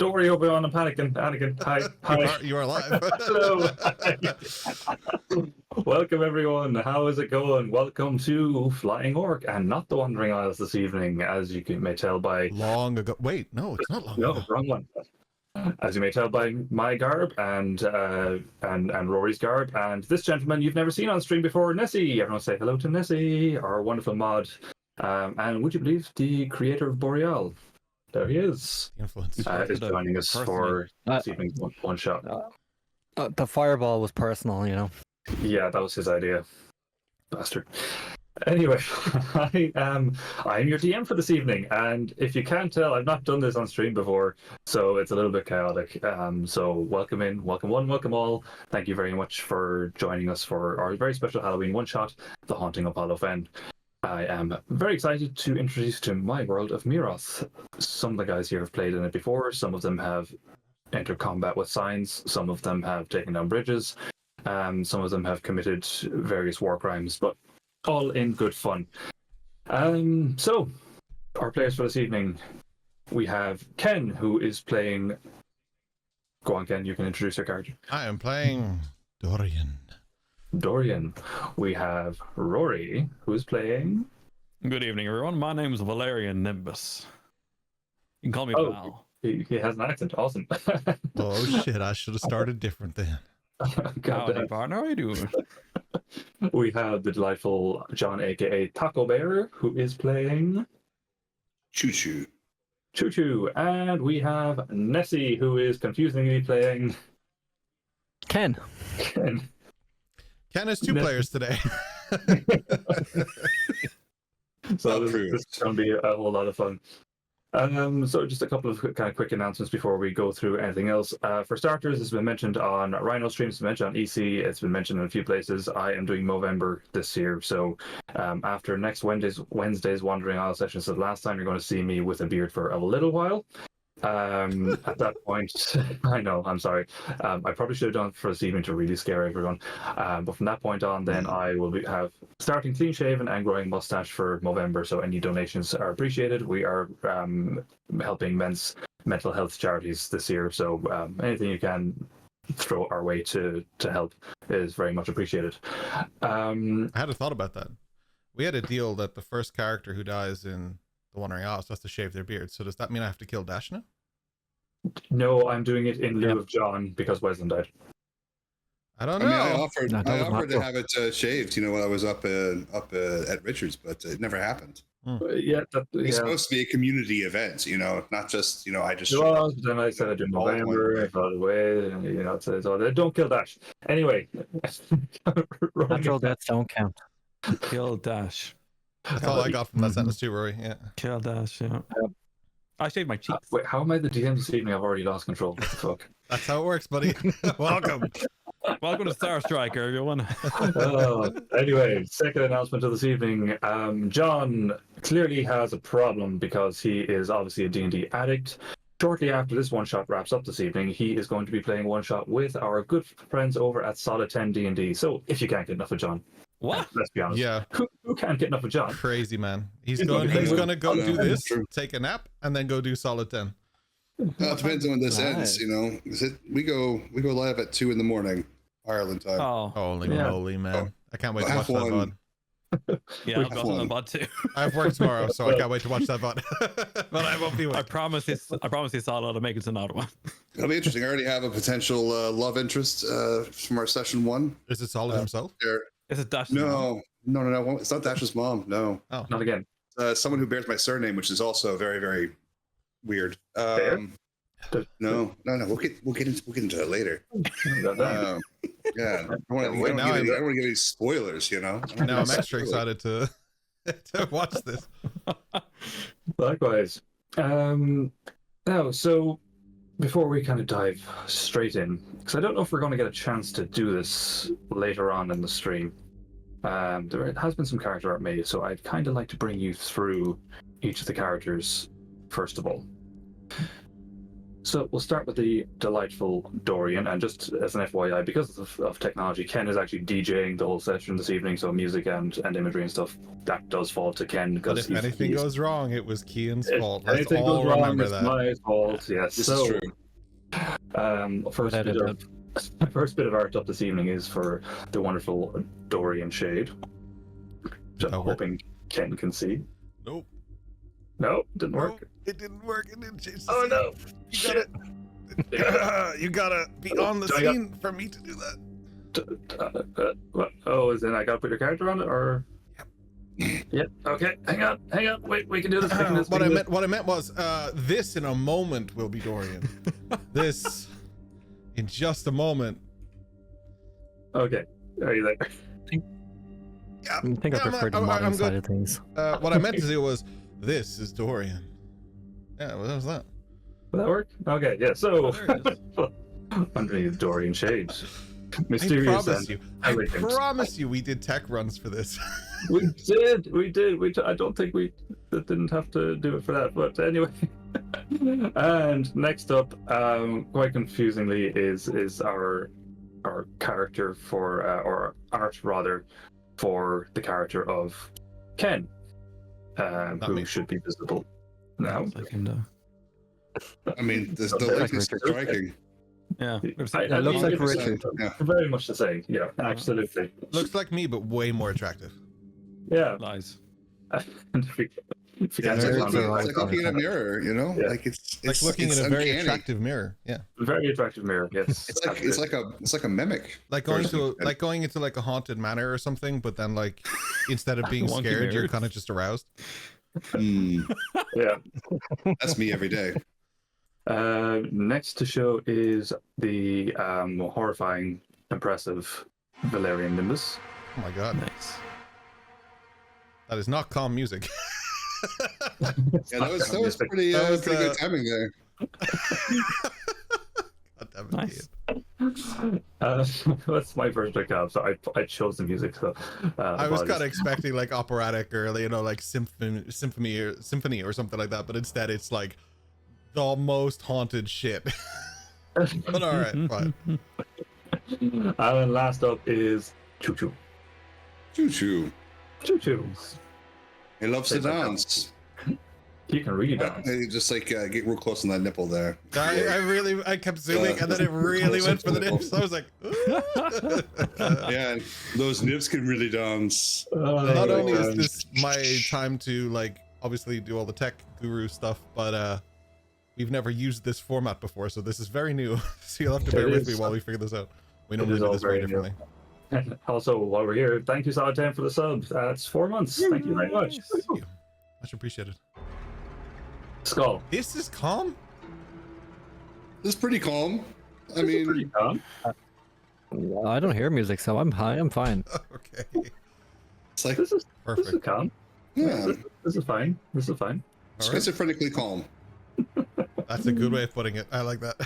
Don't worry, Obi-Wan, I'm panicking. Hi. You are live. Hello. Welcome, everyone. How is it going? Welcome to Flying Orc and not the Wandering Isles this evening, as you may tell by... Long ago. Wait, no, it's not long ago. No, wrong one. As you may tell by my garb and Rory's garb, and this gentleman you've never seen on stream before, Nessie. Everyone say hello to Nessie, our wonderful mod. And would you believe the creator of Boreal? There he is. Influence. Is joining us for this evening's one shot. The fireball was personal, you know. Yeah, that was his idea. Bastard. Anyway, I'm your DM for this evening, and if you can't tell, I've not done this on stream before, so it's a little bit chaotic. So welcome in, welcome one, welcome all. Thank you very much for joining us for our very special Halloween one-shot, The Haunting of Hallowfen. I am very excited to introduce to my world of Mirroth. Some of the guys here have played in it before, some of them have entered combat with signs, some of them have taken down bridges, some of them have committed various war crimes, but all in good fun. So, our players for this evening, we have Ken, who is playing... Go on, Ken, you can introduce your character. I am playing Dorian. We have Rory, who's playing... Good evening, everyone. My name is Valerian Nimbus. You can call me Val. He has an accent. Awesome. Oh shit, I should have started different then. Howdy, partner. How are you doing? We have the delightful John, aka Taco Bear, who is playing... Choo Choo. And we have Nessie, who is confusingly playing... Ken. Ken has two players today. So this is going to be a whole lot of fun. So just a couple of kind of quick announcements before we go through anything else. For starters, it's been mentioned on Rhino streams, it's been mentioned on EC, it's been mentioned in a few places. I am doing Movember this year, so after next Wednesday's Wandering Isle session, so last time you're going to see me with a beard for a little while. At that point, I know, I'm sorry. I probably should have done it for this evening to really scare everyone. But from that point on, then I will have starting clean shaven and growing mustache for Movember. So any donations are appreciated. We are helping men's mental health charities this year. So anything you can throw our way to help is very much appreciated. I had a thought about that. We had a deal that the first character who dies in The Wandering Isles has to shave their beard. So does that mean I have to kill Dashna? No, I'm doing it in lieu of John because Wesley died. I don't know. I offered to cool. have it shaved, when I was up at Richards, but it never happened. Yeah, It's supposed to be a community event, not just, I just... Well, then I said I do November, I got away, so don't kill Dash. Anyway. Natural deaths don't count. Kill Dash. That's all I got from that sentence too, Rory. Yeah. Kill Dash, yeah. I shaved my cheeks. Wait, how am I the DM this evening? I've already lost control. What the fuck? That's how it works, buddy. Welcome. Welcome to Star Striker, everyone. Anyway, second announcement of this evening. John clearly has a problem because he is obviously a D&D addict. Shortly after this one-shot wraps up this evening, he is going to be playing one-shot with our good friends over at Solid 10 D&D. So, if you can't get enough of John. What? Let's be honest. Yeah. Who can't get enough of John? Crazy, man. He's gonna go do this, take a nap, and then go do Solid 10. Well, it depends on when this Nice. ends, We go live at 2 a.m. Ireland time. Oh, Holy moly, man. I can't wait to watch Half that one. VOD. yeah, I've got on bot too. I have work tomorrow, so I can't wait to watch that VOD. But I won't be I with. promise he's solid to make it another one. It'll be interesting. I already have a potential love interest from our session 1. Is it Solid himself? Is it Dash? No. It's not Dash's mom. No. Oh, Not again. Someone who bears my surname, which is also very, very weird. No. We'll get into that later. Yeah. I don't want to give any spoilers. now I'm extra excited to watch this. Likewise. Now, so before we kind of dive straight in, because I don't know if we're going to get a chance to do this later on in the stream. There has been some character art made, so I'd kind of like to bring you through each of the characters first of all. So we'll start with the delightful Dorian, and just as an FYI, because of technology, Ken is actually DJing the whole session this evening, so music and imagery and stuff, that does fall to Ken. But if anything goes wrong, it was Kian's fault. If Let's anything all goes wrong, remember it's that. my fault, yes. This so, is true. First bit of art up this evening is for the wonderful Dorian Shade, which I'm hoping Ken can see. Nope. No, didn't work. Nope, it didn't work. It didn't change the Oh scene. no! You gotta, you gotta be on the scene for me to do that. What? Oh, is then I gotta put your character on it, or? Yep. Okay. Hang on. Wait, we can do this. What I meant was, this in a moment will be Dorian. This in just a moment. Okay. Are you there? Yeah, I think I prefer the modern side of things. What I meant to do was, this is Dorian. Yeah, what was that? Will that work? Okay. Yeah. So Oh, underneath Dorian Shade, mysterious I promise you, we did tech runs for this. We did. I don't think we didn't have to do it for that, but anyway. And next up, quite confusingly, is our character for or art rather for the character of Ken, who should be visible now. I mean, the likeness is striking. Yeah, It looks like Richard. Yeah. Very much the same. Yeah, absolutely. Looks like me, but way more attractive. Yeah. Lies. It's like looking in a mirror, you know. Yeah. Like it's Like looking in a very uncanny. attractive mirror. Yeah. Very attractive mirror. Yes. It's like a mimic. Like going into like a haunted manor or something, but then like instead of being Wonky scared, you're mirrors. kind of just aroused. Yeah. That's me every day. Next to show is the horrifying, impressive Valerian Nimbus. Oh my god. Nice. That is not calm music. Yeah, that was pretty That was, pretty good timing there. God damn it, Nice. That's my first pick up, so I chose the music. So I was kind of expecting like operatic or like symphony or something like that, but instead it's like the most haunted shit. But all right, fine. And last up is Choo Choo. Choo choo. Choo Choo. He loves to dance. He can really dance. Hey, just like get real close on that nipple there. I kept zooming and then it really went for the nips. I was like, Yeah, those nips can really dance. not only is this my time to like obviously do all the tech guru stuff, but we've never used this format before, so this is very new. So you'll have to bear with me while we figure this out. We normally do this very differently. And also, while we're here, thank you, Solid 10, for the subs. It's 4 months. Thank you very much. Thank you. Much appreciated. Skull. This is calm? This is pretty calm. I This is pretty mean, calm. I don't hear music, so I'm fine. Okay. it's like This is Perfect. calm. yeah, This is fine. This is fine. All right. schizophrenically calm. That's a good way of putting it. I like that.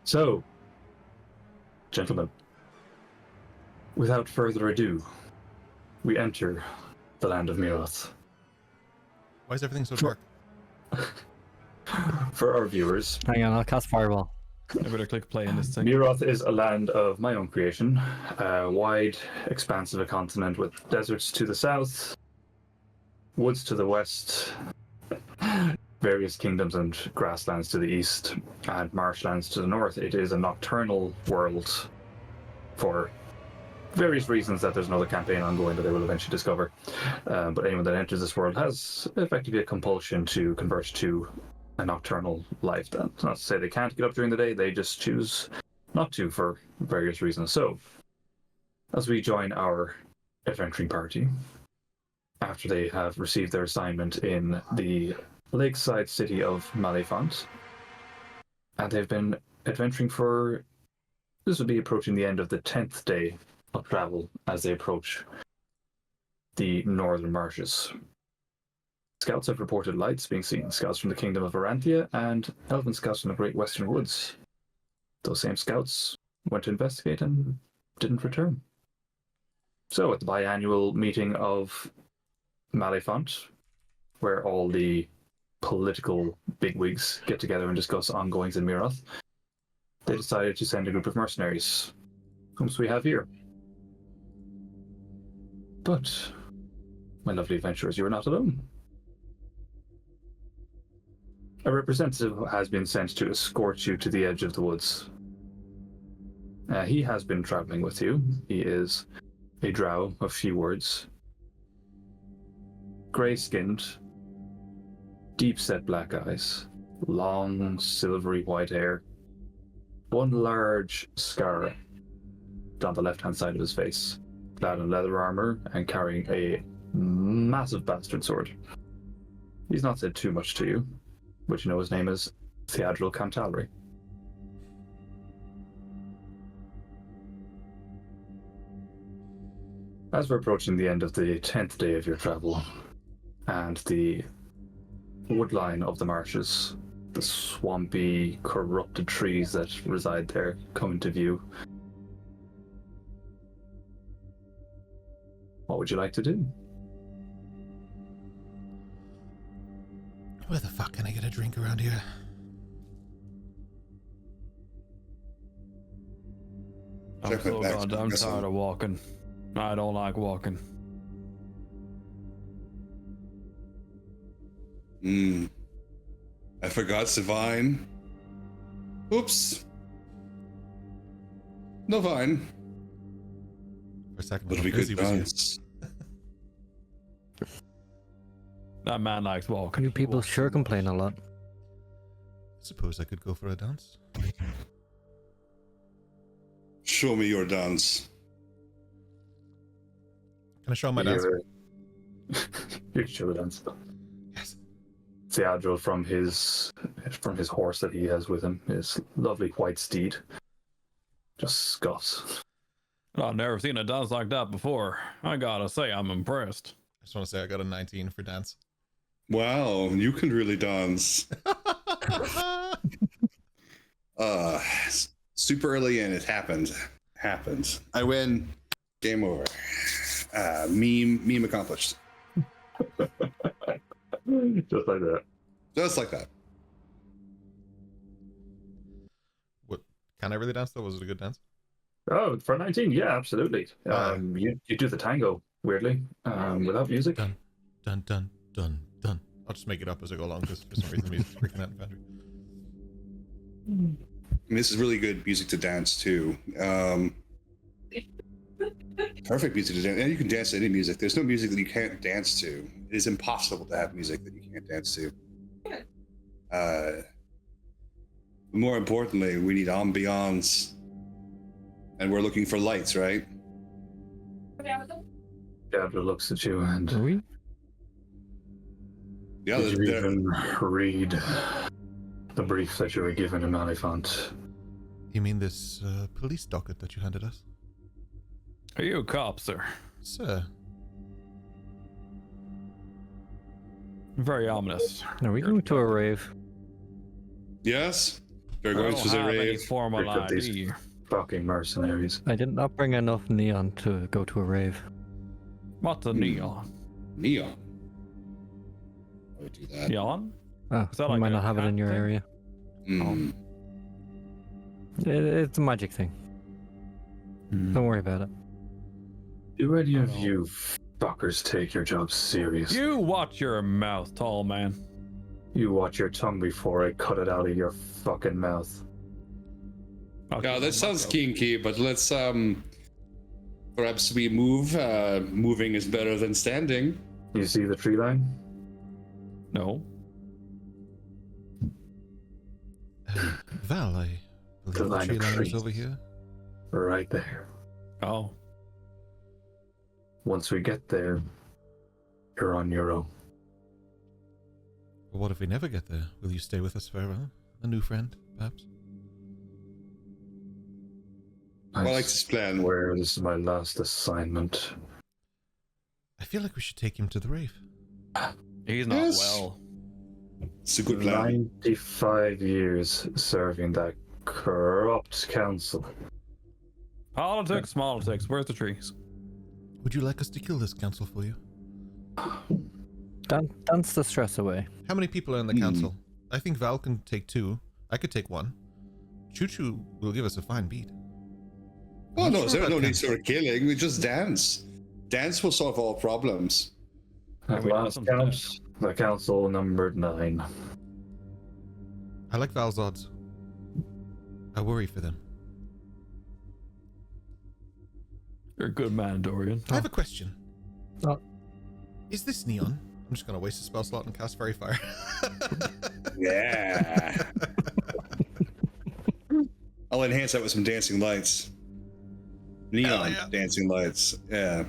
So, gentlemen, without further ado, we enter the land of Mirroth. Why is everything so dark? For our viewers, Hang on, I'll cast Fireball. I better click play in this thing. Mirroth is a land of my own creation, a wide expanse of a continent with deserts to the south, woods to the west, various kingdoms and grasslands to the east, and marshlands to the north. It is a nocturnal world for various reasons that there's another campaign ongoing that they will eventually discover. But anyone that enters this world has effectively a compulsion to convert to a nocturnal life. That's not to say they can't get up during the day, they just choose not to for various reasons. So, as we join our adventuring party, after they have received their assignment in the lakeside city of Malefont, and they've been adventuring for, this would be approaching the end of the 10th day of travel as they approach the northern marshes. Scouts have reported lights being seen, scouts from the kingdom of Aranthia and elven scouts from the great western woods. Those same scouts went to investigate and didn't return. So at the biannual meeting of Malefont, where all the political bigwigs get together and discuss ongoings in Mirroth, they decided to send a group of mercenaries, whom we have here. But, my lovely adventurers, you are not alone. A representative has been sent to escort you to the edge of the woods. He has been traveling with you. He is a drow of few words. Grey-skinned, deep-set black eyes, long, silvery white hair, one large scar down the left-hand side of his face, clad in leather armor and carrying a massive bastard sword. He's not said too much to you, but you know his name is Theodral Cantalry. As we're approaching the end of the 10th day of your travel, and the woodline of the marshes, the swampy, corrupted trees that reside there come into view, what would you like to do? Where the fuck can I get a drink around here? I'm so goddamn tired of walking. I don't like walking. I forgot Savine. Oops. No Vine. For a second, But we busy could was you. dance. That man likes walking. You people sure complain a lot. Suppose I could go for a dance. Show me your dance. Can I show my dance? You can show the dance. Yes. Theodral from his horse that he has with him, his lovely white steed, just scoffs. I've never seen a dance like that before. I gotta say, I'm impressed. I just want to say I got a 19 for dance. Wow, you can really dance. Super early in, it happened. I win. Game over. Meme accomplished. Just like that. Just like that. What? Can I really dance though? Was it a good dance? Oh, for 19, yeah, absolutely. You do the tango, weirdly, without music. Dun, dun, dun, dun, dun. I'll just make it up as I go along because for some reason the music's freaking out in the country. And this is really good music to dance to. Perfect music to dance. And you can dance to any music. There's no music that you can't dance to. It is impossible to have music that you can't dance to. More importantly, we need ambiance. And we're looking for lights, right? Dada looks at you and... Are we? Yeah, Did you even read the brief that you were given in Malifant? You mean this police docket that you handed us? Are you a cop, sir? Sir. Very ominous. Are we going to a rave? yes? They're I going don't to the have any rave. formal Picked up these- ID. Fucking mercenaries. I did not bring enough neon to go to a rave. What's a neon? Neon. I would do that. Neon? Oh, Is that you like might a not have it in your hat thing? area. Mm. It's a magic thing. Don't worry about it. Do any of you fuckers take your job seriously? You watch your mouth, tall man. You watch your tongue before I cut it out of your fucking mouth. Yeah, that sounds kinky, but let's perhaps we move. Moving is better than standing. You see the tree line? No. Val, I The believe the line tree of line is trees. over here. Right there. Oh. Once we get there, you're on your own. But what if we never get there? Will you stay with us forever? A new friend, perhaps? I like this plan. Where this is my last assignment. I feel like we should take him to the rave. He's not Yes. well. It's a good plan. 95 years serving that corrupt council. Politics, politics. Where's the trees? Would you like us to kill this council for you? Dance the stress away. How many people are in the council? I think Val can take 2. I could take 1. Choo Choo will give us a fine beat. Oh no, there's no need for killing. We just dance. Dance will solve all problems. At last count, the council numbered 9. I like Val's odds. I worry for them. You're a good man, Dorian. I have a question. Oh. Is this neon? I'm just going to waste a spell slot and cast Fairy Fire. Yeah. I'll enhance that with some dancing lights. Neon dancing lights. Yeah.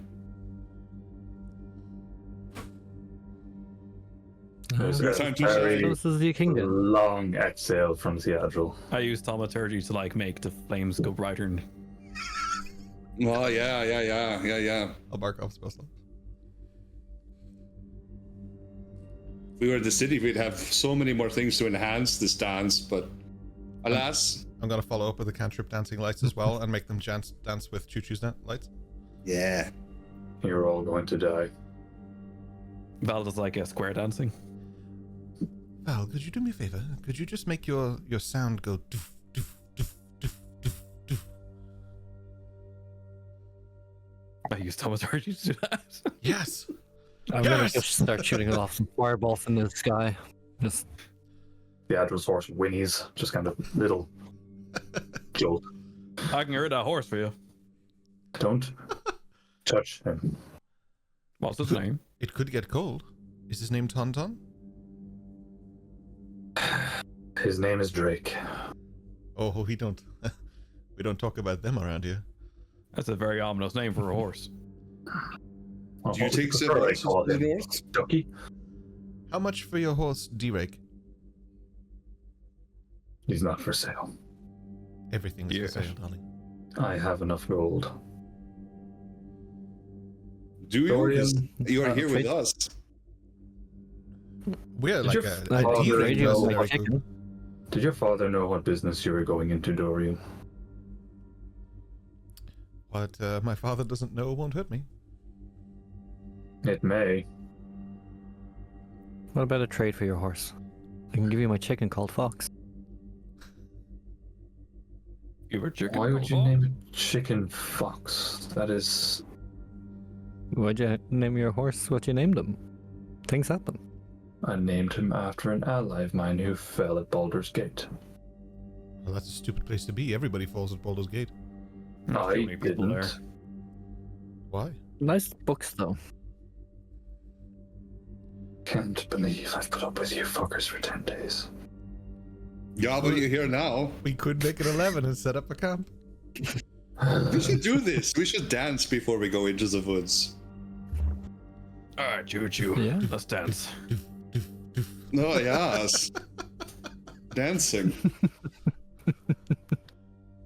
There's a very long exhale from Theodral. I use thaumaturgy to like make the flames go brighter. And... Oh yeah. I'll mark off spell slot. If we were in the city, we'd have so many more things to enhance this dance, but alas. I'm going to follow up with the cantrip dancing lights as well and make them dance with Choo Choo's lights. Yeah. You're all going to die. Val does like square dancing. Val, could you do me a favor? Could you just make your sound go doof, doof, doof, doof, doof, doof? I use thaumaturgy to do that. Yes. I'm gonna just start shooting off some fireballs in the sky. Just Theodral's horse whinnies, just kind of little jolt. I can get rid of that horse for you. Don't touch him. What's his name? It could get cold. Is his name Tonton? His name is Drake. Oh, we don't talk about them around here. That's a very ominous name for a horse. Do you take some Ducky? How much for your horse, D-Rake? He's not for sale. Everything is for sale, darling. I have enough gold. Do you? Dorian, You are here with us. We're like a Did your father know what business you were going into, Dorian? What my father doesn't know won't hurt me. It may. What about a trade for your horse? I can give you my chicken called Fox. You were chicken. Why would you name it Chicken Fox? That is... Why'd you name your horse what you named him? Things happen. I named him after an ally of mine who fell at Baldur's Gate. Well, that's a stupid place to be. Everybody falls at Baldur's Gate. I didn't. There. Why? Nice books, though. Can't believe I've put up with you fuckers for 10 days. Yeah, but you're here now. We could make it 11 and set up a camp. We should do this. We should dance before we go into the woods. Alright, Choo Choo. Yeah. Let's dance. Oh, yes. Dancing.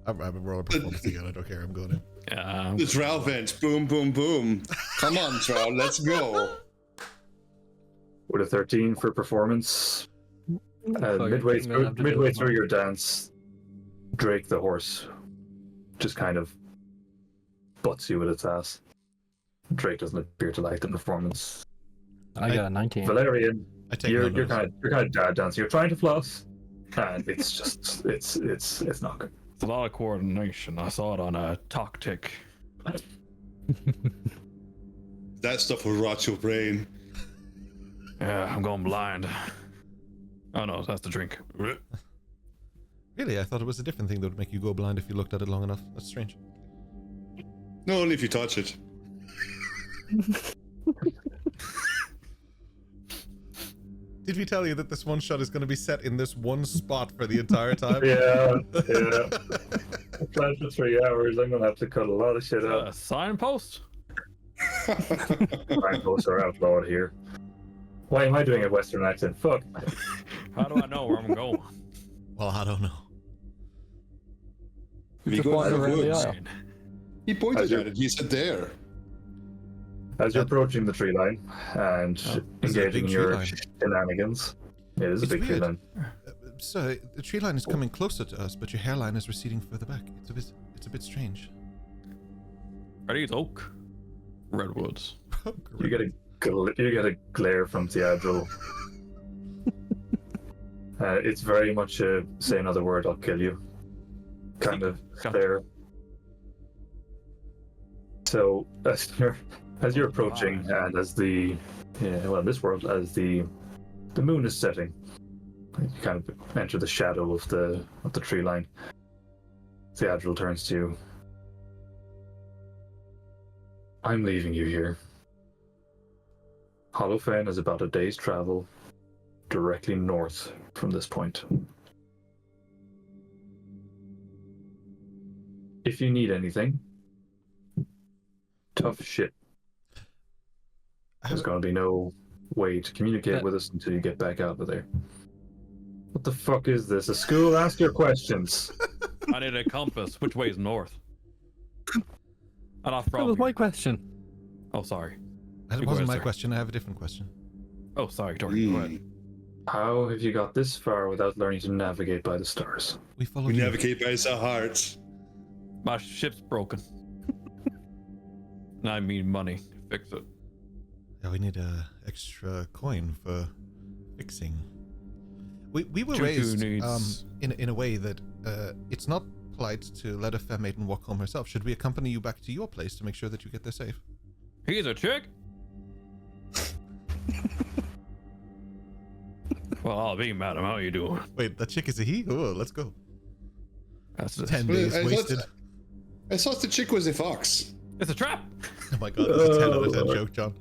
I'm rolling performance again. I don't care. I'm going in. Yeah. The Drow vent. Boom, boom, boom. Come on, Drow. Let's go. With a 13 for performance, midway through your dance, Drake the horse just kind of butts you with its ass. Drake doesn't appear to like the performance. I got a 19. Valerian, you're no kind of dad dancing. You're trying to floss, and it's just it's not good. It's a lot of coordination. I saw it on a tactic. That stuff will rot your brain. Yeah, I'm going blind. Oh no, that's the drink. Really? I thought it was a different thing that would make you go blind if you looked at it long enough. That's strange. No, only if you touch it. Did we tell you that this one shot is going to be set in this one spot for the entire time? Yeah. I planned for 3 hours. I'm gonna have to cut a lot of shit out. Signpost? Signposts are outlawed here. Why am I doing a Western accent? Fuck. How do I know where I'm going? Well, I don't know. If you go to the woods, he pointed at it. He said there. As you're approaching the tree line and engaging in your shenanigans, it is a big tree line. Sir, the tree line is coming closer to us, but your hairline is receding further back. It's a bit strange. Are these oak? Redwoods. You're getting a glare from Theodril. It's very much a say another word, I'll kill you kind of glare. So as you're approaching, and as this world, as the moon is setting, you kind of enter the shadow of the tree line. Theodril turns to you. I'm leaving you here. Hallowfen is about a day's travel directly north from this point. If you need anything, tough shit. There's going to be no way to communicate with us until you get back out of there. What the fuck is this? A school? Ask your questions. I need a compass. Which way is north? And off That was my question. Oh, sorry. That wasn't my question. I have a different question. Oh, sorry, Dorian. Go ahead. How have you got this far without learning to navigate by the stars? We navigate by the hearts. My ship's broken. And I mean money. Fix it. Yeah, we need a extra coin for fixing. We were raised in a way that it's not polite to let a fair maiden walk home herself. Should we accompany you back to your place to make sure that you get there safe? He's a chick. Well, I'll be, madam. How are you doing? Wait, that chick is a he? Oh, let's go. That's 10 days wasted. I thought the chick was a fox. It's a trap. Oh my god, that's a 10 out of 10 joke, John.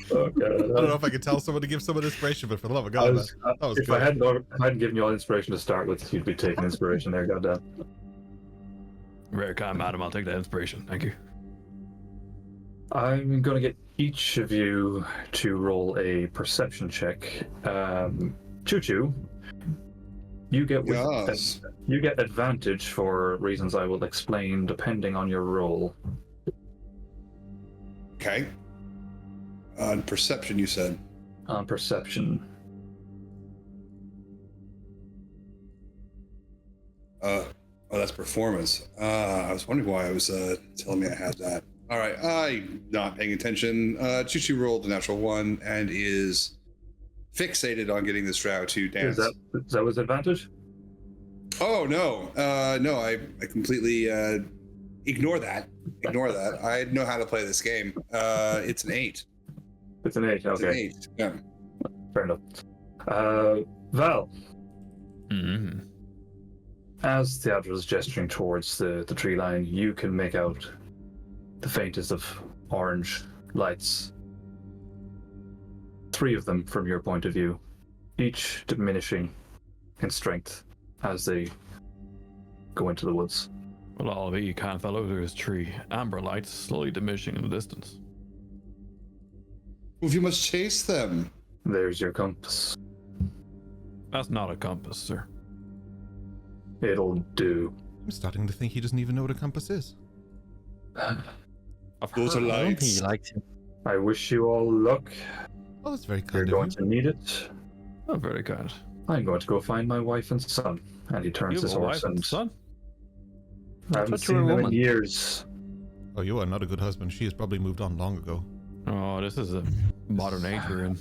Okay. I don't know if I could tell someone to give someone inspiration, but for the love of God, that was if good. I hadn't given you all inspiration to start with, you'd be taking inspiration there, goddamn. Very kind, madam. I'll take that inspiration. Thank you. I'm going to get each of you to roll a perception check. Choo-choo, you get you get advantage for reasons I will explain depending on your roll. Okay. On perception, you said. On perception. Oh, that's performance. I was wondering why I was telling me I had that. All right, I'm not paying attention. Choo-choo rolled a natural 1 and is fixated on getting this drow to dance. Is that was advantage? Oh no, no! I completely ignore that. Ignore that. I know how to play this game. It's an 8. It's an 8. Okay. It's an 8. Yeah. Fair enough. Val. Mm-hmm. As Theodril is gesturing towards the tree line, you can make out the faintest of orange lights. 3 of them from your point of view, each diminishing in strength as they go into the woods. Well, all of you can't fell over his tree. Amber lights slowly diminishing in the distance. Well, you must chase them. There's your compass. That's not a compass, sir. It'll do. I'm starting to think he doesn't even know what a compass is. Those are I don't think lights. he likes him. I wish you all luck. Oh, that's very You're kind of going you. to need it. Oh, very kind. I'm going to go find my wife and son. And he turns You his have a horse wife and and son? I haven't thought you were seen a them in woman. years. Oh, you are not a good husband. She has probably moved on long ago. Oh, this is a modern age we're in.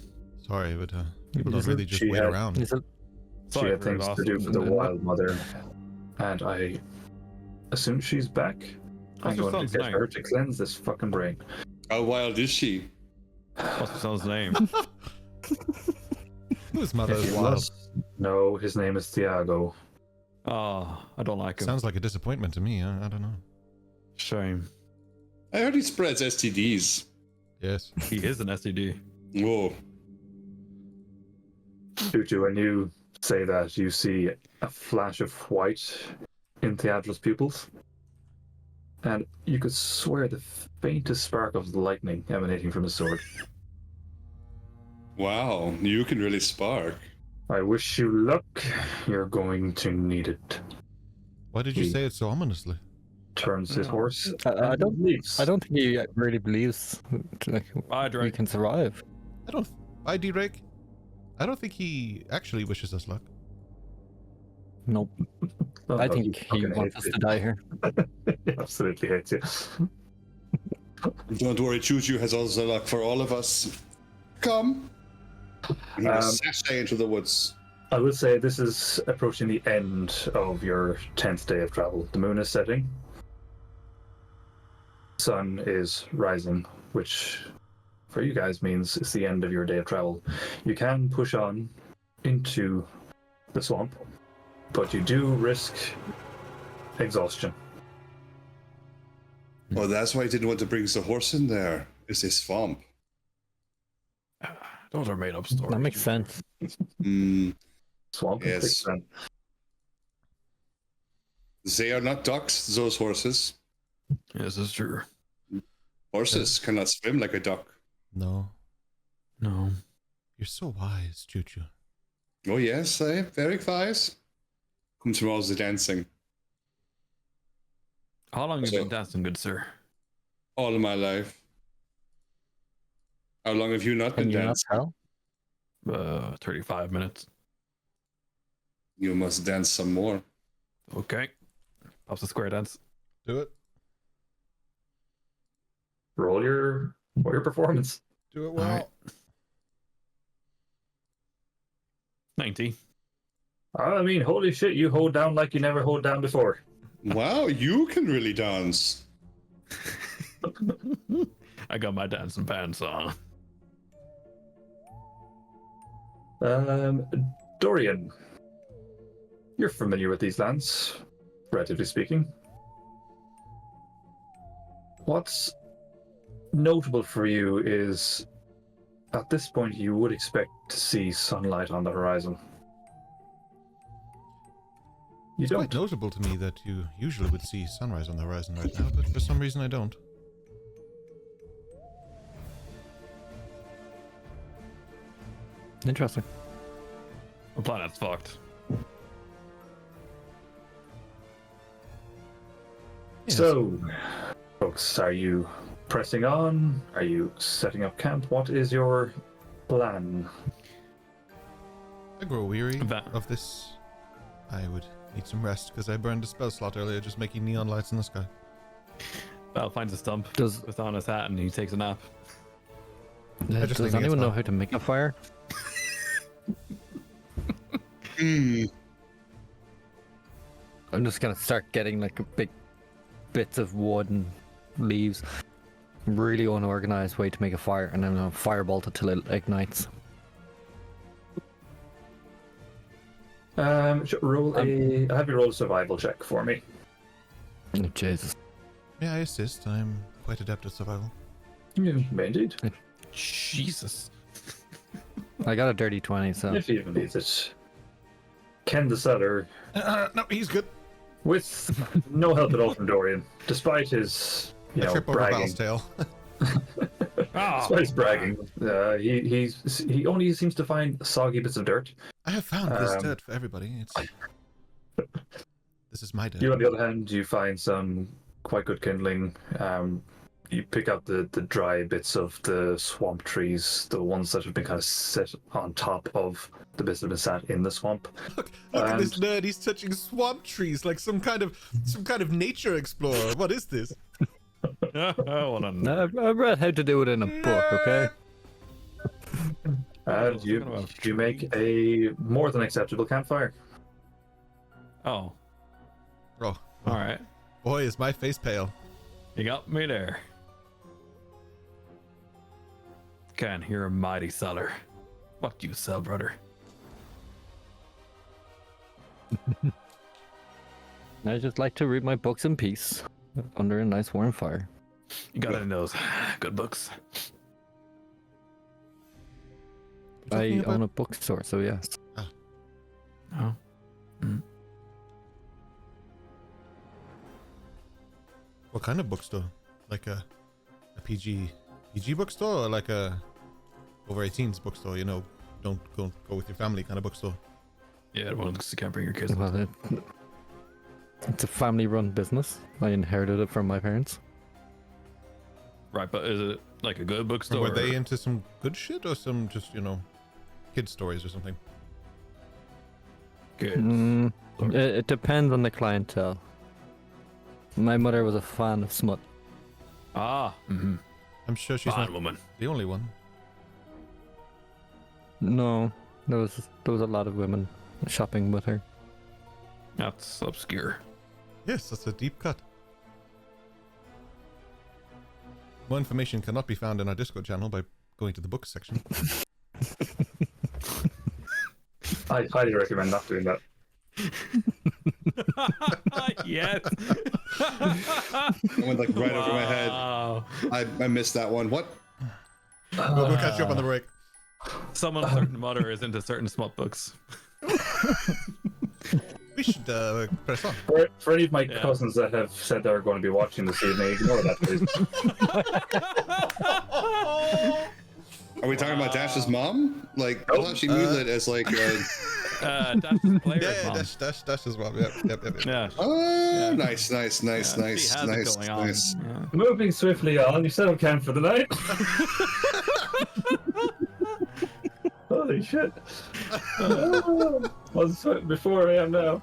Sorry, but people don't Isn't really just she wait had- around. Is it? She Sorry had for things it, to do for the Austin. wild mother. And I assume she's back. I'm What's your going to son's get name? her to cleanse this fucking brain. How wild is she? What's the son's name? Whose mother If is you wild? must know, his name is Thiago. Oh, I don't like him. Sounds like a disappointment to me. I don't know. Shame. I heard he spreads STDs. Yes. He is an STD. Whoa. Tutu, when you say that, you see a flash of white in Theodril's pupils. And you could swear the faintest spark of lightning emanating from his sword. Wow, you can really spark. I wish you luck. You're going to need it. Why did you say it so ominously? Turns his horse. I and don't. leaves. I don't think he really believes like I we drank. can survive. I don't. I D-Rake. I don't think he actually wishes us luck. Nope. Oh, I no, think he fucking wants hates us you. to die here. He absolutely hates you. Don't worry, Choo Choo has all the luck for all of us. come. He will sashay into the woods. I would say this is approaching the end of your 10th day of travel. The moon is setting. Sun is rising, which for you guys means it's the end of your day of travel. You can push on into the swamp, but you do risk exhaustion. Oh, that's why I didn't want to bring the horse in there. It's a swamp. Those are made up stories. That makes sense. Swamp. Yes. They are not ducks, those horses. Yes, it's true. Horses cannot swim like a duck. No. No. You're so wise, Choo-Choo. Oh, yes, I am very wise. Comes from all the dancing. How long have you been dancing, good sir? All of my life. How long have you not been Can you not dancing? tell? 35 minutes. You must dance some more. Okay. Pops a square dance. Do it. Roll your performance. Do it well. All right. 90. I mean, holy shit, you hold down like you never hold down before. Wow, you can really dance. I got my dancing pants on. Dorian, you're familiar with these lands, relatively speaking. What's notable for you is, at this point, you would expect to see sunlight on the horizon. You It's don't. quite notable to me that you usually would see sunrise on the horizon right now, but for some reason I don't. Interesting. The planet's fucked. Yes. So, folks, are you pressing on? Are you setting up camp? What is your plan? I grow weary That- of this. I would need some rest because I burned a spell slot earlier just making neon lights in the sky. Val finds a stump, Does puts on his hat, and he takes a nap. just does think it's anyone know fun. how to make a fire? I'm just gonna start getting like big bits of wood and leaves. Really unorganized way to make a fire, and then I'll firebolt it till it ignites. Roll a. Have you roll a survival check for me? Oh, Jesus. Yeah, I assist. I'm quite adept at survival. Yeah, indeed. Jesus. I got a dirty 20, so If he even needs it. Ken the Seller, No, he's good. with no help at all from Dorian, despite his, I trip over bragging. Val's tail. Despite his bragging, he only seems to find soggy bits of dirt. I have found this dirt for everybody. This is my dirt. You, on the other hand, you find some quite good kindling. You pick out the dry bits of the swamp trees, the ones that have been kind of set on top of the bits that have been sat in the swamp. Look at this nerd. He's touching swamp trees like some kind of nature explorer. What is this? I read how to do it in a book, okay? And you make a more than acceptable campfire. Oh, Oh, all right. boy, is my face pale. You got me there. Can hear a mighty seller. What do you sell, brother? I just like to read my books in peace under a nice warm fire. You got any of those good books? I about- own a bookstore, so yes. Oh. What kind of bookstore? Like a PG bookstore, or like a over 18s bookstore? You know, don't go with your family kind of bookstore. Yeah, well, you can't bring your kids. Well, it's a family-run business. I inherited it from my parents. Right, but is it like a good bookstore? Were they into some good shit or some just kid stories or something? good? It depends on the clientele. My mother was a fan of smut. Ah, I'm sure she's fine not woman. the only one. No, there was a lot of women shopping with her. That's obscure. Yes, that's a deep cut. More information cannot be found in our Discord channel by going to the books section. I highly recommend not doing that. Yes. That went like right over my head. I missed that one. What? We'll catch you up on the break. Someone's certain mother is into certain smut books. We should press on. For any of my cousins that have said they're going to be watching this evening, ignore that, please. Are we talking about Dash's mom? Like, I thought she knew that as like. Dash's player's mom. Dash's mom. Yep. Yeah. Oh, nice. She has it going on. Yeah. Moving swiftly on, you settle camp for the night. Holy shit. Was sweating before I am now.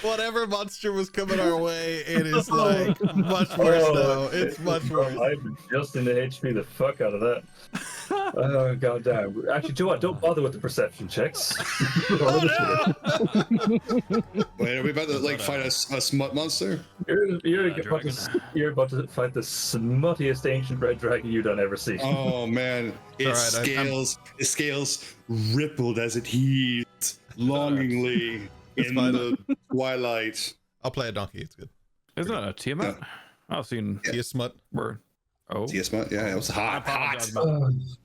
Whatever monster was coming our way, it is like much worse now. It's much worse. I'm just in the HP the fuck out of that. Oh god damn. Actually, do you know what? Don't bother with the perception checks. Wait, are we about to like fight a smut monster? You're about to fight the smuttiest ancient red dragon you don't ever see. Oh man, its scales rippled as it heaved longingly in the twilight. I'll play a donkey. It's good. Isn't that a Tiamat? I've seen Smut. word. Oh, Smut. Yeah, it was hot.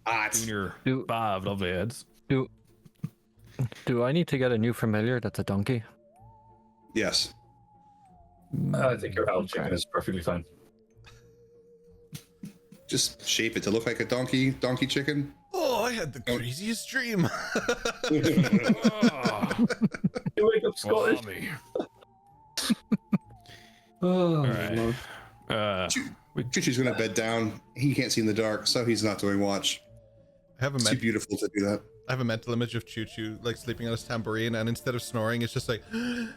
Hot. Junior 5 lovely heads. Do I need to get a new familiar that's a donkey? Yes. I think your owl chicken is perfectly fine. Just shape it to look like a donkey chicken. Oh, I had the craziest dream. You wake up Scottish. All right. Choo-Choo's gonna bed down. He can't see in the dark, so he's not doing watch. I have It's too beautiful to do that. I have a mental image of Choo-Choo like sleeping on his tambourine, and instead of snoring, it's just like me,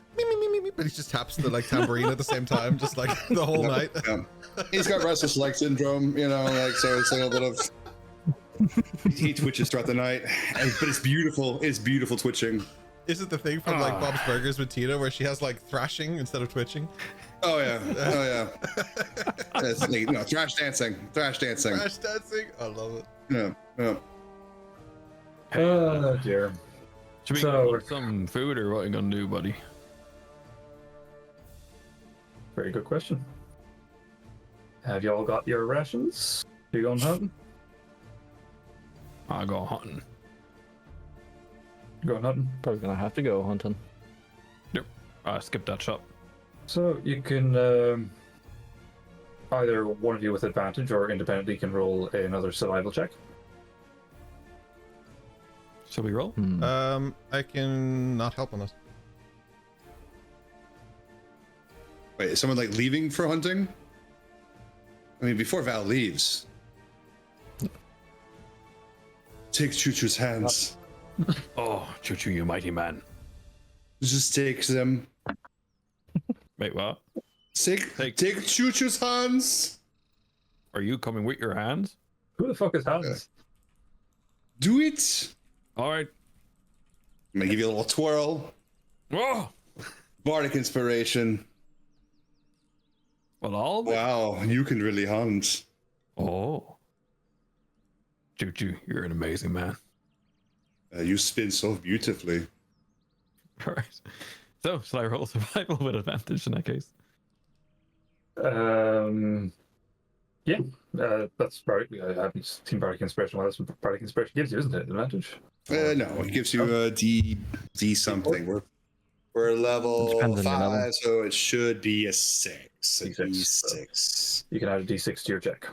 but he just taps the like tambourine at the same time, just like the whole night. Yeah. He's got restless leg syndrome, like so it's like a little bit of. He twitches throughout the night, but it's beautiful. It's beautiful twitching. Is it the thing from like Bob's Burgers with Tina where she has like thrashing instead of twitching? Oh yeah. It's like, thrash dancing. Thrash dancing. I love it. Yeah. Oh dear. Should we go for some food or what are you gonna do, buddy? Very good question. Have y'all got your rations? You going hunting? I'll go hunting. Going hunting? Probably gonna have to go hunting. Yep. I skipped that shop. So you can either one of you with advantage or independently can roll another survival check. Shall we roll? I can not help on this. Wait, is someone like leaving for hunting? I mean, before Val leaves, take Choo-Choo's hands. Oh, Choo-Choo, you mighty man. Just take them. Wait, what? Take Choo-Choo's hands. Are you coming with your hands? Who the fuck is Hans? Do it. All right. I'm gonna give you a little twirl. Oh! Bardic inspiration. Well, Wow, you can really hunt. Oh. Choo-Choo, you're an amazing man. You spin so beautifully. All right. So, shall I roll survival with advantage in that case? Yeah, that's Bardic. I haven't seen Bardic Inspiration. Well, that's what Bardic Inspiration gives you, isn't it? Advantage? No, it gives you a D something. We're level 5, so it should be a 6. A D6. You can add a D6 to your check.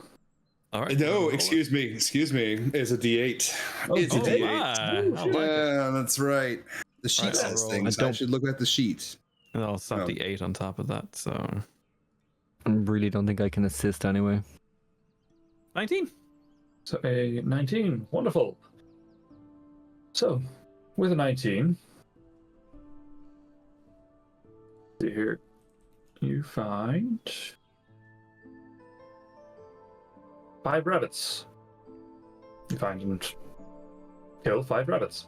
All right. No, excuse me. It's a D8. It's a D8. Yeah, that's right. The sheet says things. I should look at the sheet. And I'll slap the 8 on top of that, so... I really don't think I can assist anyway. 19. So a 19. Wonderful. So, with a 19, here you find 5 rabbits. You find and kill 5 rabbits.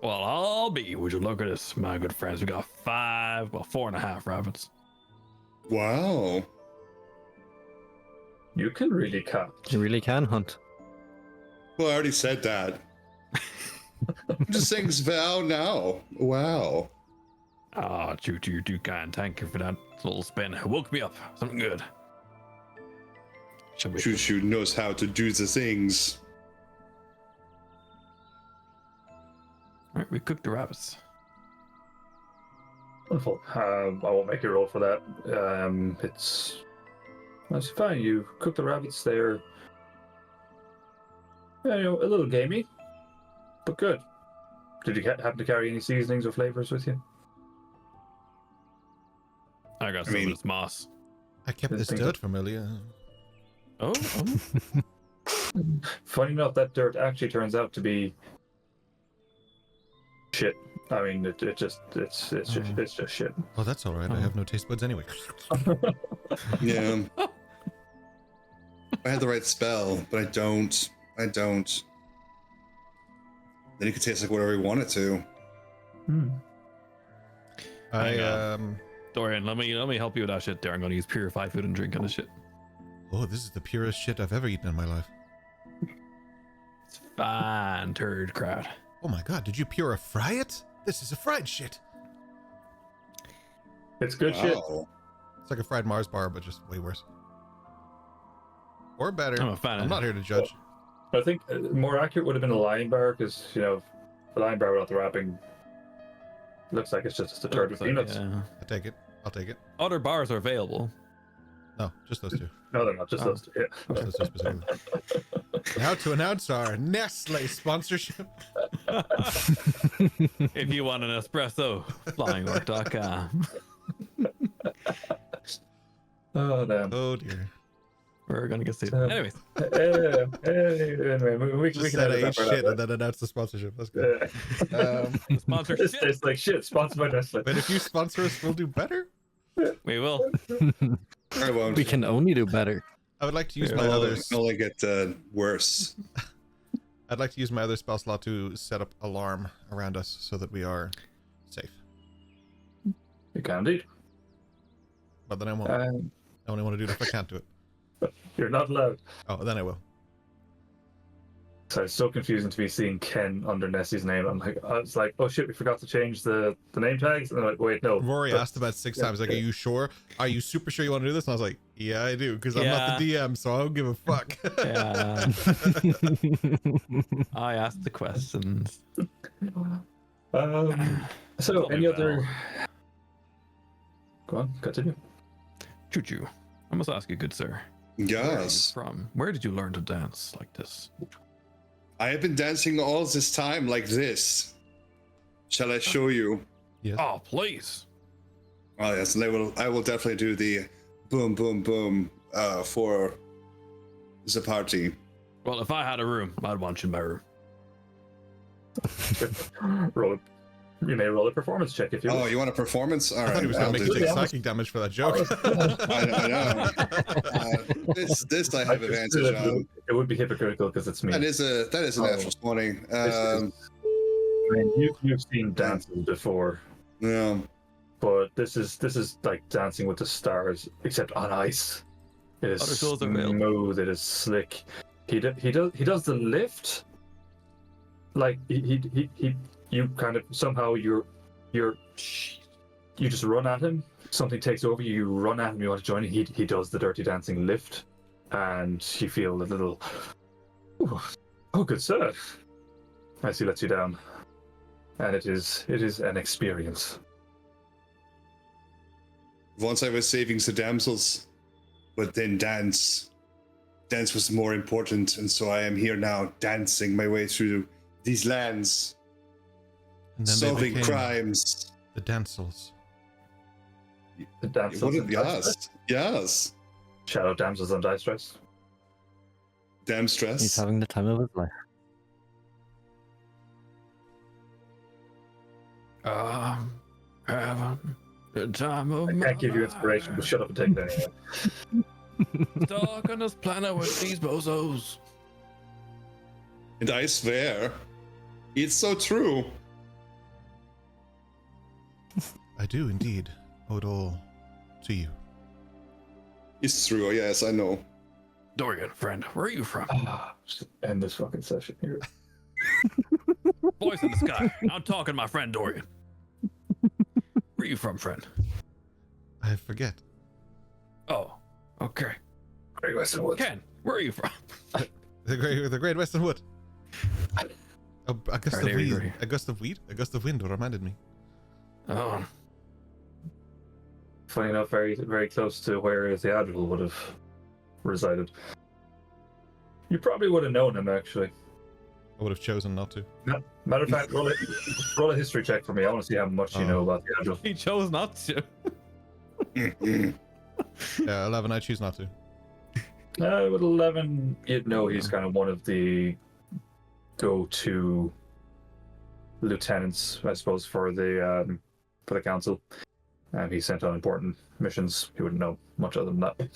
Well, I'll be. Would you look at this, my good friends? We got 4.5 rabbits. Wow. You can really count. You really can hunt. Well, I already said that. I'm just saying Val now. Wow. Ah, you can. Thank you for that little spin. It woke me up. Something good. Shall we? Choo knows how to do the things. All right, we cooked the rabbits. Wonderful. I won't make you roll for that. It's fine. You cook the rabbits. They're a little gamey, but good. Did you happen to carry any seasonings or flavors with you? I got some of this moss. I kept this dirt familiar. Oh. Funny enough, that dirt actually turns out to be shit. I mean, it's just shit. Oh, that's all right. I have no taste buds anyway. Yeah. I had the right spell, but I don't. Then you could taste like whatever you want it to. Dorian, let me help you with that shit there. I'm gonna use purify food and drink on this shit. Oh, this is the purest shit I've ever eaten in my life. It's fine, turd crowd. Oh my god, did you purify it? This is a fried shit. It's good shit. It's like a fried Mars bar, but just way worse. Or better. I'm a fan. I'm not here to judge. I think more accurate would have been a lion bar, because the lion bar without the wrapping looks like it's just a turd with peanuts. Yeah. I'll take it. Other bars are available. No, just those two. No, they're not. Just those two. Yeah. Just those two specifically. Now to announce our Nestle sponsorship. If you want an espresso, flyingorc.com. Oh damn. Oh dear. We're gonna get saved. Anyways. Anyway, we Just can said I edit ate that part shit out. and then announced the sponsorship. That's good. The sponsorship. It's like shit. Sponsored by Nestle. But if you sponsor us, we'll do better. We will. I won't. We can only do better. I would like to use my It'll others. only get worse. I'd like to use my other spell slot to set up alarm around us so that we are safe. You can indeed. But then I won't. I only want to do it if I can't do it. You're not allowed. Oh, then I will. So it's so confusing to be seeing Ken under Nessie's name. I was like, oh shit, we forgot to change the name tags. And I'm like, wait, no. Rory asked about 6 times, like, are you sure? Are you super sure you want to do this? And I was like, yeah, I do, because I'm not the DM, so I don't give a fuck. Yeah. I asked the questions. So any other... Go on, continue. Choo-choo. I must ask you, good sir. Yes. Where did you learn to dance like this? I have been dancing all this time like this. Shall I show you? Yes. Oh, please. Oh yes, and I will definitely do the boom boom boom for the party. Well, if I had a room, I'd want you in my room. You may roll a performance check if you Oh, wish. you want a performance? All right, I thought he was going to make you take psychic damage for that joke. I know. This I have advantage on. It would be hypocritical because it's me. That is a natural 20. I mean, you've seen dances before, Yeah. but this is like Dancing with the Stars, except on ice. It is Other tools are available. smooth. It is slick. He does the lift. Like you kind of somehow you just run at him. Something takes over you. You run at him. You want to join him. He does the Dirty Dancing lift, and you feel a little. Oh, good sir. As he lets you down, and it is an experience. Once I was saving the damsels, but then dance was more important, and so I am here now, dancing my way through these lands, And then they solving became crimes. The Dancels. The damsels and dice stress. Yes. Shadow damsels on dice stress. Damn He's stress. having the time of his life. Having the time of I my can't give you inspiration, but shut up and take it anyway. Stuck on this planet with these bozos. And I swear, it's so true. I do indeed owe it all to you. It's true, yes, I know. Dorian, friend, where are you from? Just end this fucking session here. Voice in the sky. I'm talking to my friend Dorian. Where are you from, friend? I forget. Oh, okay. Great Western Woods. Ken, where are you from? The Great Western Wood. Oh, a gust of Right, wind. agree. A gust of weed. A gust of wind reminded me. Oh, Funny enough, very, very close to where the Admiral would have resided. You probably would have known him, actually. I would have chosen not to. Matter of fact, roll a history check for me. I want to see how much you know about the Admiral. he chose not to. Yeah, 11. I choose not to. With 11, you'd know he's kind of one of the go-to lieutenants, I suppose, for the council. He's sent on important missions. He wouldn't know much other than that.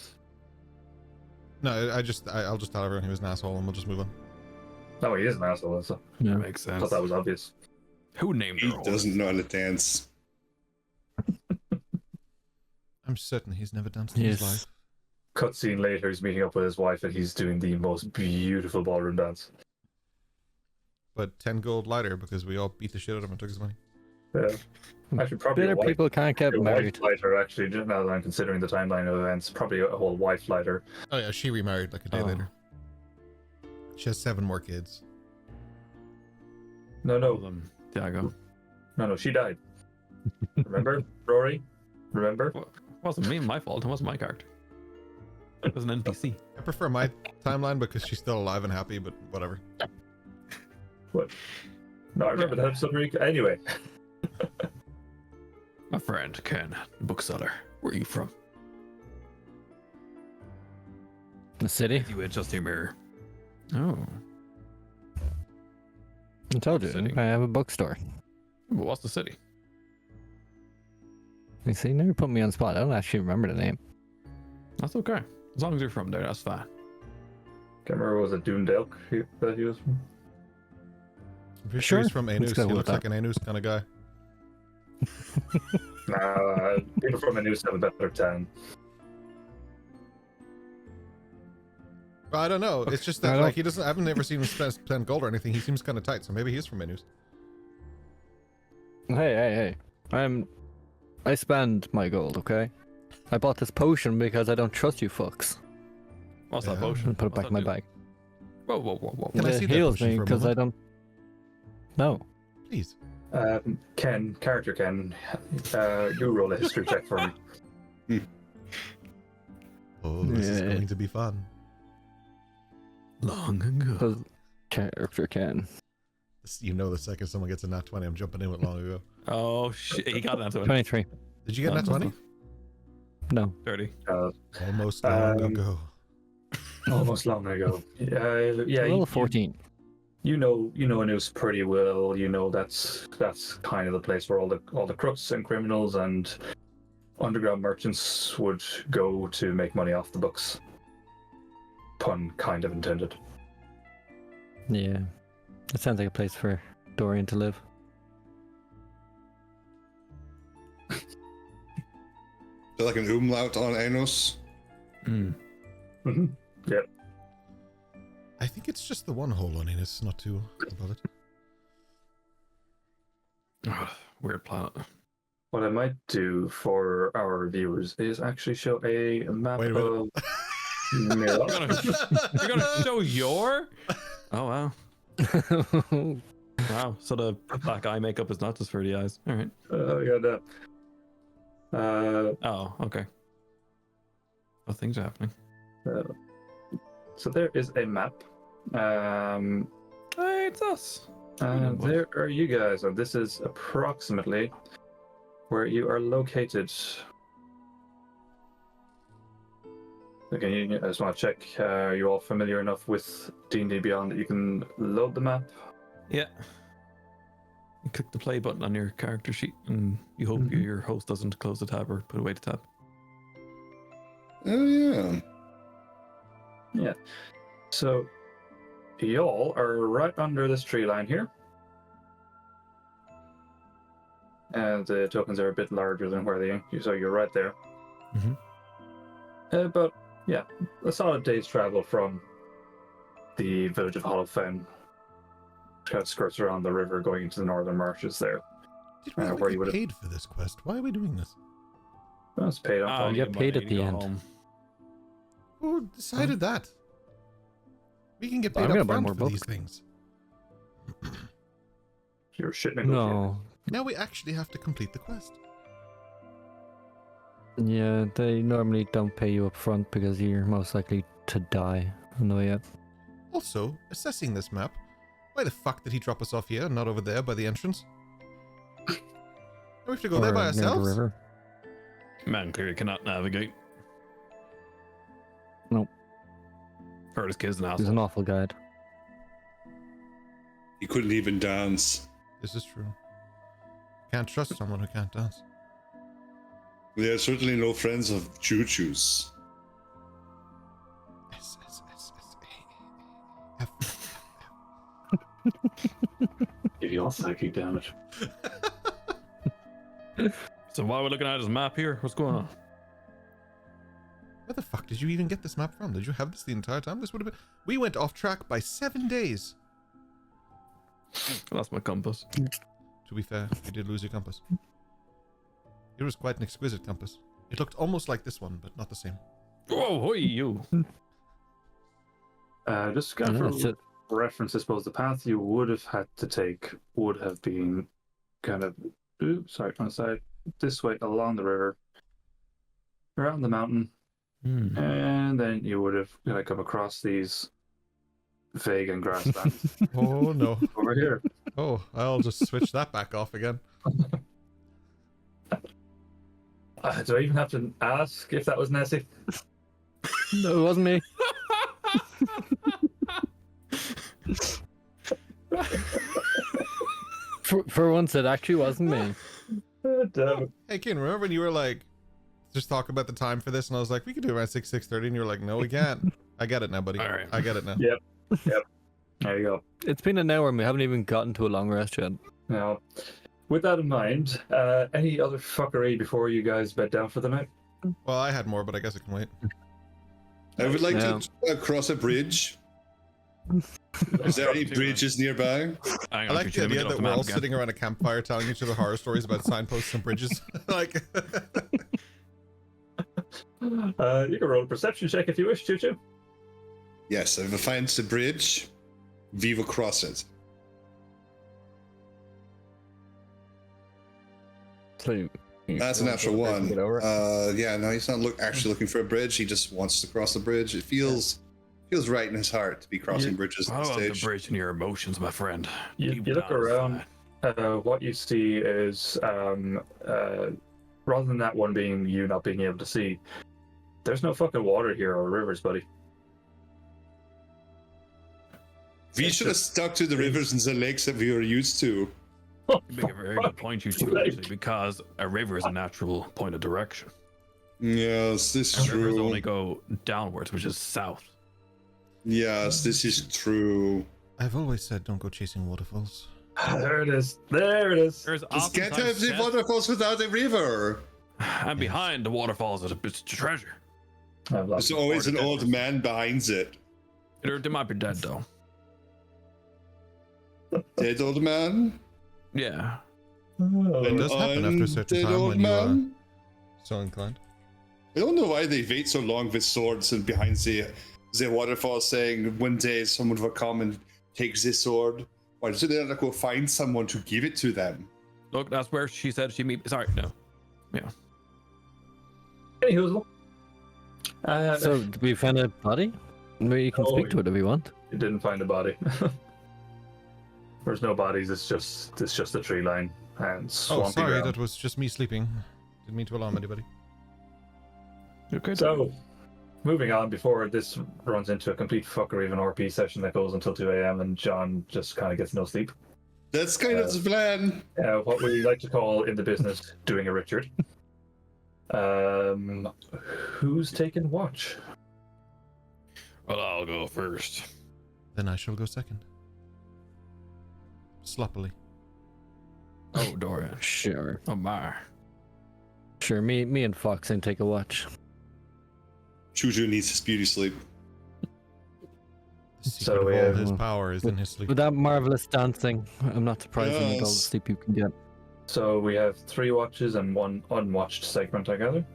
No, I'll just tell everyone he was an asshole and we'll just move on. No, he is an asshole. So Yeah. Makes I sense. thought that was obvious. Who named He their horse? doesn't know how to dance. I'm certain he's never danced in his Yes. life. Cutscene later, he's meeting up with his wife and he's doing the most beautiful ballroom dance. But 10 gold lighter because we all beat the shit out of him and took his money. Yeah. Actually, probably Bitter a wife, people can't get a married. wife lighter, actually, just now that I'm considering the timeline of events. Probably a whole wife lighter. Oh yeah, she remarried like a day Oh. later. She has 7 more kids. No, All of no, them. Diago. no, she died. Remember, Rory? Remember? It wasn't me, my fault. It wasn't my character. It was an NPC. I prefer my timeline because she's still alive and happy, but whatever. What? No, I remember that episode. Anyway, My friend Ken, bookseller. Where are you from? The city? You adjust your mirror. Oh, I told you, City. I have a bookstore. but what's the city? You see, never put me on the spot. I don't actually remember the name. That's okay. As long as you're from there, that's fine. can't remember, was it Doondale that he was from? I'm pretty Sure, sure he's from let's Anus. go He with looks like an Anus kind of guy. Nah, people from the news have a better tan. But I don't know. It's just I that don't- like he doesn't. I've never seen him spend gold or anything. He seems kind of tight, so maybe he is from Anus. Hey. I spend my gold, okay? I bought this potion because I don't trust you fucks. What's that Yeah. potion? And put it What's back in my that bag. do? Whoa. Can I It see that heals potion me for a because I moment? don't. No. Please. Character Ken, you roll a history check for me. Oh, this is Yeah. going to be fun. Long ago. Because character can. You know, the second someone gets a nat 20, I'm jumping in with long ago. Oh shit! He got that to it. 23. Did you get a nat 20? No. 30. Almost long ago. Almost long ago. Yeah, Level 14. You know Anus pretty well. You know that's kind of the place where all the crooks and criminals and underground merchants would go to make money off the books. Pun kind of intended. Yeah. It sounds like a place for Dorian to live. Is there like an umlaut on Anos? Mm-hmm. Yep. I think it's just the one hole on Anus, not two above it. Weird planet. What I might do for our viewers is actually show a map Wait a minute. of Mirroth. You're gonna show your? Oh wow. Wow. So the black eye makeup is not just for the eyes. All right. Yeah, that. Oh, okay. Oh, things are happening. So there is a map. Hey, it's us. And there are you guys, and this is approximately where you are located. Okay, I just want to check. Are you all familiar enough with D&D Beyond that you can load the map? Yeah. You click the play button on your character sheet, and you hope Mhm. your host doesn't close the tab or put away the tab. Oh yeah. So y'all are right under this tree line here. And the tokens are a bit larger than where so you're right there. Mm-hmm. But yeah, a solid day's travel from the village of Hallowfen. Kind of skirts around the river going into the northern marshes there. Did we ever get paid for this quest? Why are we doing this? Well, it's paid up. you get paid at the end. Who decided that? We can get paid I'm up gonna buy front more for books. these things. You're shit negotiator. No. Now we actually have to complete the quest. Yeah, they normally don't pay you up front because you're most likely to die on the way up. Also, assessing this map, why the fuck did he drop us off here and not over there by the entrance? Do we have to go there by Or near the ourselves? river. Man clearly cannot navigate. Nope. Heard his kid's an He's asshole. an awful guide. He couldn't even dance. This is true. Can't trust someone who can't dance. We are certainly no friends of choo-choos. S, S, S, S, A, Give you all psychic damage. So why are we looking at his map here? What's going on? Where the fuck did you even get this map from? Did you have this the entire time? This would have been... We went off track by 7 days. I lost my compass. To be fair, you did lose your compass. It was quite an exquisite compass. It looked almost like this one, but not the same. Whoa, hoy, you. Just kind of for reference, I suppose the path you would have had to take would have been kind of, on the side, this way along the river, around the mountain, and then you would have come across these vegan grasslands. Oh no. Over here. Oh, I'll just switch that back off again. Do I even have to ask if that was Nessie? No, it wasn't me. For once, it actually wasn't me. Damn it. Hey, Kian, remember when you were like, just talk about the time for this, and I was like, we could do it around 6:30, and you were like, no, we can't. I get it now, buddy. All right. I get it now. Yep. There you go. It's been an hour and we haven't even gotten to a long rest yet. Now, with that in mind, any other fuckery before you guys bed down for the night? Well, I had more, but I guess it can wait. I would like Yeah. to cross a bridge. Is there any bridges nearby? I like the idea that we're all sitting around a campfire telling each other horror stories about signposts and bridges. Like, You can roll a perception check if you wish, Choo-Choo. Yes, if it finds the bridge, we will cross it. So, That's a natural one. Yeah, no, he's not actually looking for a bridge. He just wants to cross the bridge. It feels right in his heart to be crossing bridges at How this about the stage. bridge in your emotions, my friend? You Deep look down around. inside. What you see is, rather than that one being you not being able to see, there's no fucking water here or rivers, buddy. We should have stuck to the rivers and the lakes that we were used to. You make a very good point, you two, actually, because a river is a natural point of direction. Yes, this is Rivers true. only go downwards, which is south. Yes, this is true. I've always said don't go chasing waterfalls. There it is. There it is. There's Just can't oftentimes have the death, waterfalls without a river. and behind the waterfalls is a treasure. I've lost There's always an old man behind it. They might be dead though. Dead old man? Yeah. It does happen after a certain Dead time old when you are man? so inclined. I don't know why they wait so long with swords and behind the waterfall saying one day someone will come and take this sword. Why do they not go find someone to give it to them? Look, that's where she said she meet. Sorry, no. Yeah. Anywho, so did we find a body? Maybe you can Oh, speak to it if you want. you didn't find a body. There's no bodies. It's just a tree line and Oh, swampy sorry, ground. that was just me sleeping. Didn't mean to alarm anybody. Okay. So, moving on before this runs into a complete fuckery of an RP session that goes until 2 a.m. and John just kind of gets no sleep. That's kind of the plan. What we like to call in the business doing a Richard. Who's taking watch? Well, I'll go first. Then I shall go second. Sloppily. Oh, Dorian. Sure. Oh, my. Sure, me and Fox can take a watch. Choo needs his beauty sleep. The secret So, of all yeah. his power is in his sleep. With that marvelous dancing, I'm not surprised with all the Yes. sleep you can get. So we have 3 watches and 1 unwatched segment, I gather.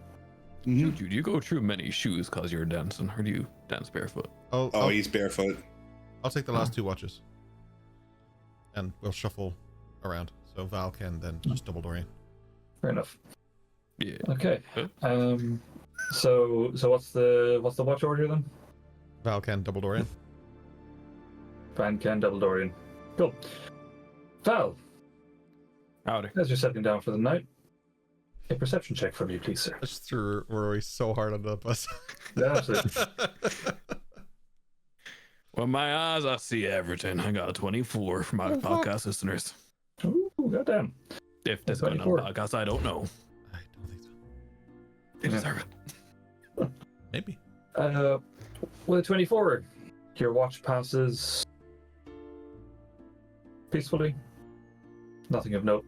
Mhm. Do you go through many shoes because you're dancing, or do you dance barefoot? Oh, he's barefoot. I'll take the last 2 watches. And we'll shuffle around. So Val can then just double Dorian. Fair enough. Yeah. Okay. Good. So what's the watch order then? Val can double Dorian. Van Ken, double Dorian. Cool. Val, Howdy. as you're settling down for the night, a perception check from you, please, sir. I just threw Rory so hard under the bus. Yeah, absolutely. With my eyes, I see everything. I got a 24 for my podcast listeners. Ooh, goddamn. If this is going on 24. a podcast, I don't know. I don't think so. They deserve it. Maybe. With a 24, your watch passes peacefully. Nothing of note.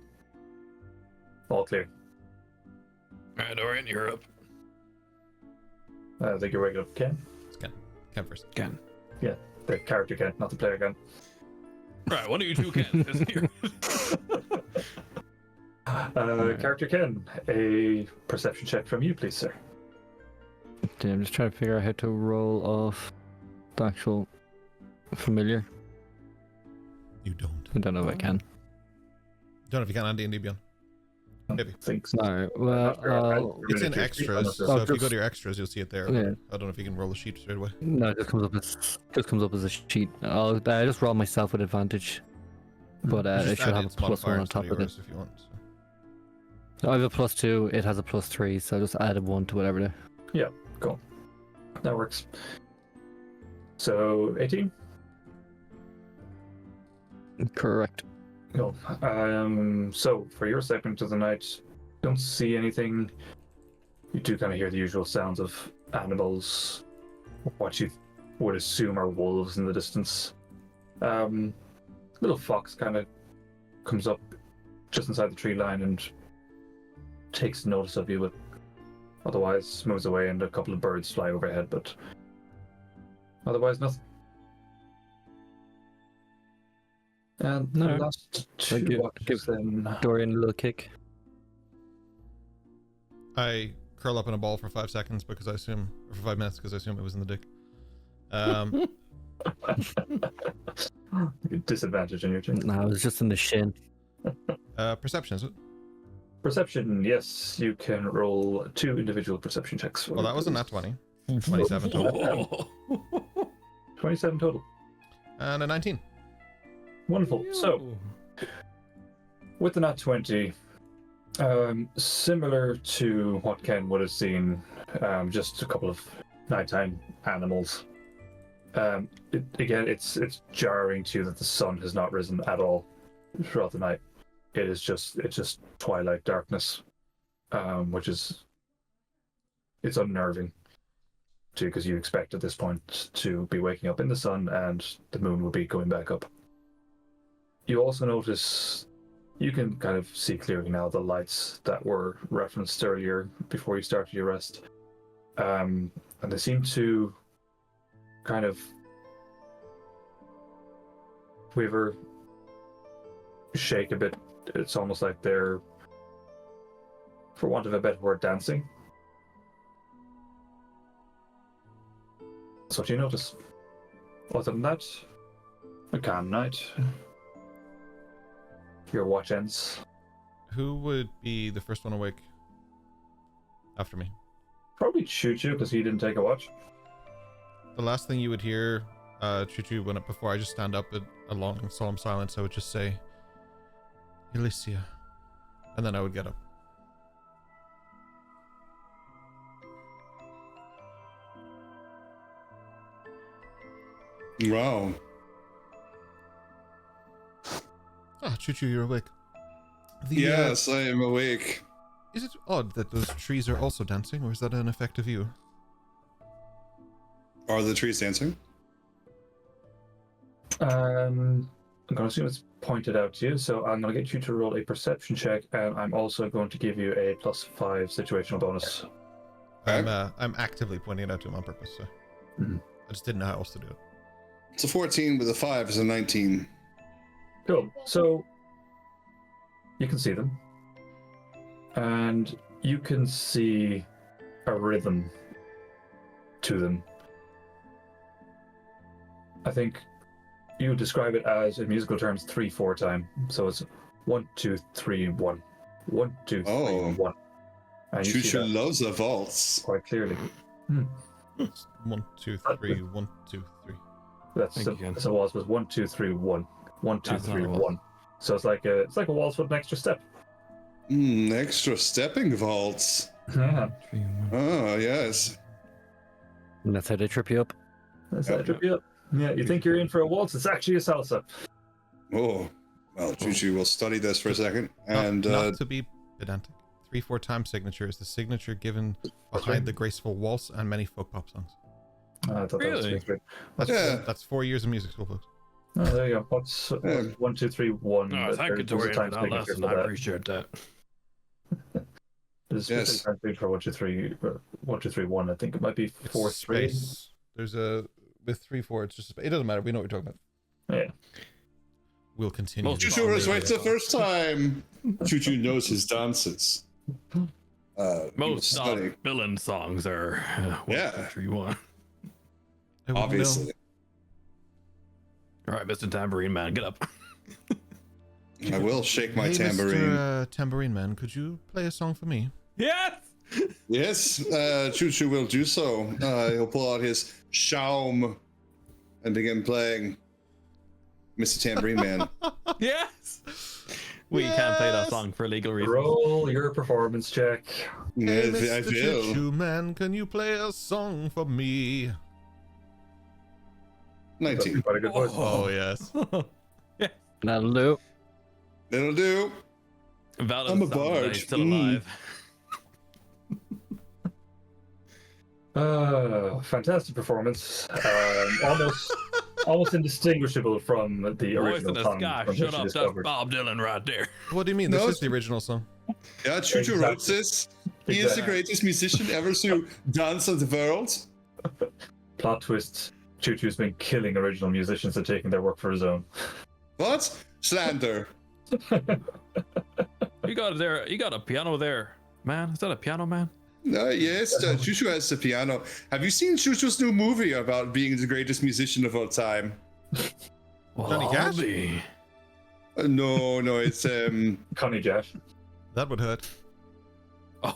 All clear. All right, Dorian, you're up. I think you're waking up Ken. It's Ken. Ken first. Ken. The character Ken, not the player Ken. Right, one of you two can. Here. Character Ken, a perception check from you, please, sir. Okay, I'm just trying to figure out how to roll off the actual familiar. You don't. I don't know if I can. Don't know if you can on D&D Beyond. Maybe. Thanks. Alright, well, It's in extras, so if you go to your extras, you'll see it there. Yeah. I don't know if you can roll a sheet straight away. no, it just comes up as a sheet. I just roll myself with advantage, but You it just should add have a its +1 on modifiers top to of it. yours if you want. So. I have a +2. It has a +3, so I just added 1 to whatever there. Cool. That works. So, 18? Correct. Cool. So, for your segment of the night, don't see anything. You do kind of hear the usual sounds of animals, what you would assume are wolves in the distance. Little fox kind of comes up just inside the tree line and takes notice of you, but otherwise moves away, and a couple of birds fly overhead, but otherwise nothing. And the No. last I 2 give watches then. Dorian a little kick. I curl up in a ball for 5 seconds because I assume, or for 5 minutes because I assume it was in the dick. Disadvantage in your turn. No, it was just in the shin. Perception, is it? Perception, yes, you can roll 2 individual perception checks. Well, that wasn't nat 20. 27 total. 27 total. And a 19. Wonderful. So, with the nat 20, similar to what Ken would have seen, just a couple of nighttime animals. Again, it's jarring to you that the sun has not risen at all throughout the night. It's just twilight darkness, which is unnerving too, because you expect at this point to be waking up in the sun and the moon will be going back up. You also notice you can kind of see clearly now the lights that were referenced earlier before you started your rest, and they seem to kind of quiver, shake a bit. It's almost like they're, for want of a better word, dancing. That's what you notice. Other than that, a calm night. Your watch ends. Who would be the first one awake after me? Probably Choo-Choo, because he didn't take a watch. The last thing you would hear, Choo-Choo, when before I just stand up at a long solemn silence, I would just say, Elysia. And then I would get up. Wow. Ah, Choo-Choo, you're awake. Yes, I am awake. Is it odd that those trees are also dancing, or is that an effect of you? Are the trees dancing? I'm going to assume it's pointed out to you, so I'm going to get you to roll a perception check, and I'm also going to give you a +5 situational bonus. I'm actively pointing it out to him on purpose, so I just didn't know how else to do it. It's a 14 with a 5 is a 19. Cool. So you can see them, and you can see a rhythm to them. I think you would describe it as, in musical terms, 3/4 time. So it's 1, 2, 3, 1. 1, 2, 3, 1. And you see Chuchu that loves a waltz. quite clearly. 1, 2, 3, 1, 2, 3. That's so waltz was 1, 2, 3, 1. 1, 2, 3, 1. So it's like a waltz with an extra step. Extra stepping waltz. Yeah. Oh, yes. And that's how they trip you up. That's how they trip you up. Yeah, you think you're in for a waltz, it's actually a salsa. Oh, well, Chuchu will study this for a second. And not to be pedantic, 3/4 time signature is the signature given behind the graceful waltz and many folk pop songs. I thought Really? that was That's 4 years of music school, folks. Oh, there you go. What's 1, 2, 3, 1? No, thank you, Dorian, for that lesson. I appreciate that. There's a specific time signature for 1, 2, 3, 1, 2, 3, 1. I think it might be 4, 3. Space. There's a with 3/4. It's just it doesn't matter. We know what you're talking about. Yeah. We'll continue. Chuchu was right the first time. Chuchu knows his dances. Most villain songs are whatever you want. Obviously. All right, Mr. Tambourine Man, get up. I will shake my Hey, tambourine. Mr. Tambourine Man, could you play a song for me? Yes! Yes, Chuchu will do so. He'll pull out his Schaum and begin playing Mr. Tambourine Man. Yes! We can't play that song for legal reasons. Roll your performance check. Hey, Yes, I Mr. will. Choo-Choo Man, can you play a song for me? 19. Quite a good voice. Oh, yes. That'll do. That'll do. Valid I'm a sound that bard. he's still alive. Fantastic performance. Almost indistinguishable from the Voice original in the song. sky. from Shut which you up, that's discovered. Bob Dylan right there. What do you mean? No, This is the original song. Yeah, Chuchu wrote Exactly. this. He is the greatest musician ever to dance in the world. Plot twist. Choo-Choo's been killing original musicians and taking their work for his own. What? Slander. You got there. You got a piano there, man. Is that a piano, man? Yes, Chuchu has the piano. Have you seen Chuchu's new movie about being the greatest musician of all time? Well, Johnny I'll Cash? be. No, it's Connie Jash. That would hurt. Oh,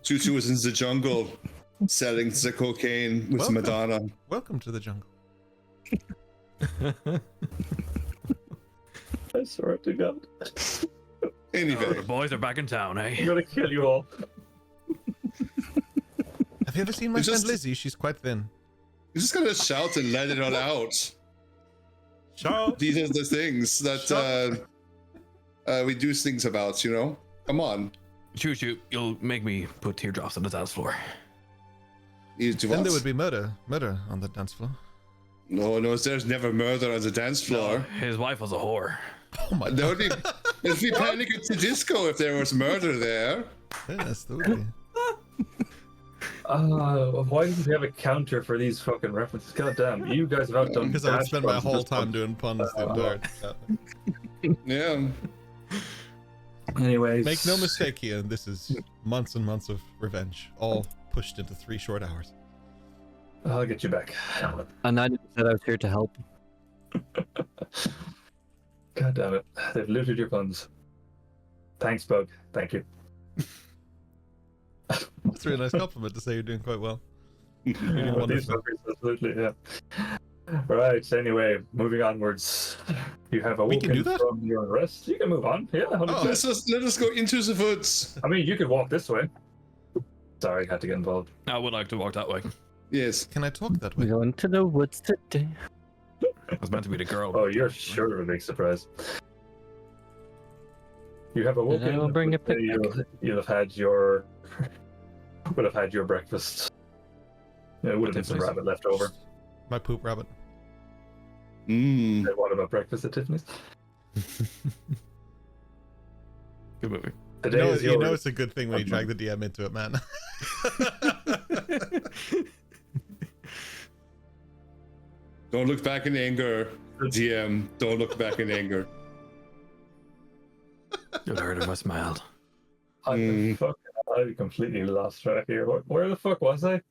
Chuchu was in the jungle selling the cocaine with Welcome. Madonna. Welcome to the jungle. I swear to God. Anyway, the boys are back in town, I'm eh? gonna kill you all. Have you ever seen my It's friend just- Lizzie? She's quite thin. you're just gonna shout and let it all out. Shout! These are the things that we do things about, you know? Come on. Choo choo, you'll make me put teardrops on the dance floor. You do Then what? there would be murder on the dance floor. No, there's never murder on the dance floor. His wife was a whore. Oh my There god. would be, it'd be Panic at the Disco if there was murder there. Yes, there would be. Why didn't we have a counter for these fucking references? God damn, you guys have outdone. Because I would Dash spend my puns whole this time month. doing puns the entire Yeah. Anyways, Make no mistake, Ian, this is months and months of revenge, all pushed into 3 short hours. I'll get you back. And I said I was here to help. God damn it, they've looted your puns. Thanks, Bug. Thank you. It's a really nice compliment to say you're doing quite well. You're doing These wonderful. fuckers, absolutely, yeah. Right. Anyway, moving onwards. You have We can awoken do that? from your rest. You can move on. Yeah, 100%. Let us go into the woods. I mean, you could walk this way. Sorry, had to get involved. I would like to walk that way. Yes. Can I talk that We're way? going to the woods today. I was meant to be the girl. Oh, you're sure of a big surprise. You have awoken. I will bring a You'll have had your. Would have had your breakfast. There would have been some rabbit left over. My poop rabbit. Mm. What about Breakfast at Tiffany's? Good movie. The day is You know yours. it's a good thing when you drag the DM into it, man. Don't look back in anger, GM. Don't look back in anger. You'll heard if I smiled. I completely lost track here. Where the fuck was I?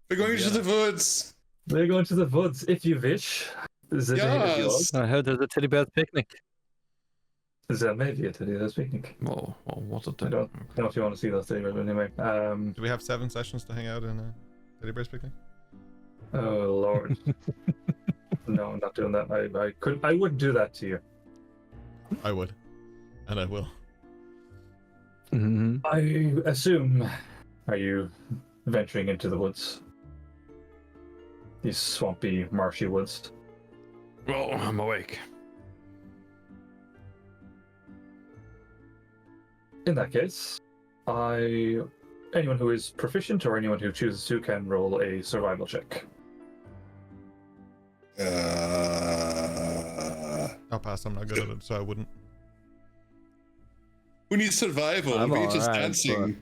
We're going to the woods. We're going to the woods, if you wish. The day is yours. I heard there's a teddy bear picnic. There may be a teddy bear's picnic. Whoa, what's it? I don't know if you want to see that teddy bear, but anyway. Do we have 7 sessions to hang out in a teddy bear's picnic? Oh Lord. No, I'm not doing that. I wouldn't do that to you. I would. And I will. Mm-hmm. I assume, are you venturing into the woods? These swampy, marshy woods. Well, I'm awake. In that case, anyone who is proficient or anyone who chooses to can roll a survival check. I'll pass. I'm not good at it, so I wouldn't. We need survival. I'm We need just alright, dancing.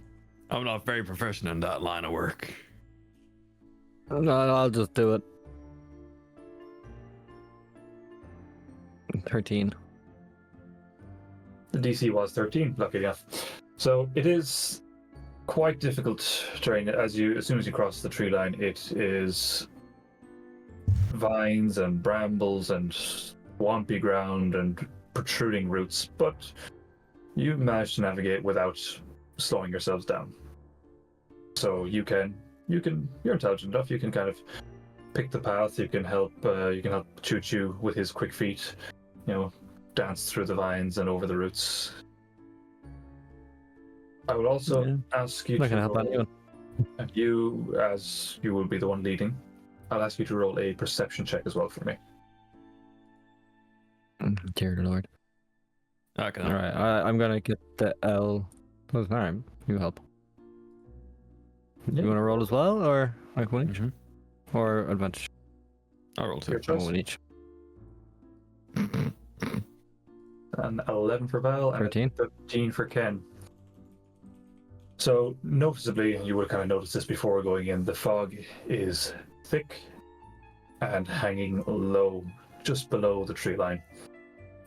I'm not very proficient in that line of work. No, I'll just do it. 13. The DC was 13, lucky enough. So it is quite difficult terrain. As soon as you cross the tree line, it is vines and brambles and swampy ground and protruding roots, but you managed to navigate without slowing yourselves down. So you're intelligent enough. You can kind of pick the path. You can help Choo Choo with his quick feet. Dance through the vines and over the roots. I would also ask you I'm not to gonna help roll, anyone. and you, as you will be the one leading, I'll ask you to roll a perception check as well for me. Dear Lord. Okay. Alright, I'm gonna get the L. What's his name? You help. You wanna roll as well, or like one each? Mm-hmm. Or advantage? I'll roll Your 2. choice. One each. An 11 for Val and 13. 13 for Ken. So noticeably, you would kind of notice this before going in, the fog is thick and hanging low, just below the tree line.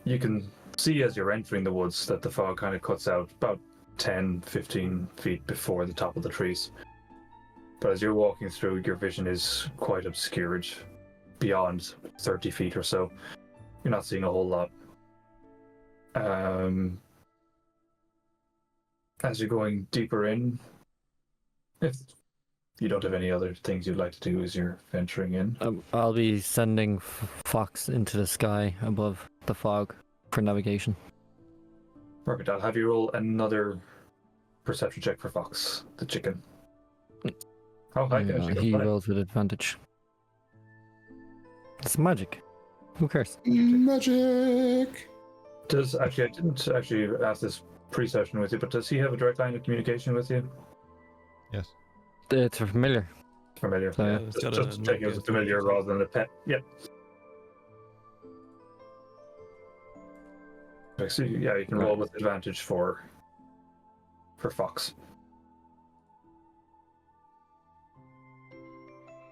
You can see as you're entering the woods that the fog kind of cuts out about 10-15 feet before the top of the trees. But as you're walking through, your vision is quite obscured beyond 30 feet or so. You're not seeing a whole lot. As you're going deeper in, if you don't have any other things you'd like to do as you're venturing in. I'll be sending Fox into the sky above the fog for navigation. Perfect. I'll have you roll another perception check for Fox, the chicken. How high can a chicken He fly? rolls with advantage. It's magic. Who cares? Magic. I didn't actually ask this pre-session with you, but does he have a direct line of communication with you? Yes. It's familiar. Familiar. So, yeah. It's got Just a take it as a familiar rather than a pet. Yep. Okay, so yeah, you can roll with advantage for Fox.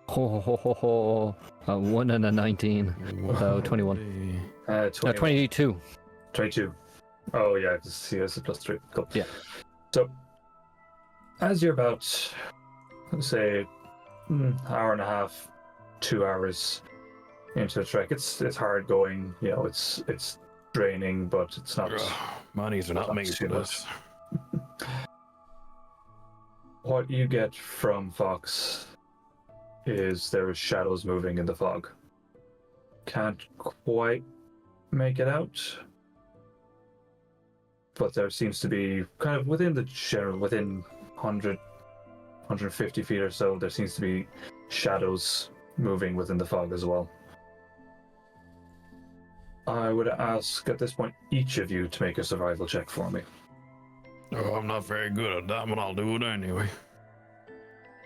Ho ho ho ho. A 1 and a 19. So 21. 22. 22. Oh yeah, because he has a +3. Cool. Yeah. So, as you're about, let's say, hour and a half, 2 hours into the trek, it's hard going. It's draining, but it's not. My knees are not made for too this. What you get from Fox is there is shadows moving in the fog. Can't quite make it out, but there seems to be kind of within 100, 150 feet or so, there seems to be shadows moving within the fog as well. I would ask at this point each of you to make a survival check for me. Oh, I'm not very good at that, but I'll do it anyway.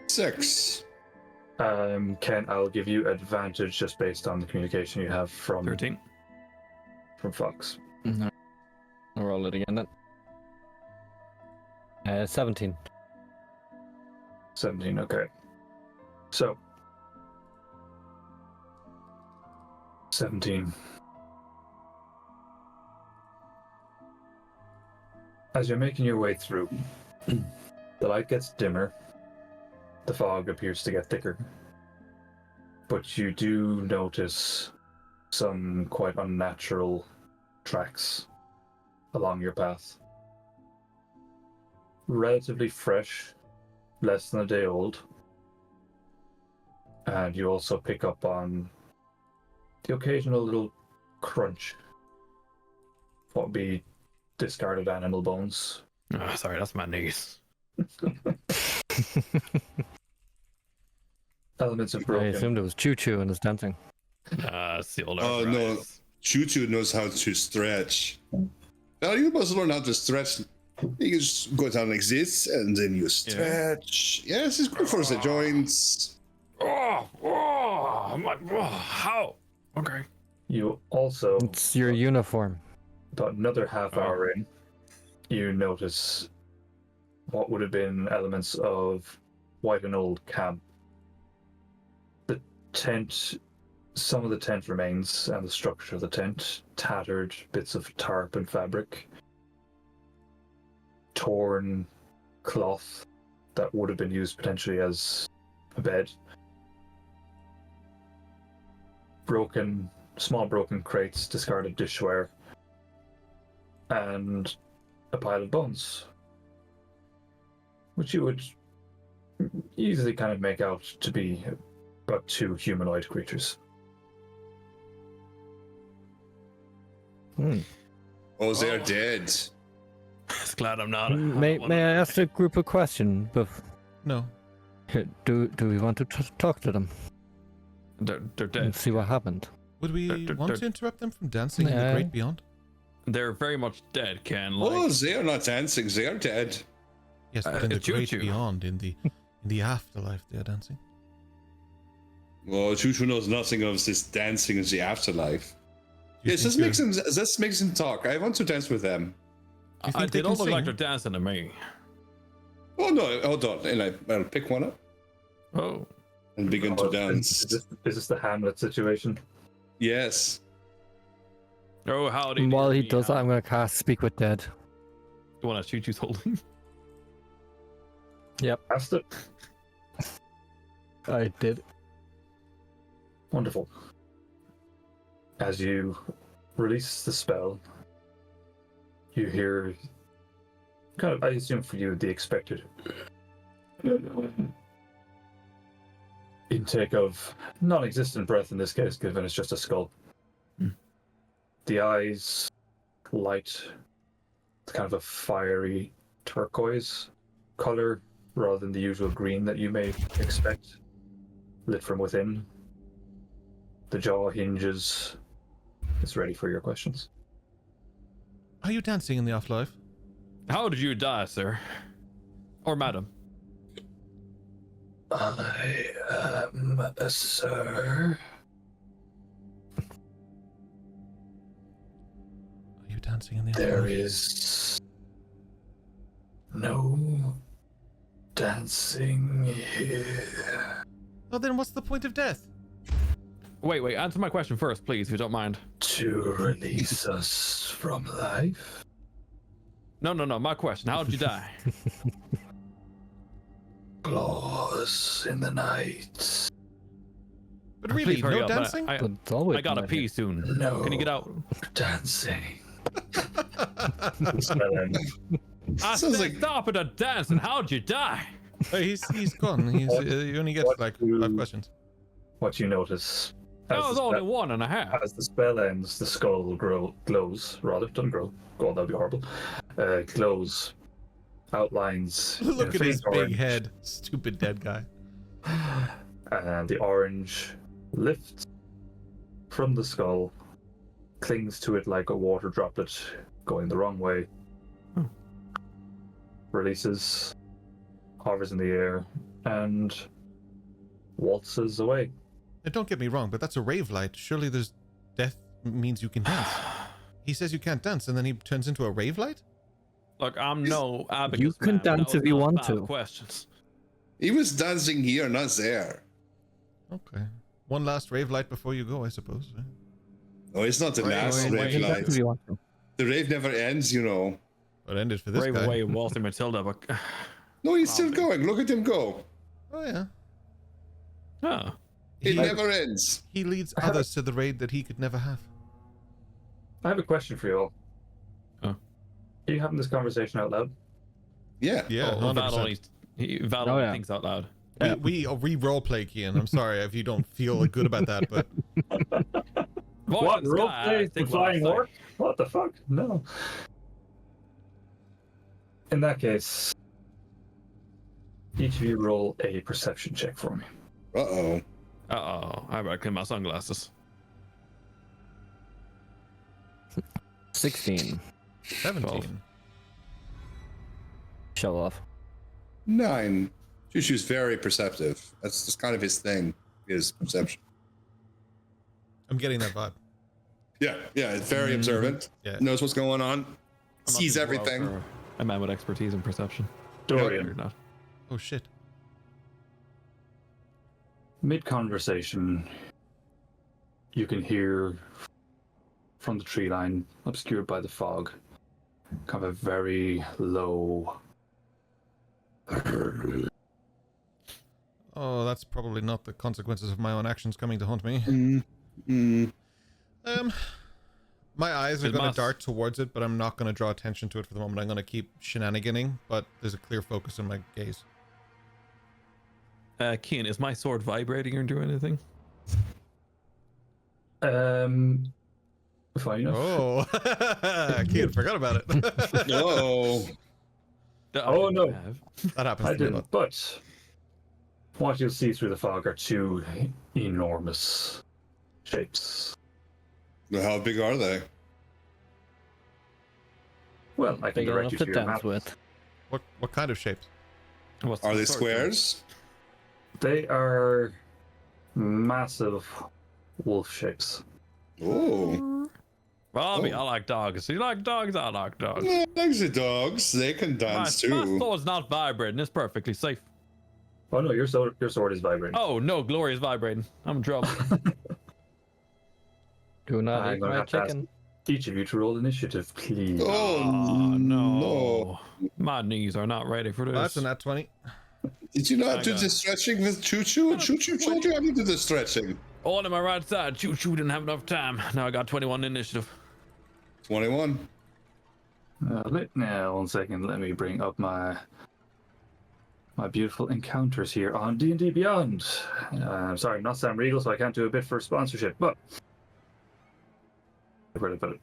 6. Ken, I'll give you advantage just based on the communication you have from 13. From Fox. No. I'll roll it again then. 17. 17, okay. So 17. As you're making your way through, the light gets dimmer, the fog appears to get thicker, but you do notice some quite unnatural tracks along your path. Relatively fresh, less than a day old, and you also pick up on the occasional little crunch. What would be discarded animal bones. Oh, sorry, that's my niece. Elements of I broken. assumed it was Choo Choo and his dancing. It's the older Oh, no. guys. Choo-Choo knows how to stretch. Now you must learn how to stretch. You just go down like this, and then you stretch. Yes, it's good for the joints. I'm like, how? Okay. You also, It's your uniform. about another half hour in, you notice what would have been elements of quite an old camp. The tent, some of the tent remains, and the structure of the tent, tattered bits of tarp and fabric, torn cloth that would have been used potentially as a bed, small broken crates, discarded dishware, and a pile of bones, which you would easily kind of make out to be about 2 humanoid creatures. Oh, they're dead. Just glad I'm not. May I ask the group a question? No. Do we want to talk to them They're and dead. see what happened? Would we They're- want to interrupt them from dancing in the Yeah. great beyond? They're very much dead, Ken. Oh, Like, they are not dancing. They are dead. Yes, but in the great Choo-Choo. beyond, in the afterlife, they are dancing. Well, Choo-Choo knows nothing of this dancing in the afterlife. Do you Yes, think this makes him talk. I want to dance with them. you they think they don't can look like sing? they're dancing to me. Oh no, hold on. And I'll pick one up Oh. and begin to dance. Is this the Hamlet situation? Yes. Oh, howdy. And while he dear. does that, I'm going to cast Speak with Dead. The one that Choo-Choo's holding. Cast it. I did. Wonderful. As you release the spell, you hear, kind of, I assume for you, the expected intake of non-existent breath in this case, given it's just a skull. The eyes light, kind of a fiery turquoise color rather than the usual green that you may expect, lit from within. The jaw hinges. It's ready for your questions. Are you dancing in the afterlife? How did you die, sir? Or madam? I am a sir. Are you dancing in the There afterlife? is no dancing here. Oh, then what's the point of death? Wait, answer my question first, please, if you don't mind. To release us from life. No, my question. How did you die? Claws in the night. But really, Please hurry no up, dancing? But it's always I gotta been pee soon. No. Can you get out? Dancing. I Sounds said like- stop it at dancing. How'd you die? Oh, he's gone. You only get What like do- 5 questions. What you notice That as was the only spell- 1.5. As the spell ends, the skull glows. Rather, doesn't grow. God, that'd be horrible. Glows. Outlines. in Look a at his faint big orange, head. Stupid dead guy. And the orange lifts from the skull, clings to it like a water droplet going the wrong way. Releases, hovers in the air, and waltzes away. And don't get me wrong, but that's a rave light. Surely there's death means you can dance. He says you can't dance, and then he turns into a rave light? Look, I'm no abacus. You can man, but that dance was if you not want 5 to. Questions. He was dancing here, not there. Okay. One last rave light before you go, I suppose. Oh, it's not the Wait, last wait, rave wait. light. If you want to. The rave never ends, you know. But ended for this Brave guy. away, Walter Matilda, but No, he's still Probably. going. Look at him go. Oh yeah. oh, It He, never ends. he leads others to the raid that he could never have. I have a question for you all. Oh. Are you having this conversation out loud? Yeah. Yeah, oh, 100%. Val Oh, only yeah. thinks out loud. We role play, Kian. I'm sorry if you don't feel good about that, but Voice What? in the Role sky, I play think for what I Flying say. Orc? What the fuck? No. In that case, each of you roll a perception check for me. Uh-oh. Uh-oh, I better clean my sunglasses. 16. 17. Show off. 9. Chushu's very perceptive. That's kind of his thing, his perception. I'm getting that vibe. Yeah, it's very observant. Yeah. Knows what's going on. I'm not Sees too well everything. for a man with expertise in perception. Dorian, Or not. Oh shit. mid-conversation, you can hear from the tree line, obscured by the fog, kind of a very low. Oh, that's probably not the consequences of my own actions coming to haunt me. My eyes are It going to must. dart towards it, but I'm not going to draw attention to it for the moment. I'm going to keep shenaniganing, but there's a clear focus in my gaze. Kian, is my sword vibrating or doing anything? Fine enough. Oh, Kian forgot about it. Oh. Oh, no. That happens I to me a didn't, lot. but what you'll see through the fog are two enormous shapes. How big are they? Well, I can Big direct enough you to to your dance map. with. What kind of shapes? What's Are the they sword squares? They are massive wolf shapes. Oh. doing? Well, I Oh. like dogs. You like dogs? I like dogs. No, thanks to dogs. They can My, dance my too. sword's not vibrating. It's perfectly safe. Oh no, your sword is vibrating. Oh, no, Glory is vibrating. I'm in trouble. Do not I'm eat gonna my have to ask chicken. each of you to roll initiative, please. Oh, no. My knees are not ready for this. Oh, that's a nat 20. Did you not I do got the it. stretching with Choo Choo? Choo Choo told you how to do the stretching. All on my right side. Choo Choo didn't have enough time. Now I got 21 initiative. 21. Now, 1 second. Let me bring up my beautiful encounters here on D&D Beyond. Sorry, I'm not Sam Riegel, so I can't do a bit for sponsorship, but where did I put it?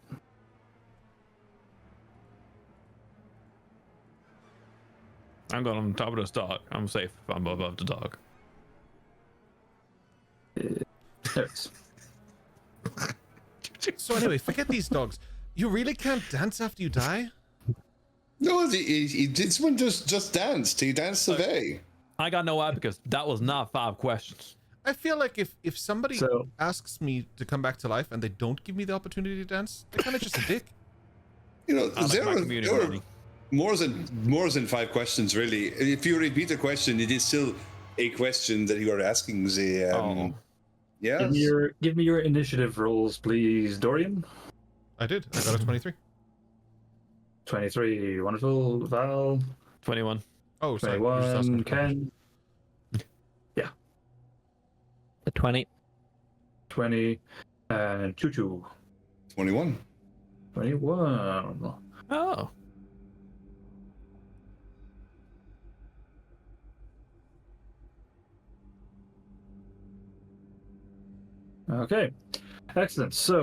I'm going on top of this dog. I'm safe if I'm above the dog. There it is. So anyway, forget these dogs. You really can't dance after you die? No, he did. Someone just danced. He danced away. I got no abacus. That was not 5 questions. I feel like if somebody So- asks me to come back to life and they don't give me the opportunity to dance, they're kind of just a dick. You know, I like there my were, community there were learning. more than 5 questions, really. If you repeat the question, it is still a question that you are asking. The Oh. yes. Give me your initiative rolls, please, Dorian. I did. I got a 23. 23, wonderful. Val, 21. Oh, sorry. you're just asking 21, for permission. Ken, A 20. 20, and Choo Choo, 21. 21. Oh. Okay, excellent. So,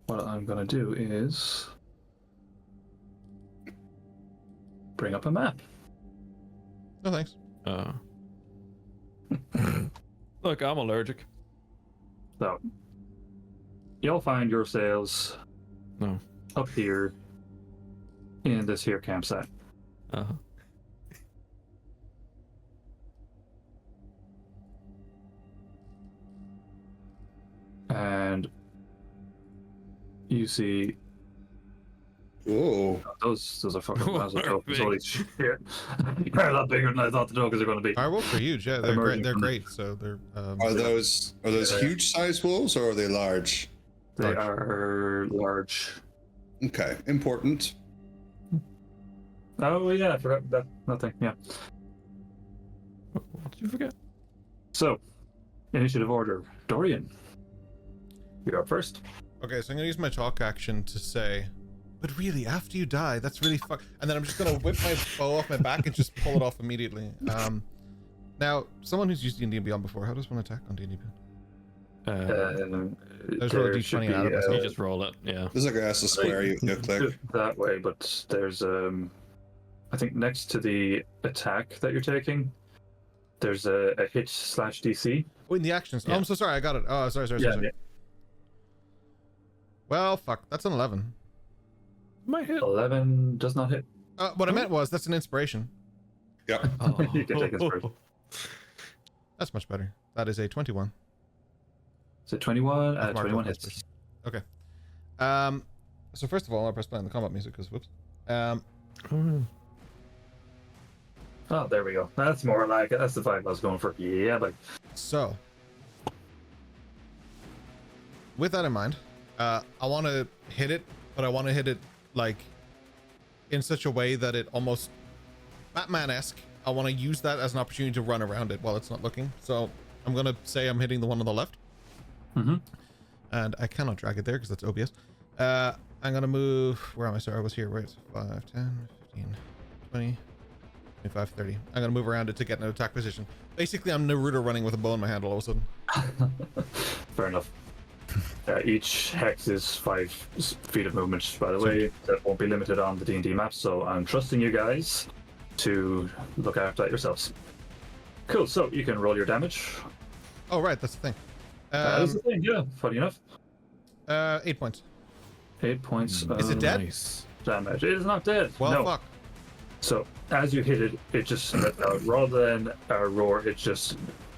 what I'm going to do is bring up a map. No thanks. Look, I'm allergic. So, you'll find yourselves No. up here in this here campsite. Uh-huh. you see. Oh, Those are fucking What massive are tokens. big? Holy shit. They're a lot bigger than I thought the tokens are going to be. Firewolves are huge. Yeah, they're great. Emerging They're from- great. So they're. are those Yeah. huge size wolves or are they large? They Large. are large. Okay, important. Oh, yeah, I forgot that. Nothing, yeah. What did you forget? So, initiative order. Dorian, you're up first. Okay, so I'm gonna use my talk action to say, but really, after you die, that's really fuck. And then I'm just gonna whip my bow off my back and just pull it off immediately. Now, someone who's used D&D Beyond before, how does one attack on D&D Beyond? There's roll a d20 out of myself. You just roll it, yeah. There's like a square you click. that way, but there's I think next to the attack that you're taking, there's a hit slash DC. Oh, in the actions. Oh, Yeah. I'm so sorry. I got it. Oh, sorry. Yeah, Well, fuck. That's an 11. Might hit. 11 does not hit. What I meant was that's an inspiration. Yeah. Oh. You can take inspiration. That's much better. That is a 21. So 21, Mark 21 off hits. inspiration. Okay. So first of all, I'll press play on the combat music because whoops. Oh, there we go. That's more like it. That's the vibe I was going for. Yeah, but So, with that in mind, I want to hit it, but I want to hit it like in such a way that it almost Batman-esque. I want to use that as an opportunity to run around it while it's not looking. So I'm gonna say I'm hitting the one on the left, and I cannot drag it there because that's OBS. I'm gonna move. Where am I? Sorry, I was here. Wait, 5, 10, 15, 20. 25, 30. I'm gonna move around it to get an attack position. Basically, I'm Naruto running with a bow in my hand all of a sudden. fair enough. Each hex is 5 feet of movement, by the way. That won't be limited on the D&D map, so I'm trusting you guys to look after that yourselves. Cool, so you can roll your damage. Oh, right, that's the thing. That's the thing, yeah, funny enough. 8 points. 8 points Is it of dead? Nice. damage. It is not dead. Well, no. fuck. So as you hit it, it just rather than a roar, it just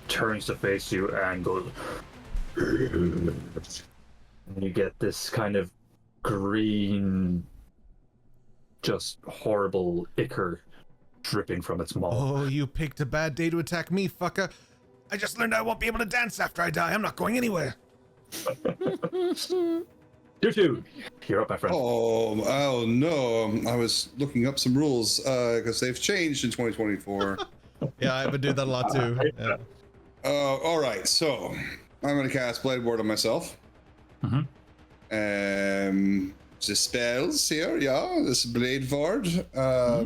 turns to face you and goes. And you get this kind of green, just horrible ichor dripping from its maw. Oh, you picked a bad day to attack me, fucker. I just learned I won't be able to dance after I die. I'm not going anywhere. You two, you're up, my friend. Oh no! I was looking up some rules because they've changed in 2024. Yeah, I've been doing that a lot too. Yeah. All right, so I'm gonna cast Blade Ward on myself. The spells here, yeah. This Blade Ward. Yeah.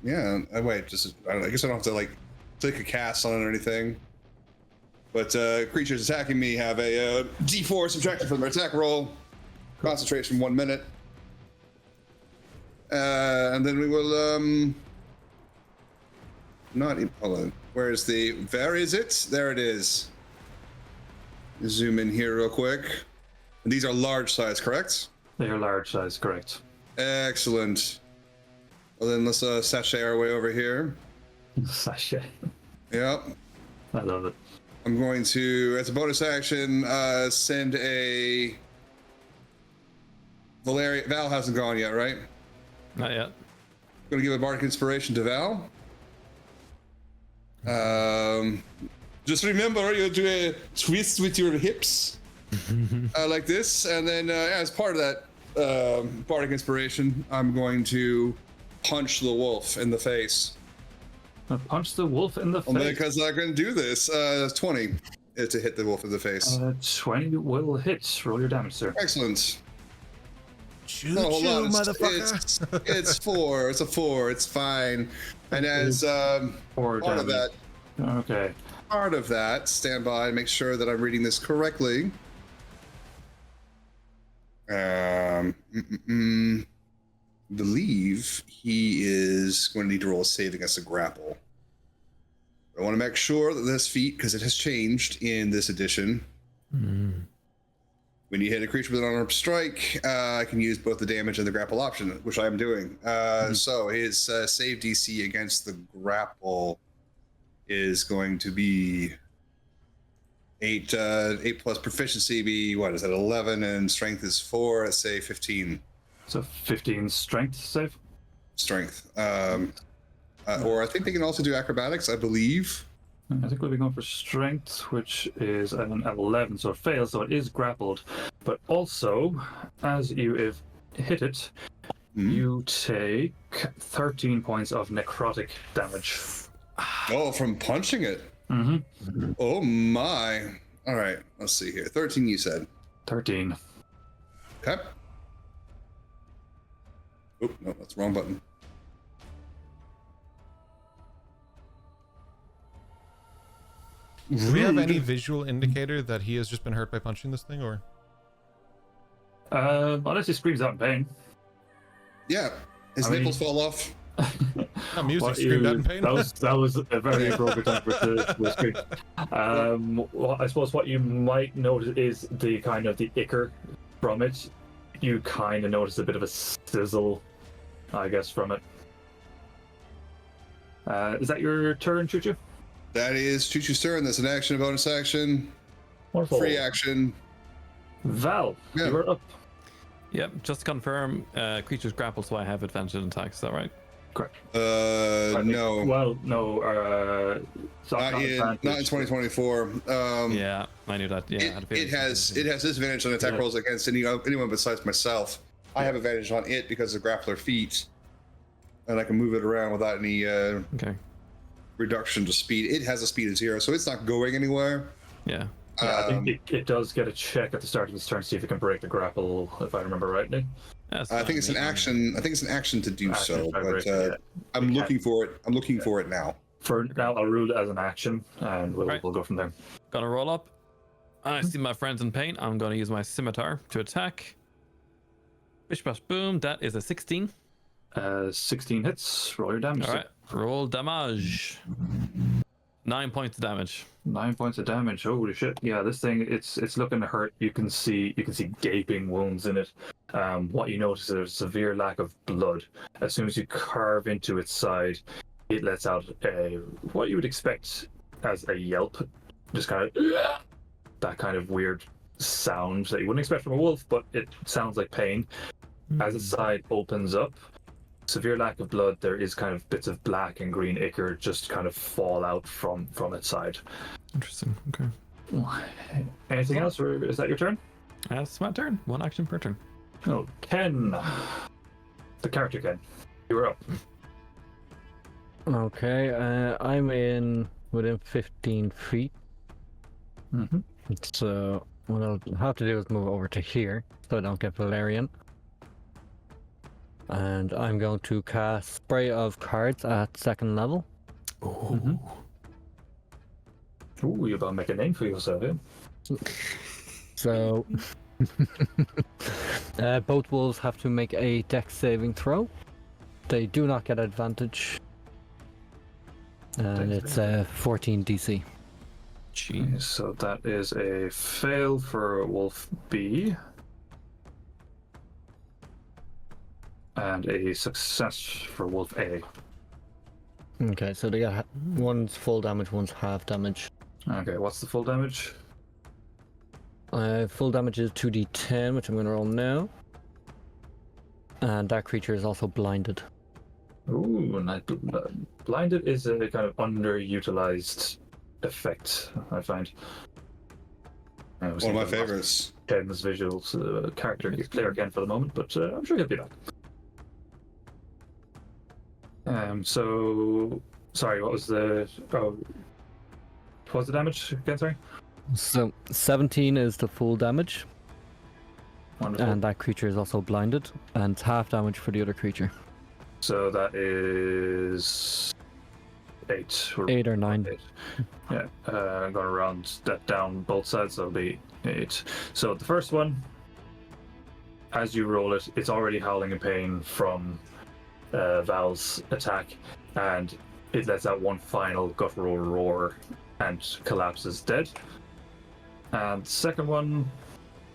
Yeah. Wait, I guess I don't have to like click a cast on it or anything. But creatures attacking me have a D4 subtracted from their attack roll. Concentration 1 minute. And then we will hold on. Where is it? There it is. Zoom in here real quick. And these are large size, correct? They are large size, correct. Excellent. Well then let's sashay our way over here. Sashay. Yep. I love it. I'm going to, as a bonus action, send a Val hasn't gone yet, right? Not yet. I'm going to give a bardic inspiration to Val. Just remember, you do a twist with your hips, like this, and then as part of that bardic inspiration, I'm going to punch the wolf in the face. Punch the wolf in the face. Because I can do this. 20 to hit the wolf in the face. 20 will hit. Roll your damage, sir. Excellent. Choo No, hold on. motherfucker. It's 4. It's a 4. It's fine. And as Four part of damage. that, Okay. stand by and make sure that I'm reading this correctly. Believe he is going to need to roll a save against a grapple. I want to make sure that this feat, because it has changed in this edition. When you hit a creature with an unarmed strike, I can use both the damage and the grapple option, which I am doing. So his save DC against the grapple is going to be 8 plus proficiency be what is that? 11 and strength is 4. Let's say 15. So 15 strength save. Strength. Or I think they can also do acrobatics. I believe. I think we'll be going for strength, which is an 11, so it fails, so it is grappled. But also, as you have hit it, you take 13 points of necrotic damage. Oh, from punching it. Mm-hmm. Oh my. All right, let's see here. 13 you said. 13. Okay. Oh, no, that's the wrong button. Do we have any visual indicator that he has just been hurt by punching this thing, or? Unless he screams out in pain. Yeah, his nipples fall off. Music screamed out in pain. That was a very appropriate time for it to scream. Well, I suppose what you might notice is the kind of the ichor from it. You kind of notice a bit of a sizzle, I guess, from it. Is that your turn, Choo-Choo? That is Choo-Choo's turn. That's an action, a bonus action, Wonderful. free action. Val, Yeah. you are up. Yep, just to confirm, creatures grappled, so I have advantage on attacks. Is that right? Correct. No. Well, no. Not in 2024. Yeah, I knew that. Yeah, I had a feeling It has disadvantage on attack rolls against anyone besides myself. I have advantage on it because of grappler feet, and I can move it around without any Okay. reduction to speed. It has a speed of 0, so it's not going anywhere. Yeah. Yeah, I think it does get a check at the start of its turn to see if it can break the grapple, if I remember rightly. That's I think it's an action. I think it's an action to do so, but I'm looking for it. I'm looking for it now. For now, I'll rule it as an action, and we'll go from there. Gonna roll up. I see my friends in pain. I'm gonna use my scimitar to attack. Bish bash boom. That is a 16. 16 hits. Roll your damage. All right. Roll damage. 9 points of damage. 9 points of damage. Holy shit! Yeah, this thing it's looking to hurt. You can see gaping wounds in it. What you notice is there's a severe lack of blood. As soon as you carve into its side, it lets out what you would expect as a yelp, just kind of that kind of weird sound that you wouldn't expect from a wolf, but it sounds like pain. As its side opens up, severe lack of blood, there is kind of bits of black and green ichor just kind of fall out from its side. Interesting. Okay. Anything else, or is that your turn? That's my turn. One action per turn. Oh, Ken. The character Ken. You were up. Okay, I'm within 15 feet. Mm-hmm. So what I'll have to do is move over to here so I don't get Valerian. And I'm going to cast Spray of Cards at 2nd level. Mm-hmm. Ooh, you're about to make a name for yourself, yeah? So both wolves have to make a dex saving throw. They do not get advantage. And it's 14 DC. Jeez, so that is a fail for Wolf B. And a success for Wolf A. Okay, so they got one's full damage, one's half damage. Okay, what's the full damage? Full damage is 2d10, which I'm going to roll now. And that creature is also blinded. Ooh, blinded is a kind of underutilized effect, I find. One of my favorites. Ken's visuals character player again for the moment, but I'm sure he'll be back. So sorry, what was the damage again? Sorry. So 17 is the full damage. Wonderful. And that creature is also blinded, and it's half damage for the other creature. So that is 8. 8 or 9. 8. Yeah, I'm going to round that down both sides, so it'll be 8. So the first one, as you roll it, it's already howling in pain from Val's attack, and it lets out one final guttural roar and collapses dead. And the second one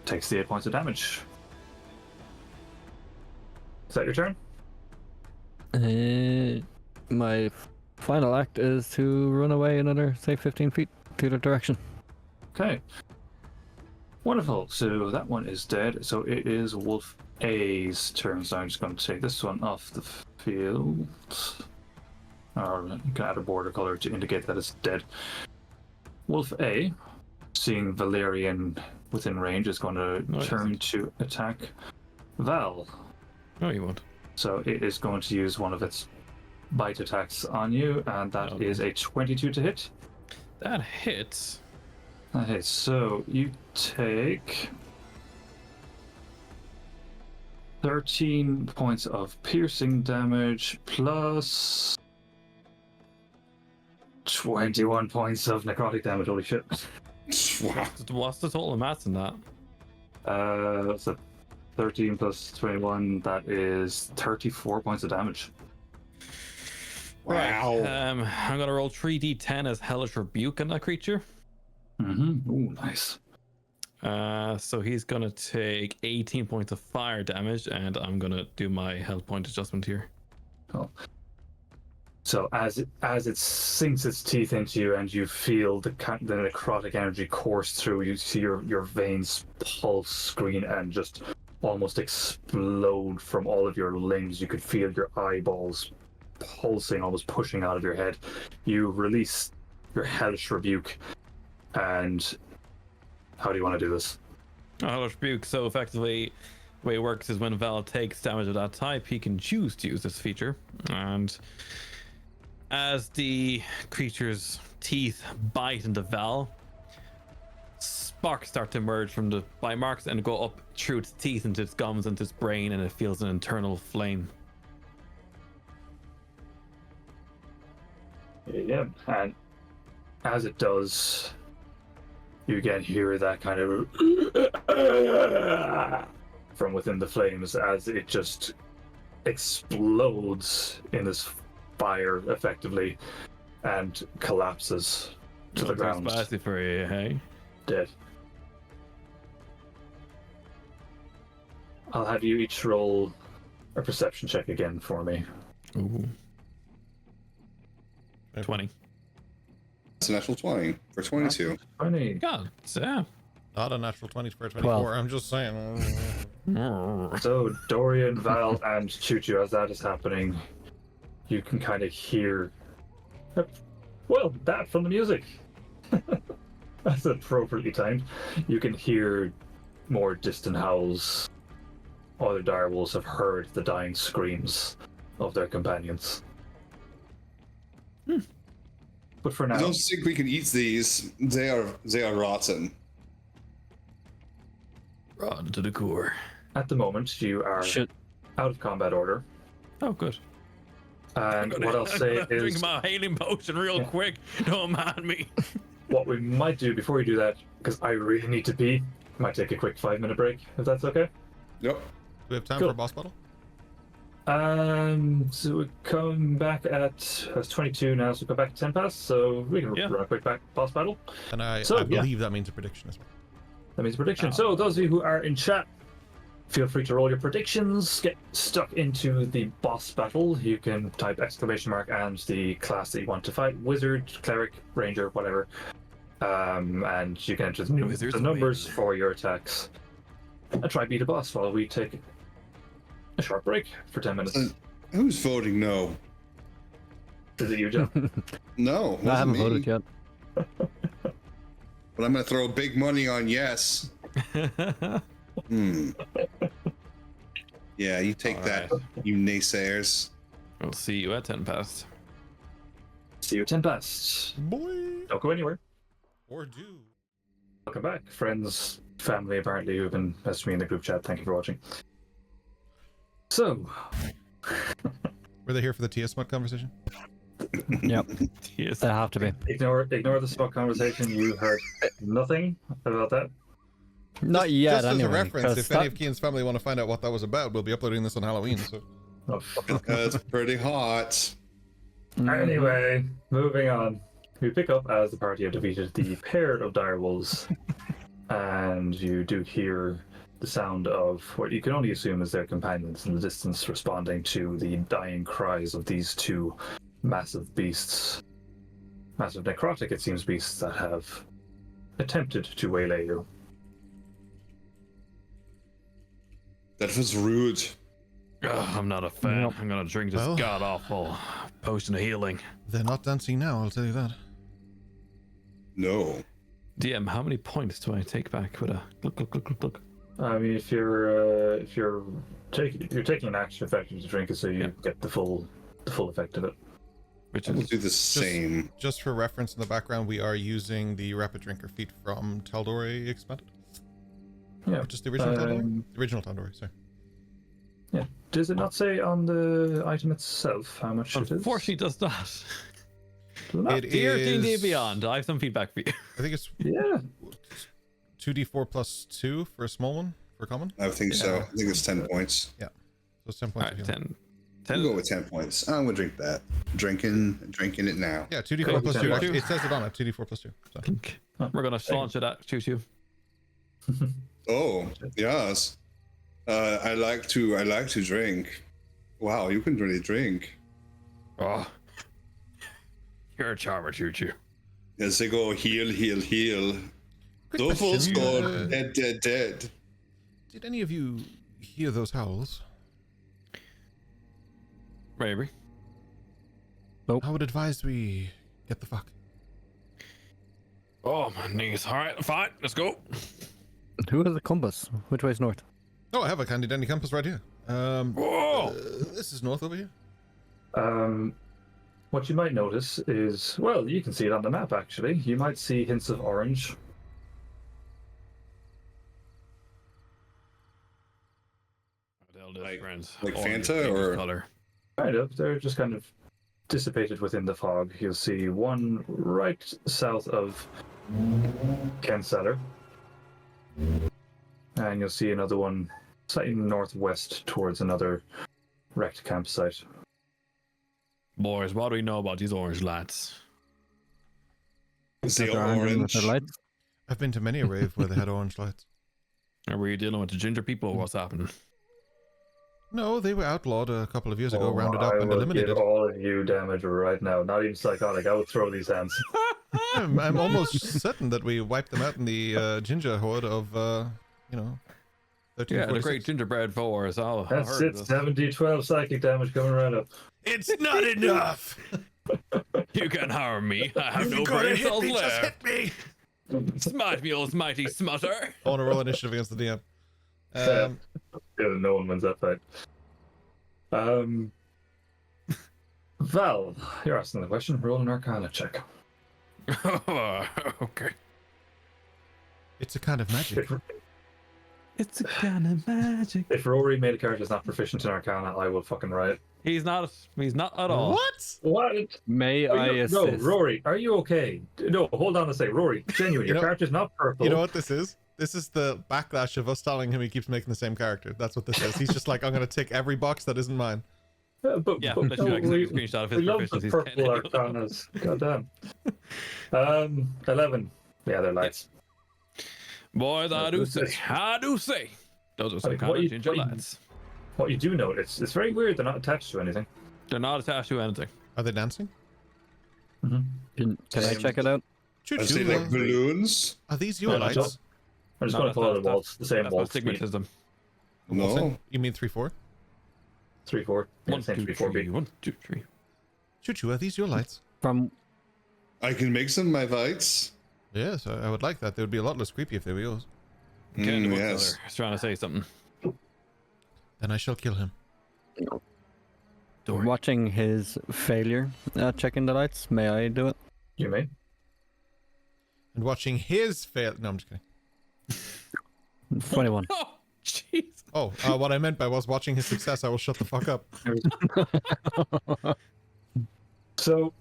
takes the 8 points of damage. Is that your turn? My final act is to run away another, say, 15 feet to the direction. Okay. Wonderful. So that one is dead. So it is Wolf A's turn. So I'm just going to take this one off the field. Or you can add a border color to indicate that it's dead. Wolf A, seeing Valerian within range, is going to turn to attack Val. No, you won't. So it is going to use one of its bite attacks on you, and that is a 22 to hit. That hits. That hits. So you take 13 points of piercing damage plus 21 points of necrotic damage. Holy shit. Wow. What's the total maths in that? So 13 plus 21, that is 34 points of damage. Wow. I'm gonna roll 3d10 as Hellish Rebuke on that creature. Mm-hmm. Ooh, nice. So he's gonna take 18 points of fire damage, and I'm gonna do my health point adjustment here. Cool. So as it sinks its teeth into you, and you feel the necrotic energy course through, you see your veins pulse, screen, and just almost explode from all of your limbs. You could feel your eyeballs pulsing, almost pushing out of your head. You release your Hellish Rebuke, and how do you want to do this? Hellish Rebuke. So effectively, the way it works is when Val takes damage of that type, he can choose to use this feature, and as the creature's teeth bite into Val, sparks start to emerge from the bite marks and go up through its teeth into its gums, into its brain, and it feels an internal flame. Yeah, and as it does, you again hear that kind of from within the flames as it just explodes in this fire effectively and collapses to the ground. Spicy for you, hey? Dead. I'll have you each roll a perception check again for me. Ooh. 20. It's a natural 20 for 22. 20. God, yeah. Not a natural 20 for a 24. 12. I'm just saying. So Dorian, Val, and Choo-Choo, as that is happening, you can kind of hear, well, that from the music. That's appropriately timed. You can hear more distant howls. Other direwolves have heard the dying screams of their companions. But for now, I don't think we can eat these. They are rotten. Rotten to the core. at the moment, you are out of combat order. Oh, good. And what I'll say is... Drink my healing potion real quick. Don't mind me. What we might do before we do that, because I really need to pee, might take a quick 5-minute break, if that's okay. Yep. Do we have time Cool. for a boss battle? So we come back at... It's 22 now, so we come back at 10 past, so we can run a quick boss battle. And I So, believe that means a prediction as well. That means a prediction. So those of you who are in chat, feel free to roll your predictions. Get stuck into the boss battle. You can type ! And the class that you want to fight. Wizard, cleric, ranger, whatever. And you can enter the numbers for your attacks. And try beat a boss while we take a short break for 10 minutes. Who's voting no? Is it you, John? No, I haven't me. voted yet. But I'm going to throw big money on yes. Yeah, you take that, you naysayers. We'll see you at 10 past. See you at 10 past. Boy. Don't go anywhere. Or do. Welcome back, friends, family, apparently, who've been messaging me in the group chat. Thank you for watching. So... Were they here for the TS Smut conversation? Yep. Yes. They have to be. Ignore the spot conversation. You heard nothing about that. Not yet, Just as anyway. a reference, 'cause if any of Kian's family want to find out what that was about, we'll be uploading this on Halloween. So Oh, That's pretty hot. Anyway, moving on. We pick up as the party have defeated the pair of direwolves, and you do hear the sound of what you can only assume is their companions in the distance responding to the dying cries of these two massive beasts. Massive necrotic, it seems, beasts that have attempted to waylay you. That was rude. Ugh, I'm not a fan. Nope. I'm gonna drink this Well. god-awful potion of healing. They're not dancing now, I'll tell you that. No. DM, how many points do I take back with a look, look, look, look, look? I mean, if you're taking an action effective to drink it, so you get the full effect of it. Which We'll is do the same. Just for reference in the background, we are using the Rapid Drinker feat from Tal'Dorei Expanded. Yeah. Or just the original Tal'Dorei? The original Tal'Dorei, sorry. Yeah. Does it not say on the item itself how much it is? unfortunately does not. Does it not? It Dear D&D is... Beyond, I have some feedback for you. I think it's Yeah. 2d4 plus 2 for a small one, for common. I think so. I think it's 10 points. So it's 10 points. Alright, of healing. 10. We'll go with 10 points. I'm gonna drink that. Drinking it now. Yeah, 2d4 plus 2. Okay. Actually, it says it on it, 2d4 plus 2. So. Clink. We're gonna launch it at Choo-Choo. Oh, yes. I like to drink. Wow, you can really drink. Oh. You're a charmer, Choo-Choo. As they go heal. Quick Dolphus question, gone, dead. Did any of you hear those howls? Maybe. I would advise we get the fuck. Oh, my knees. Alright, fine. Let's go. Who has a compass? Which way's north? Oh, I have a candy dandy compass right here. Whoa! This is north over here. What you might notice is, well, you can see it on the map actually. You might see hints of orange. Like friends. Fanta or color. Kind of. They're just kind of dissipated within the fog. You'll see one right south of Kenseller. And you'll see another one slightly northwest towards another wrecked campsite. Boys, what do we know about these orange lads? is the They're armed with their orange. lights. I've been to many a rave where they had orange lights. Are we dealing with the ginger people or what's happening? No, they were outlawed a couple of years ago, Oh, rounded up I and will eliminated. give all of you damage right now. Not even psychotic. I will throw these hands. I'm almost certain that we wiped them out in the ginger horde of, 1346. Yeah, the great gingerbread force. That's it. 70-12 psychic damage coming right up. It's not enough! You can harm me. I have no brain cells left. me! Smite me, old mighty smutter. I want to roll initiative against the DM. Yeah, no one wins that fight. Val, you're asking the question. Roll an Arcana check. Okay. It's a kind of magic. It's a kind of magic. If Rory made a character that's not proficient in Arcana, I will fucking riot. He's not at all. What? What? May I assist? No, Rory, are you okay? No, hold on a sec. Rory, genuine, your character's not purple. You know what this is? This is the backlash of us telling him he keeps making the same character. That's what this is. He's just like, I'm going to tick every box that isn't mine. But literally, I can we, take a screenshot of we his love the proficiencies. purple Arcanas. Goddamn. 11. Yeah, they're lights. Boys, I do say. Those are some Like, kind what of you- ginger what you- lads. What you do notice, it's very weird they're not attached to anything. They're not attached to anything. Are they dancing? Can I check it out? Choo I say choo. like balloons. Are these your No, no, lights? I'm just No, going to follow the that's- waltz, the same That's my waltz speed. stigmatism. No. You mean 3-4? 3-4. Yeah, 1, same 2, 3-4 3. beat. 1, 2, 3. Choo choo, are these your lights? From I can make some my lights. Yes, I would like that. They would be a lot less creepy if they were yours. Again, what's Yes. the other? He's trying to say something. Then I shall kill him. Dorian. watching his failure at checking the lights, may I do it? You may. And watching his fail. No, I'm just kidding. 21. Oh, jeez. Oh, what I meant by was watching his success. I will shut the fuck up. So,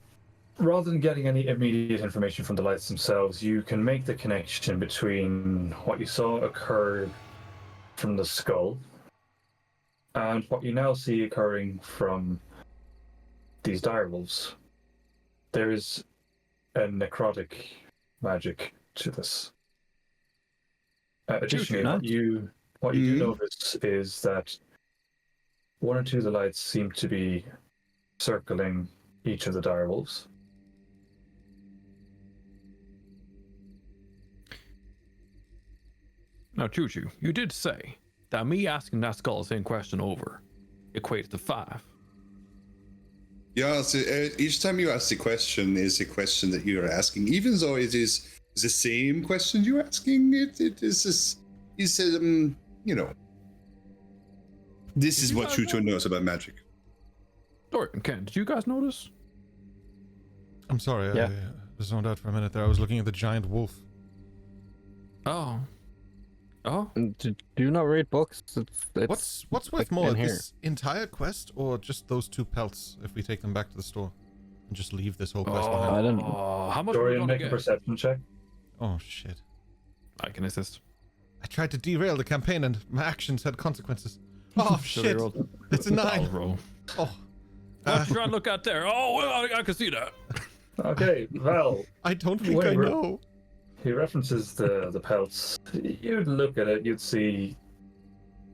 rather than getting any immediate information from the lights themselves, you can make the connection between what you saw occur from the skull and what you now see occurring from these direwolves. There is a necrotic magic to this. Additionally, what you do notice is that one or two of the lights seem to be circling each of the direwolves. Now, Choo-Choo, you did say that me asking that skull the same question over equates to 5. Yeah, so each time you ask the question is a question that you are asking, even though it is the same question you're asking. It is this. He said, you know, this is what Chucho knows about magic. Dorian, Ken, did you guys notice? I'm sorry, Yeah. I was zoned out for a minute there. I was looking at the giant wolf. Oh. Oh? Do you not read books? What's worth like more, in here. this entire quest or just those 2 pelts if we take them back to the store and just leave this whole quest behind? I don't know. Oh, how much Dorian, are we make gonna a get? perception check. Oh shit. I can assist. I tried to derail the campaign and my actions had consequences. Oh shit. It's a 9. Roll. Oh. What you trying to look at there? Oh, well, I can see that. Okay, Val. I don't think I Wait, know. He references the pelts. You'd look at it, you'd see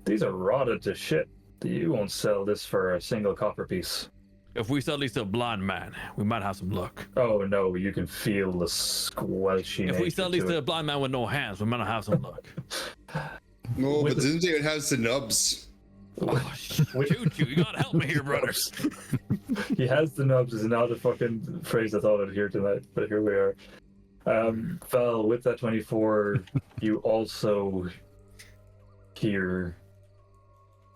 these are rotted to shit. You won't sell this for a single copper piece. If we sell these to a blind man, we might have some luck. Oh no, you can feel the squelchy. If we sell these nature to a it. blind man with no hands, we might not have some luck. No, With but the- then it has the nubs. Oh, Choo-Choo, you gotta help me here, brother. He has the nubs is not a fucking phrase I thought I'd hear tonight, but here we are. Val, with that 24, you also hear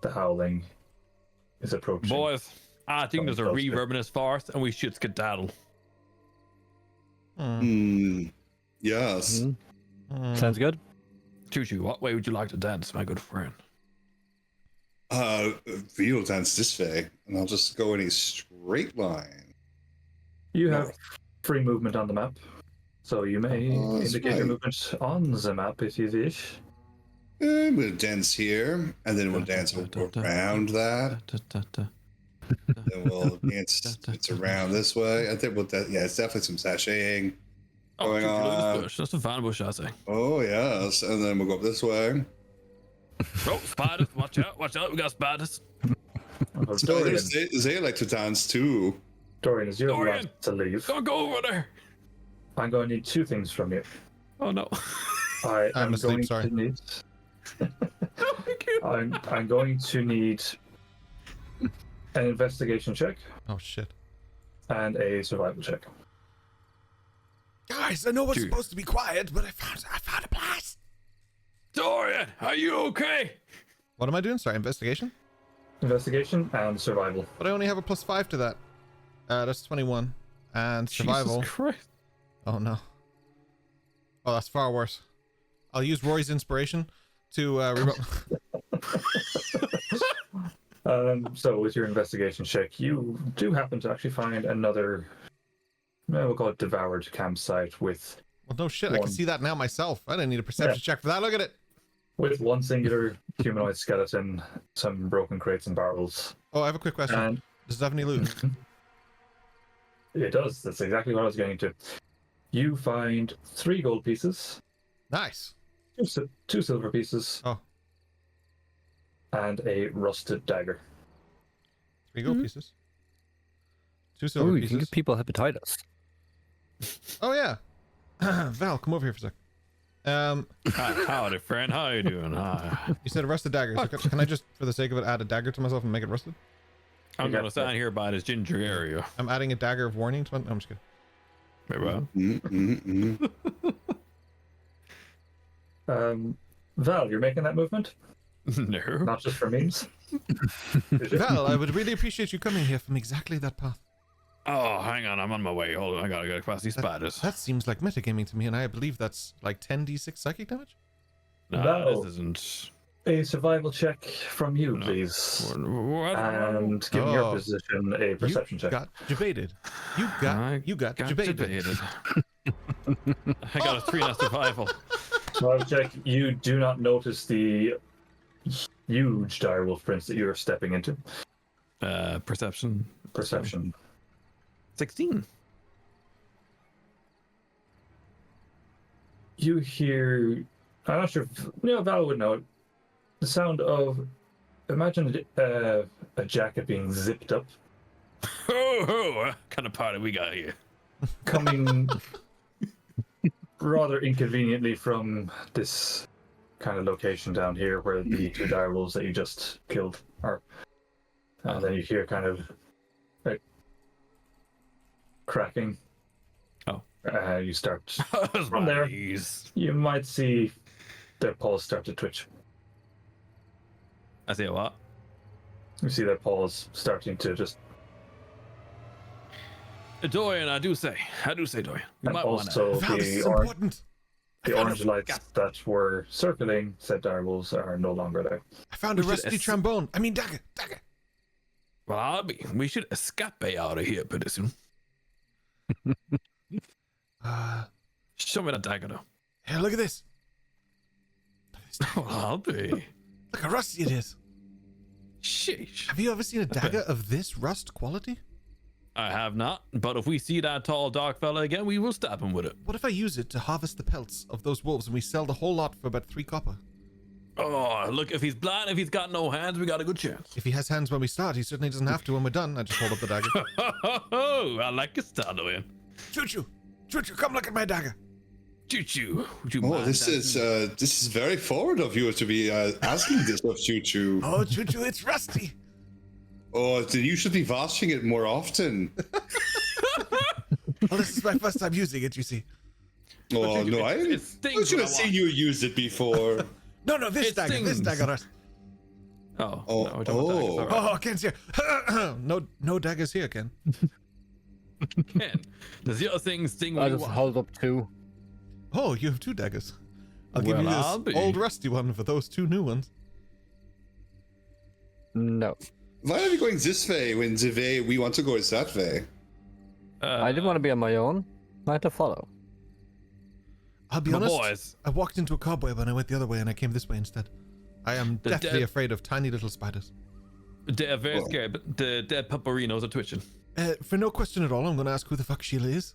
the howling is approaching. Boys, I think there's a Coming closer. reverb in this forest, and we should skedaddle. Yes. Sounds good. Choo-Choo, what way would you like to dance, my good friend? We'll dance this way, and I'll just go in a straight line. You have free movement on the map, so you may That's indicate your right. movement on the map if you wish. We'll dance here, and then we'll dance around that. Then we'll dance it's around this way. I think yeah, it's definitely some sashaying Oh, going Choo-Choo, look at on. this bush. That's a fan bush, I say. Oh yes, and then we'll go up this way. Oh, spiders, watch out, we got spiders. Oh, Spiders, they like to dance too. Dorian, is your Dorian! last to leave? Don't go over there. I'm going to need 2 things from you. Oh no. I I'm am asleep, going sorry. to need. Thank you. I'm going to need an investigation check Oh shit. and a survival check. Guys, I know it's Dude. supposed to be quiet, but I found a blast. Dorian, are you okay? What am I doing? Sorry, investigation? Investigation and survival. But I only have a +5 to that. That's 21. And survival. Jesus Christ. Oh no. Oh, that's far worse. I'll use Roy's inspiration to So with your investigation check, you do happen to actually find another, we'll call it devoured campsite with Well, no shit. I can One. see that now myself. I didn't need a perception check for that. Look at it. one singular humanoid skeleton, some broken crates and barrels, Oh, I have a quick question. and Does it have any loot? it does. That's exactly what I was getting to. You find 3 gold pieces, Nice. 2 silver pieces, Oh. and a rusted dagger. 3 gold pieces. 2 silver Oh, you can pieces. give people hepatitis. Oh yeah. Val, come over here for a sec. Howdy, friend. How you doing? Hi. You said a rusted dagger. So can I just, for the sake of it, add a dagger to myself and make it rusted? I'm You got gonna stand here by this ginger area. I'm adding a dagger of warning to my... No, I'm just kidding. Maybe well. Val, you're making that movement? No. Not just for memes? Val, I would really appreciate you coming here from exactly that path. Oh, hang on. I'm on my way. Hold on. I gotta get past these spiders. That seems like metagaming to me, and I believe that's like 10d6 psychic damage? No, No. this isn't. A survival check from you, No. please. What? And give me your Oh. position a perception You check. got debated. You got debated. debated. I got a 3 on survival. Survival check. You do not notice the huge direwolf prints that you are stepping into. Perception. Perception. 16. You hear. I'm not sure if Val would know it. The sound of. Imagine a jacket being zipped up, Oh, what kind of party we got here? coming rather inconveniently from this kind of location down here where the two direwolves that you just killed are. And then you hear kind of like cracking. Oh. You start from there. You might see their paws start to twitch. I see what? You see their paws starting to just. Dorian, I do say, Dorian. You And might want to. also Val, this is the important. orange lights that were circling said direwolves are no longer there. I found a We should rusty trombone. I mean, dagger. Well, we should escape out of here pretty soon. Show me that dagger, though. Here, look at this. Well, I'll be. Look how rusty it is. Sheesh. Have you ever seen a dagger of this rust quality? I have not, but if we see that tall, dark fella again, we will stab him with it. What if I use it to harvest the pelts of those wolves and we sell the whole lot for about 3 copper? Oh, look, if he's blind, if he's got no hands, we got a good chance. If he has hands when we start, he certainly doesn't have to when we're done. I just hold up the dagger. Oh, I like your style, Dorian. Choo-choo! Choo-choo, come look at my dagger! Choo-choo. Would you Oh, mind this is very forward of you to be asking this of Choo-choo. Oh, choo-choo, it's rusty! Oh, then you should be washing it more often. Well, this is my first time using it, you see. Oh, no, I it stings was going when to I see wash. you use it before. No, this It dagger, stings. rust. Oh, Oh, no, we're talking about daggers, all right. Oh, Ken's here. No daggers here, Ken. Ken, does your thing sting I when you just wash? hold up 2. Oh, you have 2 daggers. I'll give Well, you I'll this be. old rusty one for those 2 new ones. No. Why are we going this way when the way we want to go is that way? I didn't want to be on my own. I had to follow. I'll be My honest, boys. I walked into a cobweb and I went the other way and I came this way instead. I am The deathly dead- afraid of tiny little spiders. They're very scared, but the dead puperinos are twitching. For no question at all, I'm going to ask who the fuck Sheila is.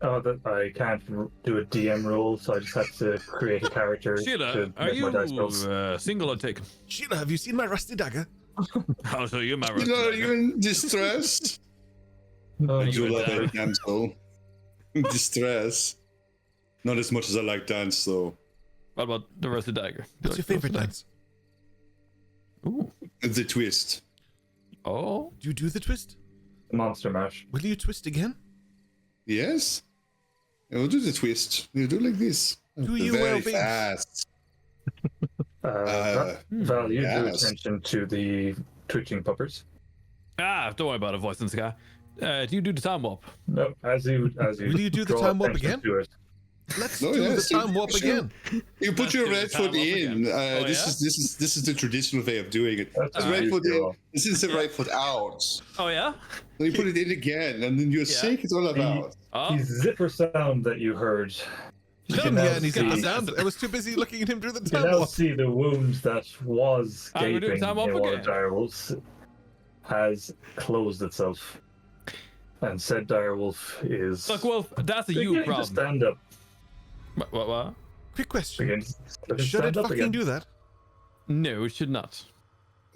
Oh, that I can't do a DM rule, so I just have to create a character Sheila, to are make my dice rolls. you single or taken? Sheila, have you seen my rusty dagger? I'll show you my You know, are you in distress? No, You in love that? it, damsel. Distress. Not as much as I like dance, though. What about the rest of the dagger? What's your favorite dance? Ooh. The twist. Oh. Do you do the twist? Monster Mash. Will you twist again? Yes. We'll do the twist. We'll do like this. Do you Very well, babes? fast. Val, you drew yes. attention to the twitching puppers. Don't worry about a voice in the sky. Do you do the time warp? No, as you Will you do the draw time warp attention again? to it, Let's No, do yes, the time warp sure. again. You put your Let's right do the foot time up in. again. Oh, This is the traditional way of doing it. That's It's what right you foot do. in. This is the right foot out. Oh yeah. Then you put it in again, and then you're sick. It's all about. Oh. the zipper sound that you heard. You can now Yeah, and he's in the see- sound. I was too busy looking at him do the You time now warp. see the wound that was I'm gonna do gaping in time up one of again. the direwolves has closed itself. And said direwolf is Look, Wolf, that's a beginning you to problem. stand up. What? Quick question. Begins to Should stand it up fucking again. do that? No, it should not.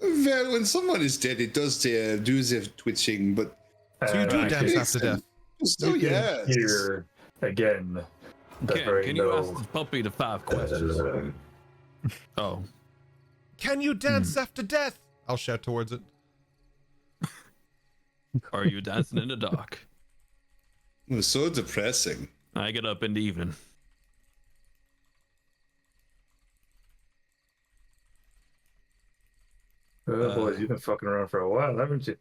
Well, when someone is dead, it does do the twitching, but So you do I dance can- after death. still, you can yes. hear again the Ken, very can you ask low. this puppy the 5 questions? Oh. Can you dance after death? I'll shout towards it. Are you dancing in the dark? It was so depressing. I get up in the evening. Oh, boys, you've been fucking around for a while, haven't you?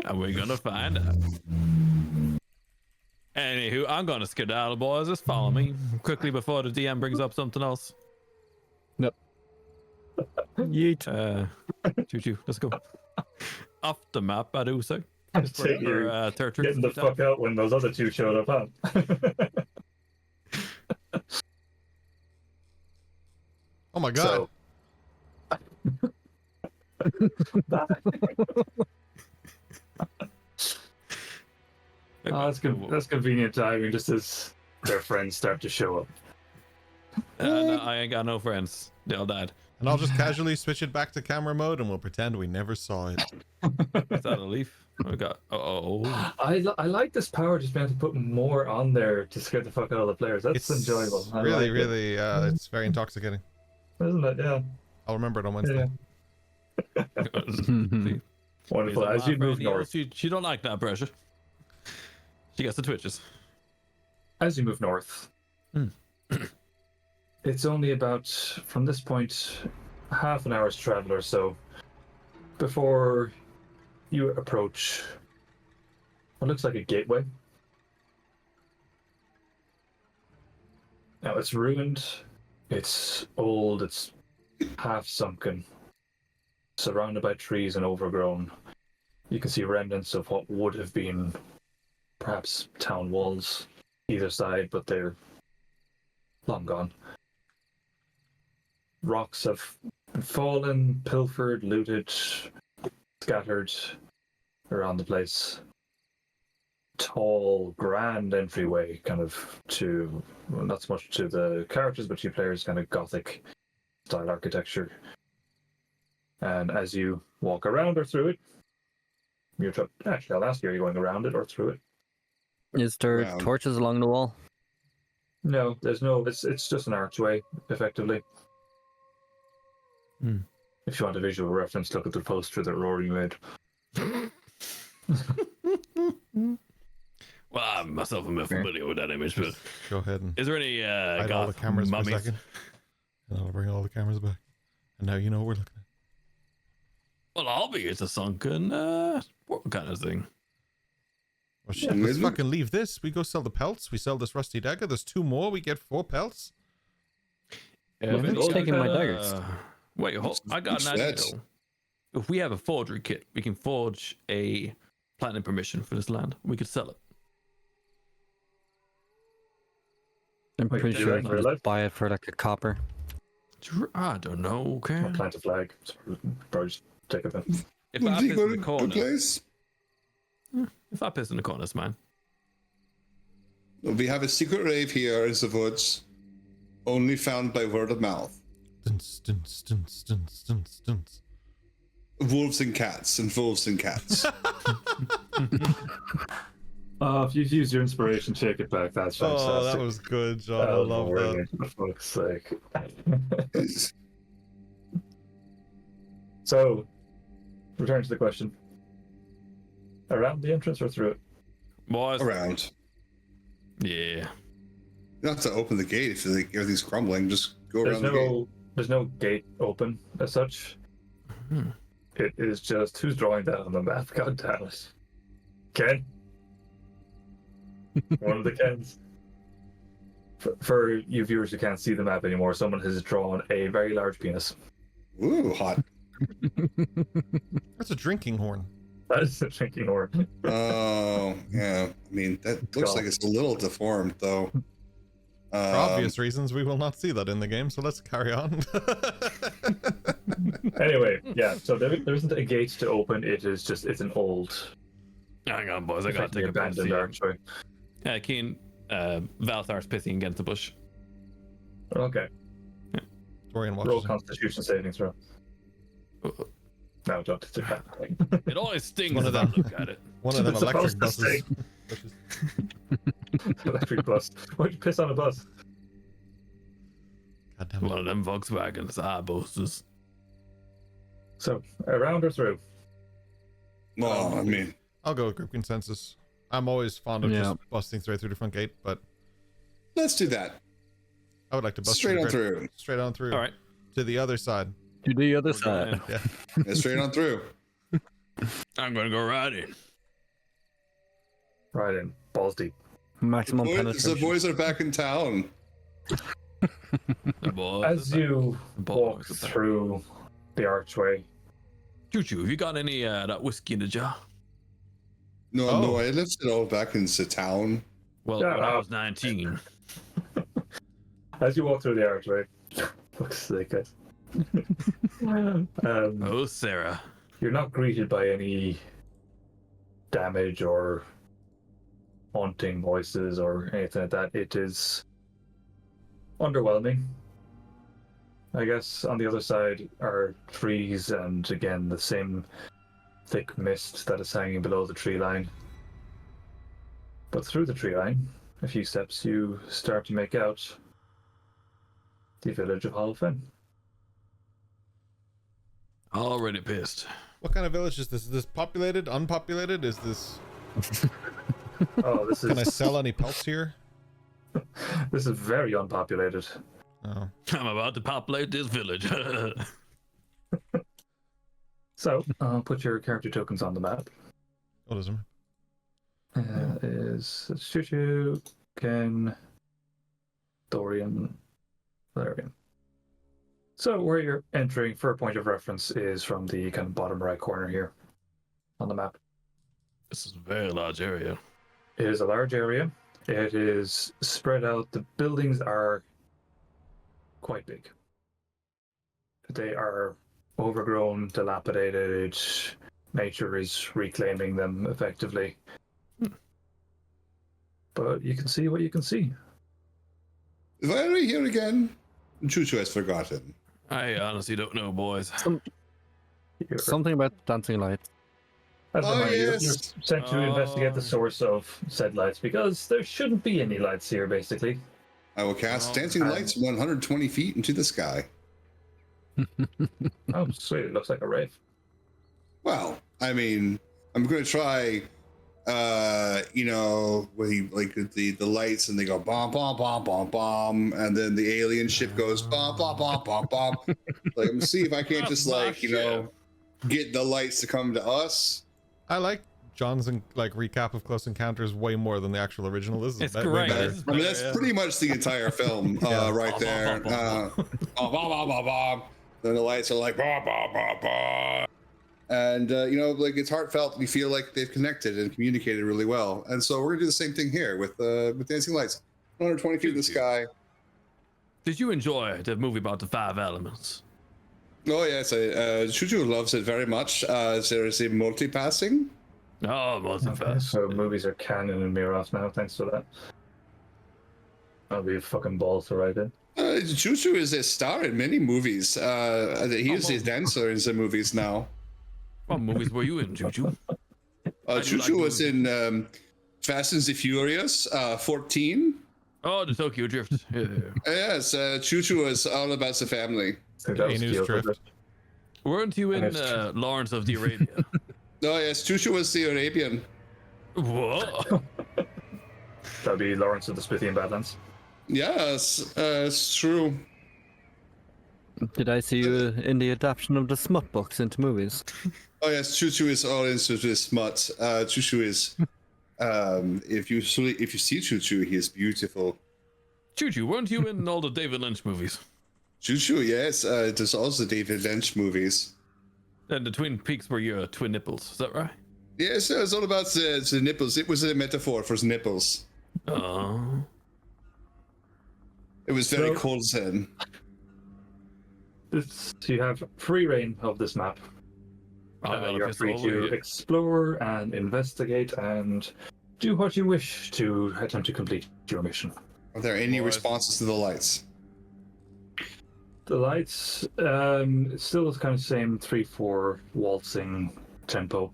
And we're gonna find out. Anywho, I'm gonna skedaddle, boys. Just follow me quickly before the DM brings up something else. Yeet. Choo-choo, let's go. Off the map, I do so. Take you territory. getting the fuck out when those other two showed up, huh? Oh my god. Oh, that's convenient timing, just as their friends start to show up. No, I ain't got no friends. They all died. And I'll just casually switch it back to camera mode, and we'll pretend we never saw it. Is that a leaf? We got. I like this power, just being able to put more on there to scare the fuck out of the players. That's enjoyable. I Really, like really, it's very intoxicating. Isn't it? Yeah. I'll remember it on Wednesday. Wonderful. As you move north, she don't like that pressure. She gets the twitches. As you move north, it's only about, from this point, half an hour's travel or so before you approach what looks like a gateway. Now, it's ruined, it's old, it's half sunken, surrounded by trees and overgrown. You can see remnants of what would have been perhaps town walls either side, but they're long gone. Rocks have fallen, pilfered, looted, scattered around the place. Tall, grand entryway, kind of to, well, not so much to the characters, but to players, kind of Gothic style architecture. And as you walk around or through it, actually, I'll ask you, are you going around it or through it? Is there torches along the wall? No, there's no. It's just an archway, effectively. If you want a visual reference, look at the poster that Rory made. Well, I'm myself am familiar with that image, but Go ahead and is there any hide all the cameras for a second, and I'll bring all the cameras back. And now you know what we're looking at. Well, obviously it's a sunken what kind of thing. Well, shit, let's fucking leave this. We go sell the pelts. We sell this rusty dagger. There's 2 more. We get 4 pelts. Who's taking my daggers? Wait, I got an idea. If we have a forgery kit, we can forge a platinum permission for this land. We could sell it. I'm pretty sure I can just buy it for like a copper. I don't know. Okay. I'll plant a flag. Probably just take it then. If I piss in the corner, place? if I piss in the corner, it's mine. We have a secret rave here in the woods, only found by word of mouth. Dunce, dunce, dunce, dunce, dunce, dunce. Wolves and cats, and wolves and cats. If you've used your inspiration, take it back. That's fantastic. Oh, that was good, John. I love that. For fuck's sake. So, return to the question. Around the entrance or through it? Boys. Around. Yeah. You don't have to open the gate if everything's crumbling. Just go around the gate. There's no gate open as such. It is just, who's drawing that on the map? God damn it. Ken? One of the Kens. For you viewers who can't see the map anymore, someone has drawn a very large penis. Ooh, hot. That's a drinking horn. That is a drinking horn. Oh, yeah. I mean, that looks like it's a little deformed, though. For obvious reasons, we will not see that in the game, so let's carry on. Anyway, yeah, so there isn't a gate to open. It's an old... Hang on, boys. I gotta take a abandoned archway. Kian, Valthar's pissing against the bush. Okay. Dorian Roll watches. Constitution saving throw. No, don't do that. It always stings One of when I them. look at it. One of them It's electric supposed to buses. Electric bus. Why'd you piss on a bus? God damn it. One of them Volkswagens, boasters. So, around or through? Well, I mean, I'll go with group consensus. I'm always fond of just busting straight through the front gate, but let's do that. I would like to bust Straight on through. Straight on through. All right. To the other side. To the other side. Yeah. Yeah, straight on through. I'm gonna go right in. Right in. Balls deep. Maximum The penetration. boys are back in town. The boys. As you walk boys. through the archway, Choo-choo, have you got any that whiskey in the jar? No, I left it all back in the town. Well, Yeah, when I was 19. as you walk through the archway, fuck's sake, guys. Oh, Sarah. You're not greeted by any damage or haunting voices or anything like that. It is underwhelming. I guess on the other side are trees, and again the same thick mist that is hanging below the tree line. But through the tree line, a few steps, you start to make out the village of Hallowfen. Already pissed. What kind of village is this? Is this populated? Unpopulated? Is this? Oh, this is. Can I sell any pelts here? This is very unpopulated. Oh. I'm about to populate this village. So, I'll put your character tokens on the map. What is it? Is Choo-Choo, Ken, Dorian, Valerian. So where you're entering for a point of reference is from the kind of bottom right corner here on the map. This is a very large area. It is a large area. It is spread out. The buildings are quite big. They are overgrown, dilapidated. Nature is reclaiming them effectively. But you can see what you can see. Why are we here again? Choo-Choo has forgotten. I honestly don't know, boys. Something about dancing lights. As a reminder, yes. you're sent to investigate the source of said lights because there shouldn't be any lights here, basically. I will cast dancing lights 120 feet into the sky. Oh, sweet. It looks like a rave. Well, I mean, I'm going to try, where he, like, the lights, and they go bomb, bomb, bomb, bomb, bomb, and then the alien ship goes bomb, bomb, bomb, bomb, bomb. Like, I'm going to see if I can't just, like, get the lights to come to us. I like John's recap of Close Encounters way more than the actual original. This is It's way great. better. I mean, that's pretty much the entire film right there. Bomb, bomb, bomb, bomb, bomb. Then the lights are like bomb, bomb, bomb, bomb. And, like, it's heartfelt. We feel like they've connected and communicated really well. And so we're going to do the same thing here with Dancing Lights. 120 feet in the sky. Did you enjoy the movie about the 5 elements? Oh, yes. Choo-Choo loves it very much. There is a multi-passing. Oh, multiverse. So movies are canon in Mirroth now, thanks for that. That'll be a fucking balls to write in. Choo-Choo is a star in many movies. He is a dancer in some movies now. What movies were you in, Choo-Choo? Choo-Choo was in Fast and the Furious 14. Oh, the Tokyo Drift. Yeah. Yes, Choo-Choo was all about the family. Weren't you in Lawrence of the Arabia? Oh, yes, Choo-Choo was the Arabian. Whoa. That'd be Lawrence of the Scythian Badlands. Yes, it's true. Did I see you in the adaptation of the smut books into movies? Oh, yes, Choo-Choo is all into the smut. Choo-Choo is... if you see Choo-Choo, he is beautiful. Choo-Choo, weren't you in all the David Lynch movies? Choo-Choo, yes. There's also David Lynch movies. And the Twin Peaks were your twin nipples, is that right? Yes, it's all about the nipples. It was a metaphor for the nipples. Oh. It was very cold then. You have free reign of this map. You're free to explore and investigate and do what you wish to attempt to complete your mission. Are there any responses to the lights? The lights, still the kind of same 3/4 waltzing tempo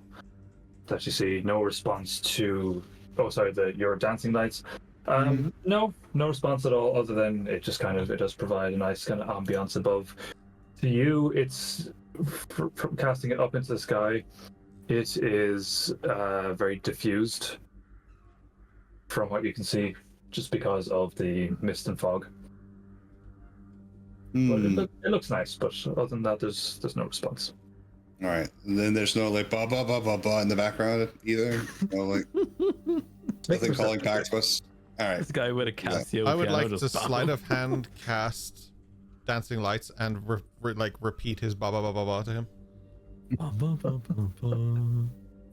that you see. No response to, your dancing lights. No response at all, other than it just it does provide a nice kind of ambiance above. To you, it's from casting it up into the sky. It is very diffused from what you can see, just because of the mist and fog. But it looks nice, but other than that, there's no response. All right, and then there's no like ba ba ba ba ba in the background either. No, like nothing calling back to us. All right, this guy with a Casio. I would like to sleight of hand cast Dancing Lights and repeat his ba ba ba ba ba to him.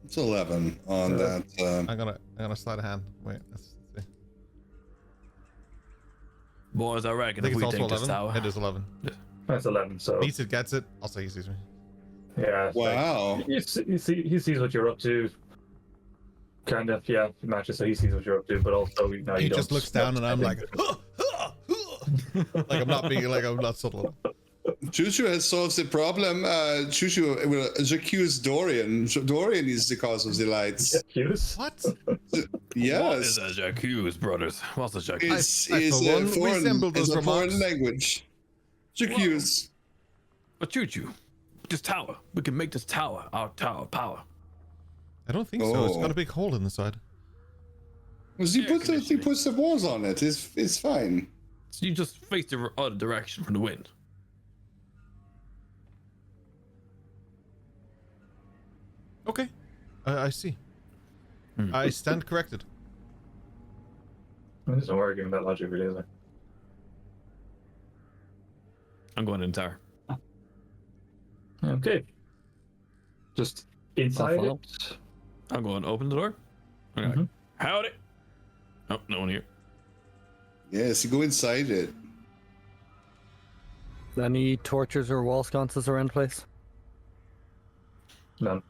It's 11 on that. I'm gonna sleight of hand. Wait, let's see. Boys, I reckon I think if it's we also take 11. this tower. It is 11. That's 11. So Beats it, gets it. I'll say he sees me. yeah. Wow. He sees what you're up to. Kind of, yeah, matches. So he sees what you're up to, but also now He just looks down, and I'm like, like I'm not subtle. Choo-Choo has solved the problem. Choo-Choo will accuse Dorian. Dorian is the cause of the lights. Accuse? What? Yes. What is a j'accuse, brothers? What's a j'accuse? It's I for one foreign, resemble those it's a foreign remarks. language. J'accuse. But Choo-Choo, this tower, we can make this tower our tower of power. I don't think so. It's Oh. got a big hole in the side. Well, he puts the walls on it. It's fine. So you just face the other direction from the wind. Okay. I see. I stand corrected. There's no arguing that logic, really, is there? I'm going in the tower. Okay. Just inside follow. it. I'm going to open the door. I'm like, howdy. Oh, no one here. Yes, you go inside it. Any torches or wall sconces around the place? None.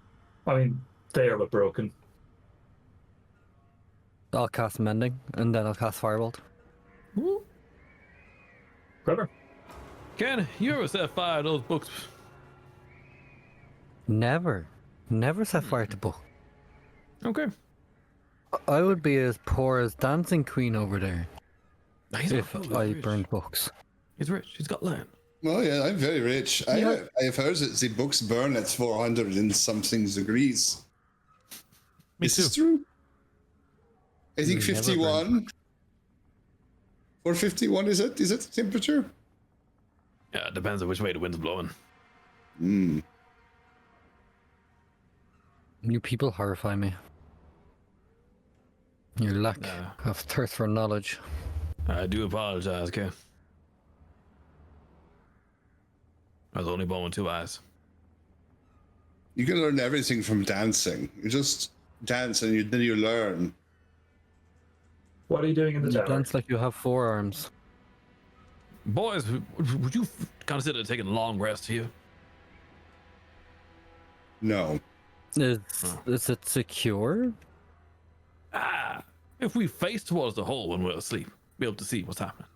I mean, they are but broken. I'll cast Mending, and then I'll cast Firebolt. Woo. Clever. Ken, you ever set fire to those books? Never set fire to book. Okay. I would be as poor as Dancing Queen over there He's if I rich. burned books. He's rich. He's got land. Well, yeah, I'm very rich. I have heard that the books burn at 400 and something degrees. Me Is too. this true? I think Never burned 51. 451 is it? Is it the temperature? Yeah, it depends on which way the wind's blowing. Hmm. You people horrify me. Your lack of thirst for knowledge. I do apologize, Ken. I was only born with 2 eyes. You can learn everything from dancing. You just dance and then you learn. What are you doing in the You tower? dance like you have 4 arms. Boys, would you consider taking a long rest here? No. Is it secure? If we face towards the hole when we're asleep, be able to see what's happening.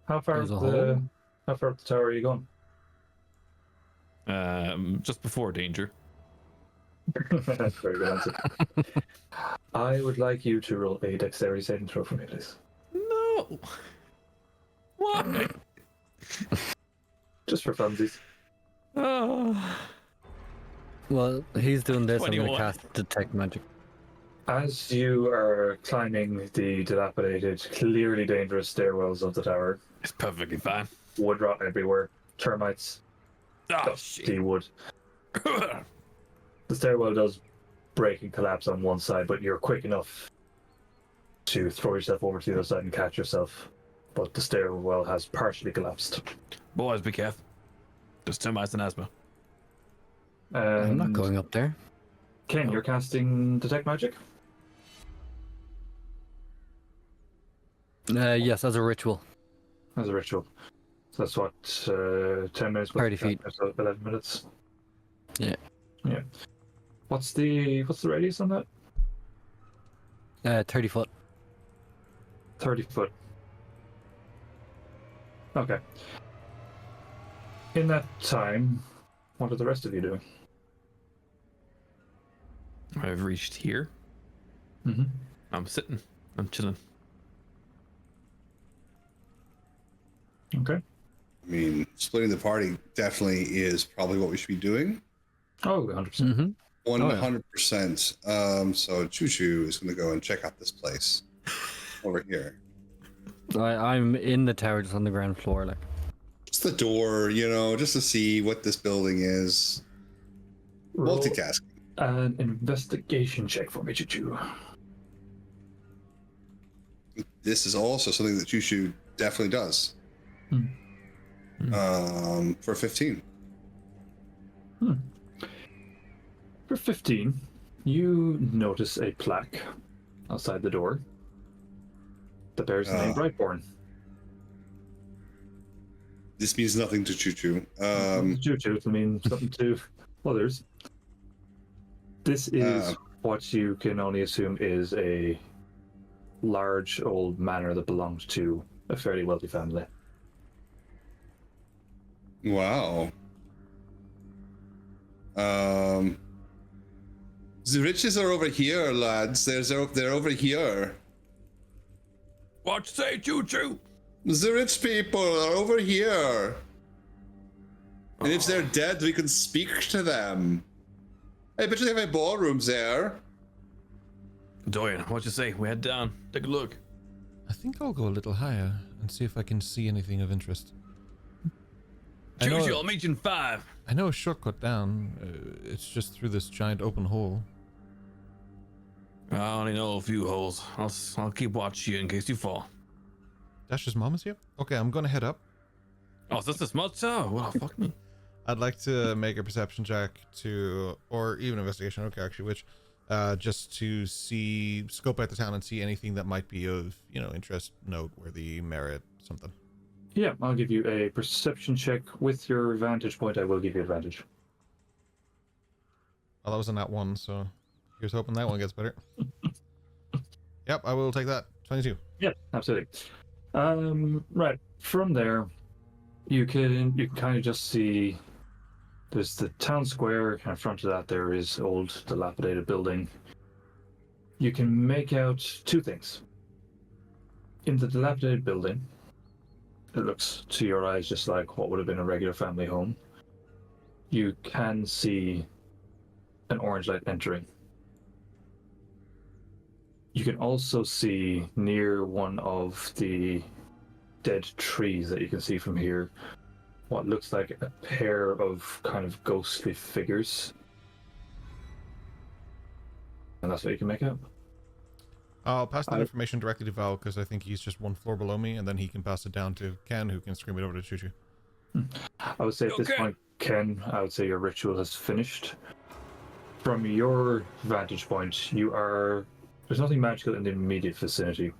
How far There's up a hole? how far up the tower are you going? Just before danger. That's a very good answer. I would like you to roll a dexterity saving throw for me, please. No. Why? Just for funsies. Oh. Well, he's doing this. I'm 21. going to cast Detect Magic. As you are climbing the dilapidated, clearly dangerous stairwells of the tower, It's perfectly fine. wood rot everywhere, termites, Oh, dusty shit. wood. The stairwell does break and collapse on one side, but you're quick enough to throw yourself over to the other side and catch yourself. But the stairwell has partially collapsed. Boys, be careful. There's termites and asthma. I'm not And going up there. Ken, you're casting Detect Magic? Yes, as a ritual. As a ritual. So that's what, 10 minutes? 30 feet. So 11 minutes. Yeah. Yeah. What's the radius on that? 30 foot. 30 foot. Okay. In that time, what are the rest of you doing? I've reached here. Mm-hmm. I'm sitting. I'm chilling. Okay. I mean, splitting the party definitely is probably what we should be doing. Oh, 100%. Mm-hmm. 100%. So Choo-Choo is going to go and check out this place over here. I'm in the tower, just on the ground floor. Like, Just the door, just to see what this building is. Roll Multitasking. an investigation check for me, Choo-Choo. This is also something that Choo-Choo definitely does. For 15. For 15, you notice a plaque outside the door that bears the name Brightborn. This means nothing to Choo-Choo. Choo-Choo, it'll mean something to others. This is what you can only assume is a large old manor that belonged to a fairly wealthy family. Wow. The riches are over here, lads. They're over here. What say, Choo Choo? The rich people are over here. And if they're dead, we can speak to them. I bet you they have a ballroom there. Dorian, what you say? We head down. Take a look. I think I'll go a little higher and see if I can see anything of interest. Choo Choo, I'll meet you in 5. I know a shortcut down. It's just through this giant open hole. I only know a few holes. I'll keep watch you in case you fall. Dash's mom is here? Okay, I'm gonna head up. Oh, is this the smut tower? Well, fuck me. I'd like to make a perception check or even investigation, okay, actually, which, just to scope out the town and see anything that might be of, interest, noteworthy, merit, something. Yeah, I'll give you a perception check with your vantage point. I will give you advantage. Well, that was a nat 1, so here's hoping that one gets better. Yep, I will take that. 22. Yeah, absolutely. Right, from there, you can kind of just see there's the town square, and in front of that there is old dilapidated building. You can make out 2 things. In the dilapidated building, it looks to your eyes just like what would have been a regular family home. You can see an orange light entering. You can also see near one of the dead trees that you can see from here what looks like a pair of kind of ghostly figures. And that's what you can make out. I'll pass the information directly to Val because I think he's just 1 floor below me, and then he can pass it down to Ken, who can scream it over to Choo Choo. I would say at this point, Ken, I would say your ritual has finished. From your vantage point, there's nothing magical in the immediate vicinity,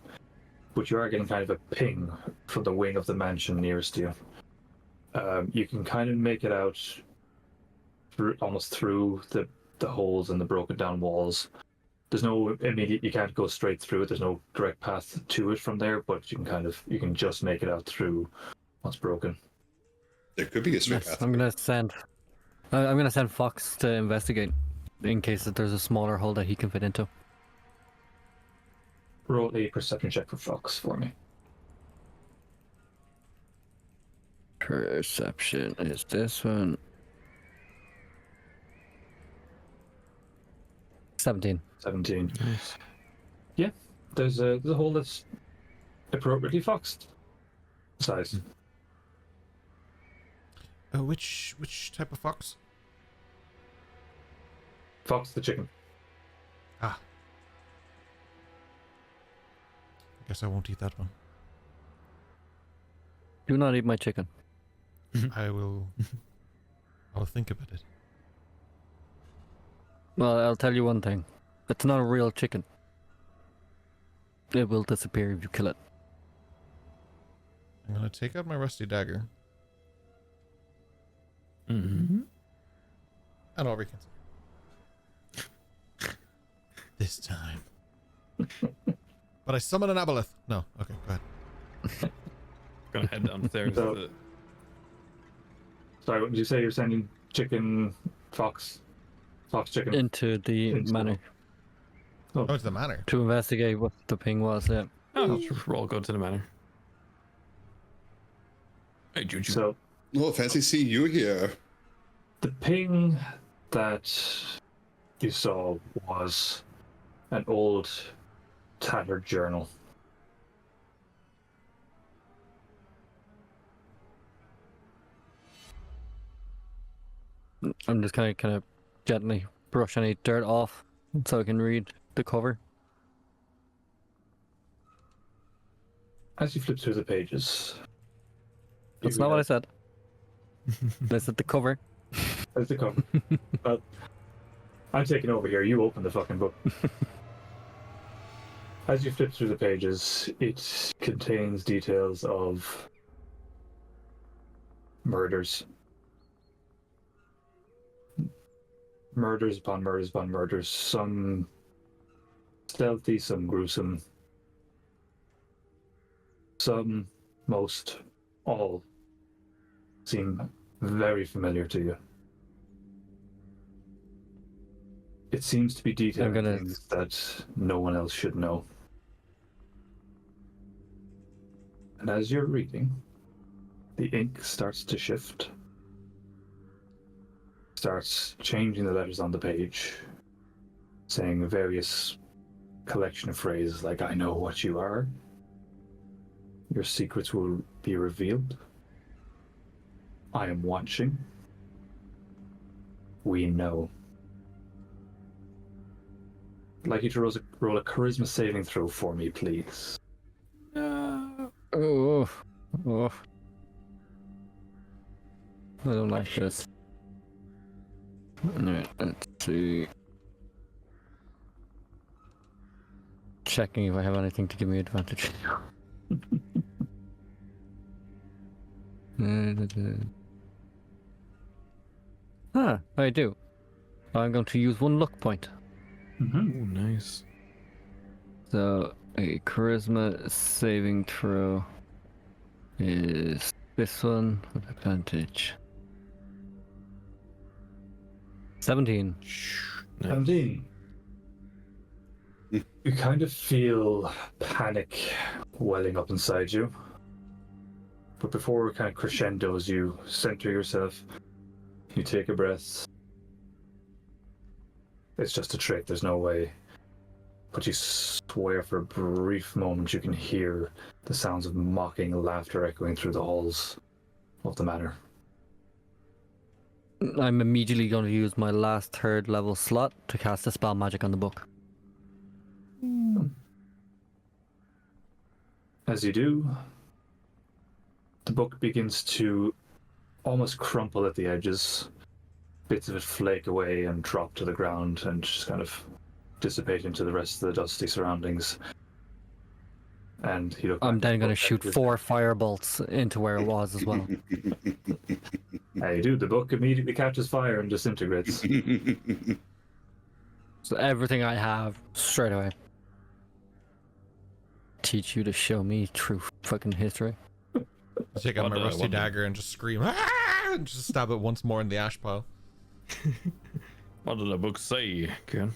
but you are getting kind of a ping from the wing of the mansion nearest you. You can kind of make it out almost through the holes in the broken down walls. There's no immediate, you can't go straight through it. There's no direct path to it from there, but you can just make it out through what's broken. There could be a straight path. I'm gonna send Fox to investigate in case that there's a smaller hole that he can fit into. Roll a perception check for Fox for me. Perception is this one. 17. 17. Yeah, there's a hole that's appropriately Foxed size. Which type of fox? Fox the chicken. Ah. I guess I won't eat that one. Do not eat my chicken. I will think about it. Well, I'll tell you one thing. It's not a real chicken. It will disappear if you kill it. I'm gonna take out my rusty dagger. Mm-hmm. And I'll reconsider. This time. But I summon an aboleth. No, okay, go ahead. Gonna head downstairs. Sorry, what did you say? You're sending fox chicken Into the manor. Oh, to the manor. To investigate what the ping was, yeah. We'll all go to the manor. Hey, Juju. So, Oh, fancy seeing you here. the ping that you saw was an old tattered journal. I'm just kind of gently brush any dirt off so I can read the cover. As you flip through the pages, That's not what I said. I said the cover. That's the cover. Well, I'm taking over here. You open the fucking book. As you flip through the pages, it contains details of murders. Murders upon murders upon murders. Some stealthy, some gruesome. Some, most, all seem very familiar to you. It seems to be detailing things that no one else should know. And as you're reading, the ink starts to shift. Starts changing the letters on the page, saying various collection of phrases like, I know what you are. Your secrets will be revealed. I am watching. We know. I'd like you to roll a charisma saving throw for me, please. Oh. I don't like this. Alright, let's see. Checking if I have anything to give me advantage. I do. I'm going to use one luck point. Oh, nice. So, a charisma saving throw is this one with advantage. 17. Nice. 17. You kind of feel panic welling up inside you. But before it kind of crescendos, you center yourself. You take a breath. It's just a trick, there's no way. But you swear for a brief moment you can hear the sounds of mocking laughter echoing through the halls of the manor. I'm immediately going to use my last 3rd level slot to cast a spell magic on the book. As you do, the book begins to almost crumple at the edges. Bits of it flake away and drop to the ground and just kind of dissipate into the rest of the dusty surroundings. And I'm then going to shoot 4 firebolts into where it was as well. Hey, dude, the book immediately catches fire and disintegrates. So everything I have, straight away. Teach you to show me true fucking history. Take out my rusty dagger and just scream, "Ah!" and just stab it once more in the ash pile. What did the book say, Kian?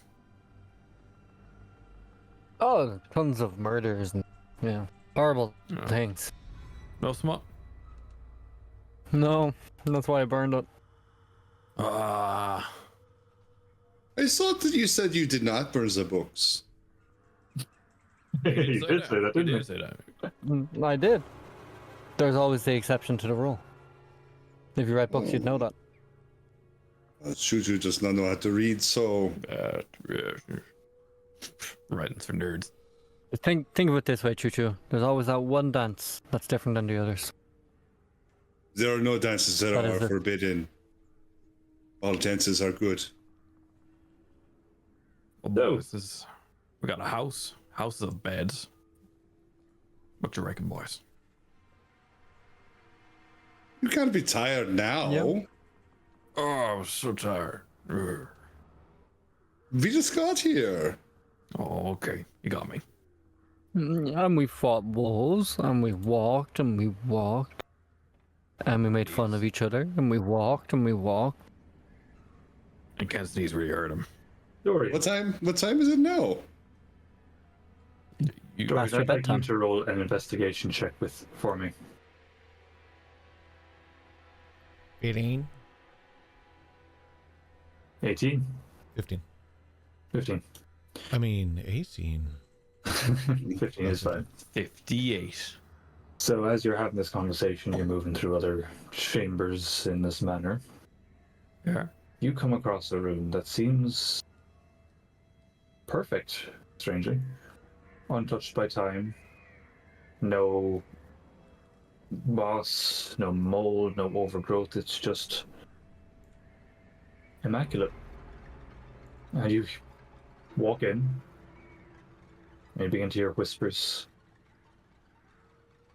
Oh, tons of murders and horrible things. No smut? No, that's why I burned it. Ah. I thought that you said you did not burn the books. You did say that, didn't you? Say that. I did. There's always the exception to the rule. If you write books, you'd know that. Chuchu does not know how to read, so... Writing's for nerds. Think of it this way, Choo-Choo. There's always that one dance that's different than the others. There are no dances that What are is it? forbidden. All dances are good. Well, boys, we got a house. Houses of beds. What you reckon, boys? You can't be tired now. Yep. Oh, I was so tired. Ugh. We just got here. Oh, okay. You got me. And we fought wolves, and we walked, and we walked. And we made fun of each other, and we walked, and we walked. And Ken's knees really hurt him. Dorian. What time is it now? You Dorian, Master I'd like you bedtime. to roll an investigation check for me. 18. 18. 15. 15. I mean, 18. 15 is fine. 58. So as you're having this conversation, you're moving through other chambers in this manner. Yeah. You come across a room that seems perfect, strangely. Untouched by time. No moss, no mold, no overgrowth. It's just immaculate. And you walk in, and you begin to hear whispers.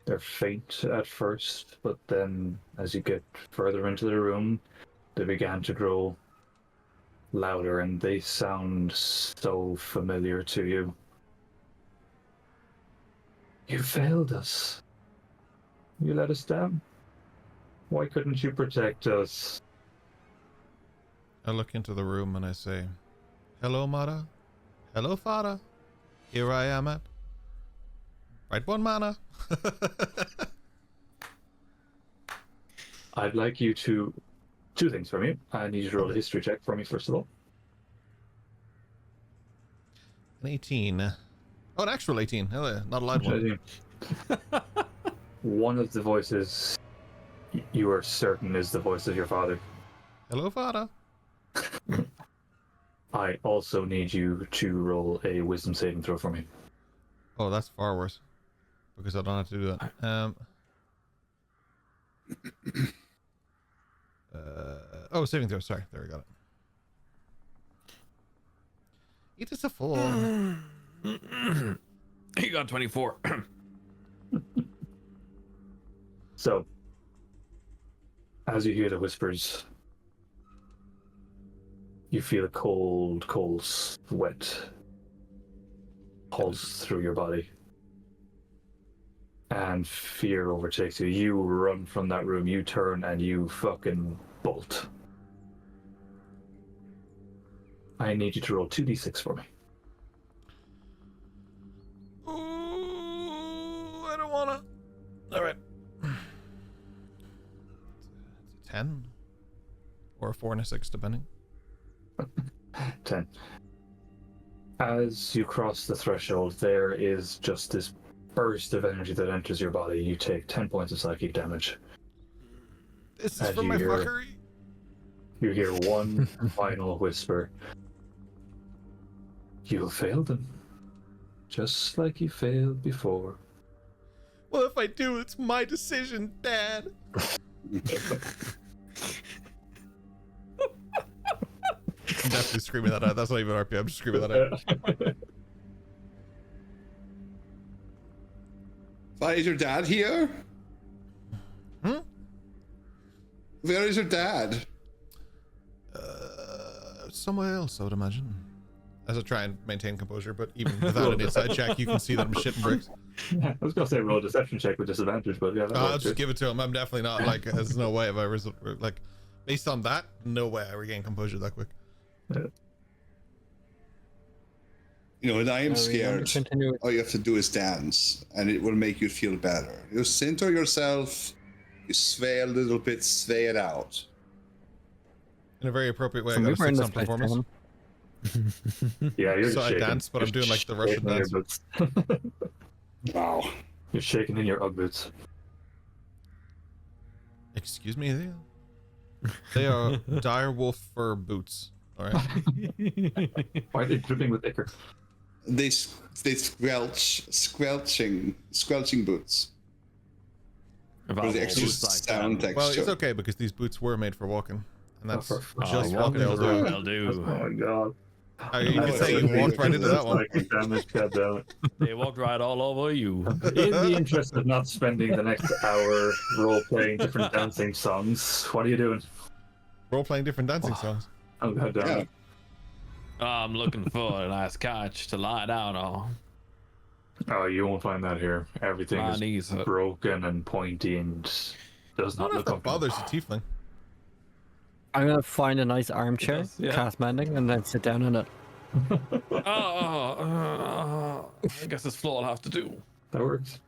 They're faint at first, but then as you get further into the room, they began to grow louder, and they sound so familiar to you. You failed us. You let us down. Why couldn't you protect us? I look into the room and I say, "Hello, Mara. Hello, Fada. Here I am at. Right one mana." I'd like you to... Two things from you. I need you to roll a history check for me, first of all. An 18. Oh, an actual 18. Hell, not a loud one. One of the voices you are certain is the voice of your father. Hello, Fada. I also need you to roll a wisdom saving throw for me. Oh, that's far worse. Because I don't have to do that. Oh, saving throw. Sorry. There we got it. It is a 4. He got 24. So, as you hear the whispers, you feel a cold sweat pulse through your body. And fear overtakes you. You run from that room, you turn, and you fucking bolt. I need you to roll 2d6 for me. Ooh, I don't wanna. Alright. It's a 10. Or a 4 and a 6, depending. 10. As you cross the threshold, there is just this burst of energy that enters your body. You take 10 points of psychic damage. This is for my fuckery. You hear one final whisper. You'll fail them. Just like you failed before. Well, if I do, it's my decision, Dad. I'm definitely screaming that out. That's not even RP. I'm just screaming that out. Why is your dad here? Where is your dad? Somewhere else, I would imagine. As I try and maintain composure, but even without an inside check, you can see that I'm shitting bricks. I was gonna say roll a deception check with disadvantage, but yeah. I'll just give it to him. I'm definitely not like. There's no way if I was like, based on that, no way I regain composure that quick. Yeah. You know, when I am scared, all you have to do is dance, and it will make you feel better. You center yourself, you sway a little bit, sway it out. In a very appropriate way, I got a 6 on performance. Yeah, you're so shaking. I dance, but I'm doing like the Russian dance. Wow. You're shaking in your Ugg boots. Excuse me? They are dire wolf fur boots. Alright. Why are they dripping with ichor? They squelching boots. For the extra sound texture. Well, it's okay because these boots were made for walking. And that's just what they'll they'll do. Oh my god. You can say you walked right into that one. They walked right all over you. In the interest of not spending the next hour role-playing different dancing songs, what are you doing? Role-playing different dancing songs. Oh god damn it. I'm looking for a nice couch to lie down on. Oh, you won't find that here. Everything is broken and pointy and does not look comfortable. Bothers a tiefling. I'm gonna find a nice armchair, cast mending, and then sit down in it. I guess this floor will have to do. That works.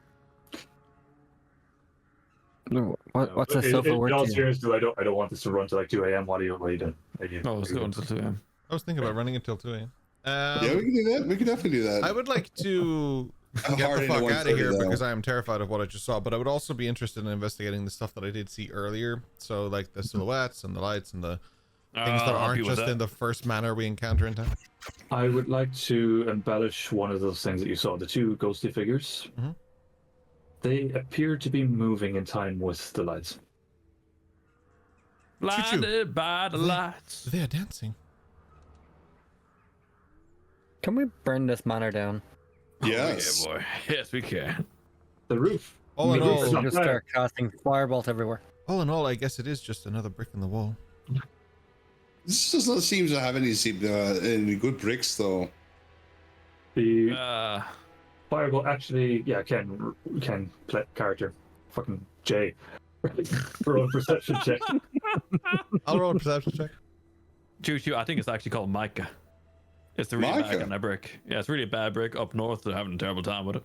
What's a sofa worth? No, seriously, I don't want this to run to like 2 a.m. What are you doing? Oh, it's going to 2 a.m. I was thinking about running until 2 a.m. Yeah, we can do that. We can definitely do that. I would like to get the fuck out of here because I am terrified of what I just saw, but I would also be interested in investigating the stuff that I did see earlier. So like the silhouettes and the lights and the things that aren't just in the first manner we encounter in town. I would like to embellish one of those things that you saw, the two ghostly figures. Mm-hmm. They appear to be moving in time with the lights. Blinded by the lights. They are dancing. Can we burn this manor down? Yes. Oh, yeah, boy. Yes, we can. The roof. All in all, just start casting firebolt everywhere. All in all, I guess it is just another brick in the wall. This does not seem to have any good bricks, though. The fireball actually, Ken character, fucking Jay. Roll a perception check. I'll roll a perception check. Choo, I think it's actually called Micah. It's the really bad Micah? kind of brick. Yeah, it's really a bad brick up north. They're having a terrible time with it.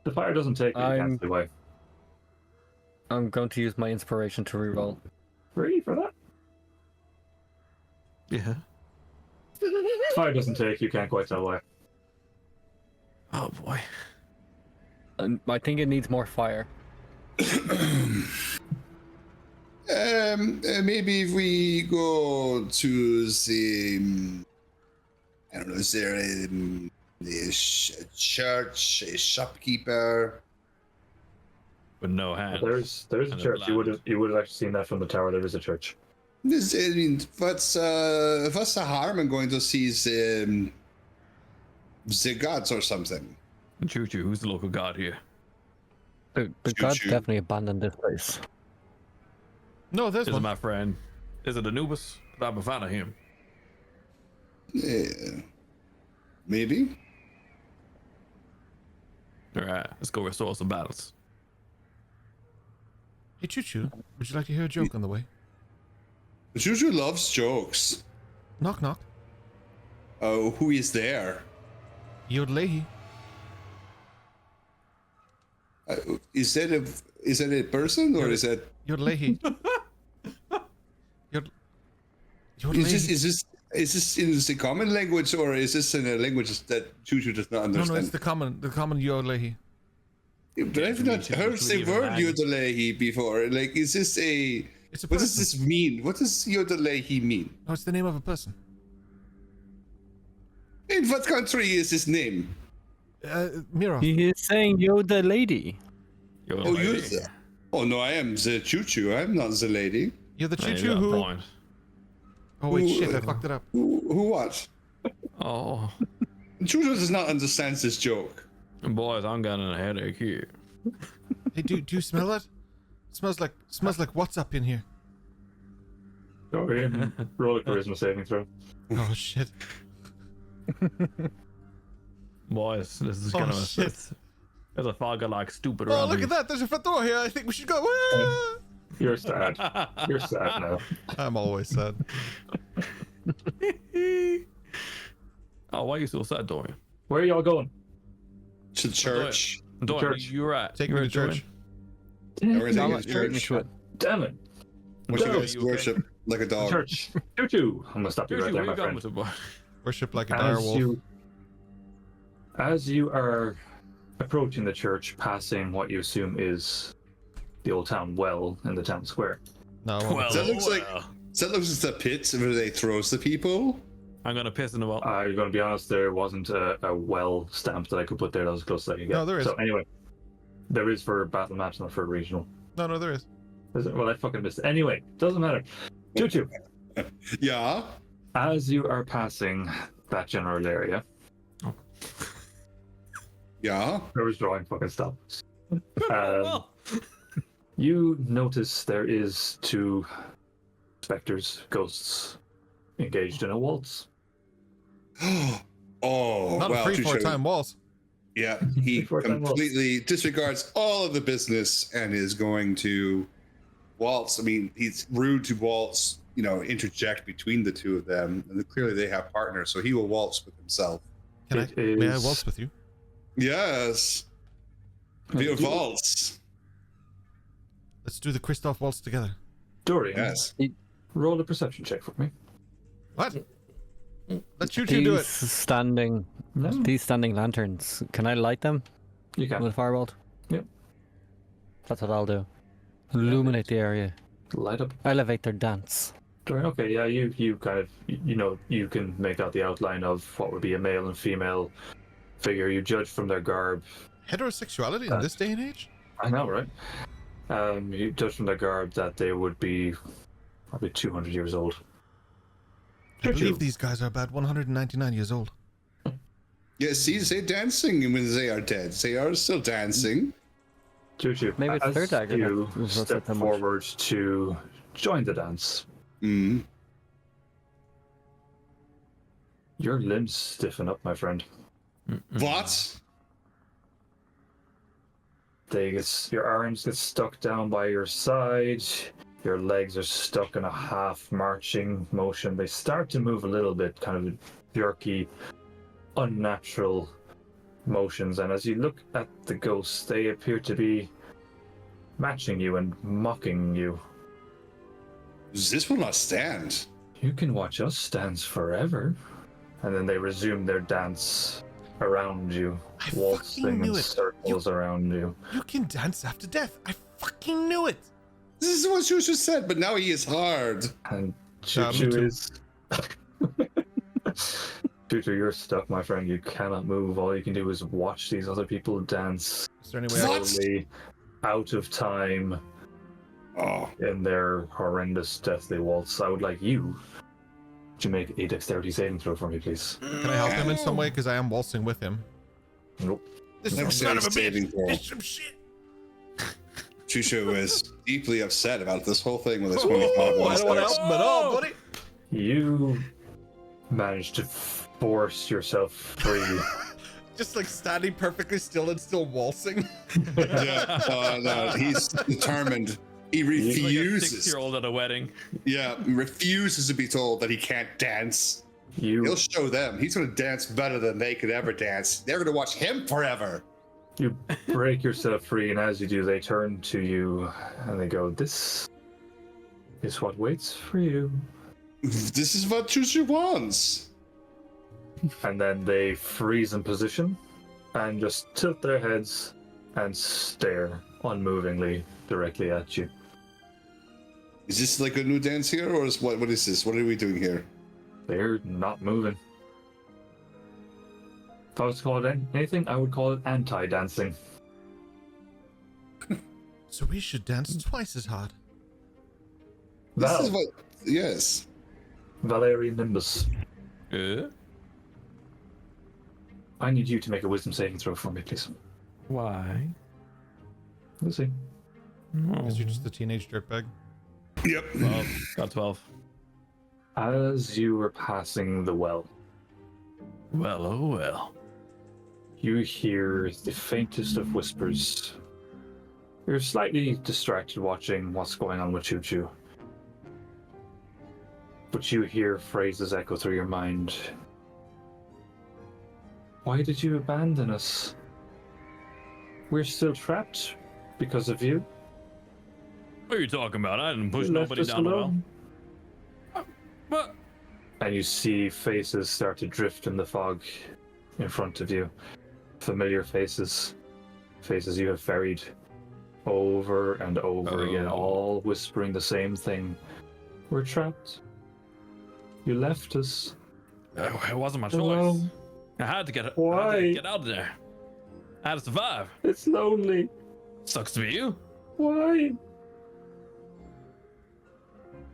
The fire doesn't take it. You can't see why. I'm going to use my inspiration to reroll. Ready for that? Yeah. Fire doesn't take. You can't quite tell why. Oh boy. I think it needs more fire. Maybe if we go to the, I don't know, is there a church, a shopkeeper? With no hand. There's a And a church. You bland. would have actually seen that from the tower. There is a church. What's the harm in going to see the gods or something? Choo, who's the local god here? The god Choo-choo. definitely abandoned this place. No, there's Is it one. my friend? Is it Anubis? I'm a fan of him. Yeah, maybe. Alright, let's go restore some battles. Hey, Choo, would you like to hear a joke on the way? Juju loves jokes. Knock, knock. Oh, who is there? Yodlehi. Is that a person or is that? Yodlehi. Is this in the common language or is this in a language that Juju does not No, understand? it's the common Yodlehi. But I've not Juju heard doesn't the even word manage. Yodelehi before. Like, is this a? It's a What does person. this mean? What does Yodelehi mean? No, it's the name of a person. In what country is this name? Mirroth. He is saying you're the lady. Yo, Oh, you. lady. Oh no, I am the Choo-choo. I'm not the lady. You're the Hey, you Choo-choo got a who... point. Oh, wait, Who- shit, I fucked it up. Who what? Oh, Choo-choo does not understand this joke. boys, I'm getting a headache here. Hey, do you smell that? Smells like what's up in here. Dorian, roll a charisma saving throw. Oh, shit. Boys, this is Oh, kind of a... shit. There's a fogger like stupid Oh, around look here. at that. There's a front door here. I think we should go. Ah! You're sad. You're sad now. I'm always sad. Oh, why are you so sad, Dorian? Where are y'all going? To church. Dorian, church. you're right. Take you're me to right, church. We're I'll taking let to you lead me church. to it. Damn it. What you No, guys you okay? worship like a dog. Church. Choo-choo. I'm gonna stop you Dorian. right Where there, you my going friend. with it, boy? Worship like a dire wolf. As you are approaching the church, passing what you assume is the old town well in the town square. No, I won't. That looks like- So that looks like the pit where they throws the people. I'm gonna piss in the well. I'm going to be honest, there wasn't a well stamp that I could put there that was close as I could get. No, there is. So anyway, there is for battle maps, not for regional. No, there is. Is it? Well, I fucking missed it. Anyway, doesn't matter. Choo-choo. Yeah. As you are passing that general area, Yeah. whoever's drawing fucking stop. You notice there is two specters, ghosts, engaged in a waltz. Oh, Not well, a 3-4 Choo-choo. time waltz. Yeah, he 3-4 waltz. completely disregards all of the business and is going to waltz. I mean, he's rude to waltz, interject between the two of them. And clearly they have partners, so he will waltz with himself. May I is- waltz with you? Yes. Wir waltz. Let's do the Christoph waltz together. Dorian, Yes. roll a perception check for me. What? Let Choo-choo do it. standing, No. these standing lanterns. Can I light them You can. with a firebolt? Yep. That's what I'll do. Illuminate the area. Light up. Elevate their dance. Dorian, okay, yeah, you kind of, you can make out the outline of what would be a male and female figure. You judge from their garb. Heterosexuality in this day and age? I know, right? You judge from their garb that they would be probably 200 years old. I believe these guys are about 199 years old. Yeah, see, they're dancing when they are dead. They are still dancing. Choo-choo. Maybe it's as their dagger you that was step that much. forward to join the dance, Mm. your limbs stiffen up, my friend. What? Your arms get stuck down by your side. Your legs are stuck in a half marching motion. They start to move a little bit, kind of jerky, unnatural motions. And as you look at the ghosts, they appear to be matching you and mocking you. This will not stand. You can watch us dance forever. And then they resume their dance around you, waltzing in circles around you. You can dance after death. I fucking knew it. This is what Shushu said, but now he is hard. And Choo-Choo is... Choo-Choo, you're stuck, my friend. You cannot move. All you can do is watch these other people dance. Is there any way slowly out of time in their horrendous deathly waltz? I would like you to make a dexterity saving throw for me, please. Can I help him in some way? Because I am waltzing with him. Nope. This is some son of a bitch. This is some shit. Chushu is deeply upset about this whole thing with this I don't want to help him at all, buddy. You managed to force yourself free. Just like standing perfectly still and still waltzing. Yeah, no, he's determined. He refuses. Like a 6-year-old at a wedding. Yeah, refuses to be told that he can't dance. He'll show them. He's going to dance better than they could ever dance. They're going to watch him forever. You break yourself free, and as you do, they turn to you and they go, "This is what waits for you." This is what Chushu wants. And then they freeze in position and just tilt their heads and stare unmovingly directly at you. Is this like a new dance here, or is what is this? What are we doing here? They're not moving. If I was to call it anything, I would call it anti-dancing. So we should dance twice as hard. This is what... Yes. Valerian Nimbus. Uh? I need you to make a wisdom saving throw for me, please. Why? Let's see. Because you're just a teenage dirtbag. Yep. 12. Got 12. As you were passing the well, Well, oh well. you hear the faintest of whispers. You're slightly distracted watching what's going on with Choo-Choo. But you hear phrases echo through your mind. Why did you abandon us? We're still trapped because of you. What are you talking about? I didn't push You left nobody us down the well. alone. What? And you see faces start to drift in the fog in front of you. Familiar faces. Faces you have ferried over and over again, all whispering the same thing. We're trapped. You left us. It wasn't my choice. Alone. I had to get Why? I had to get out of there. I had to survive. It's lonely. Sucks to be you. Why?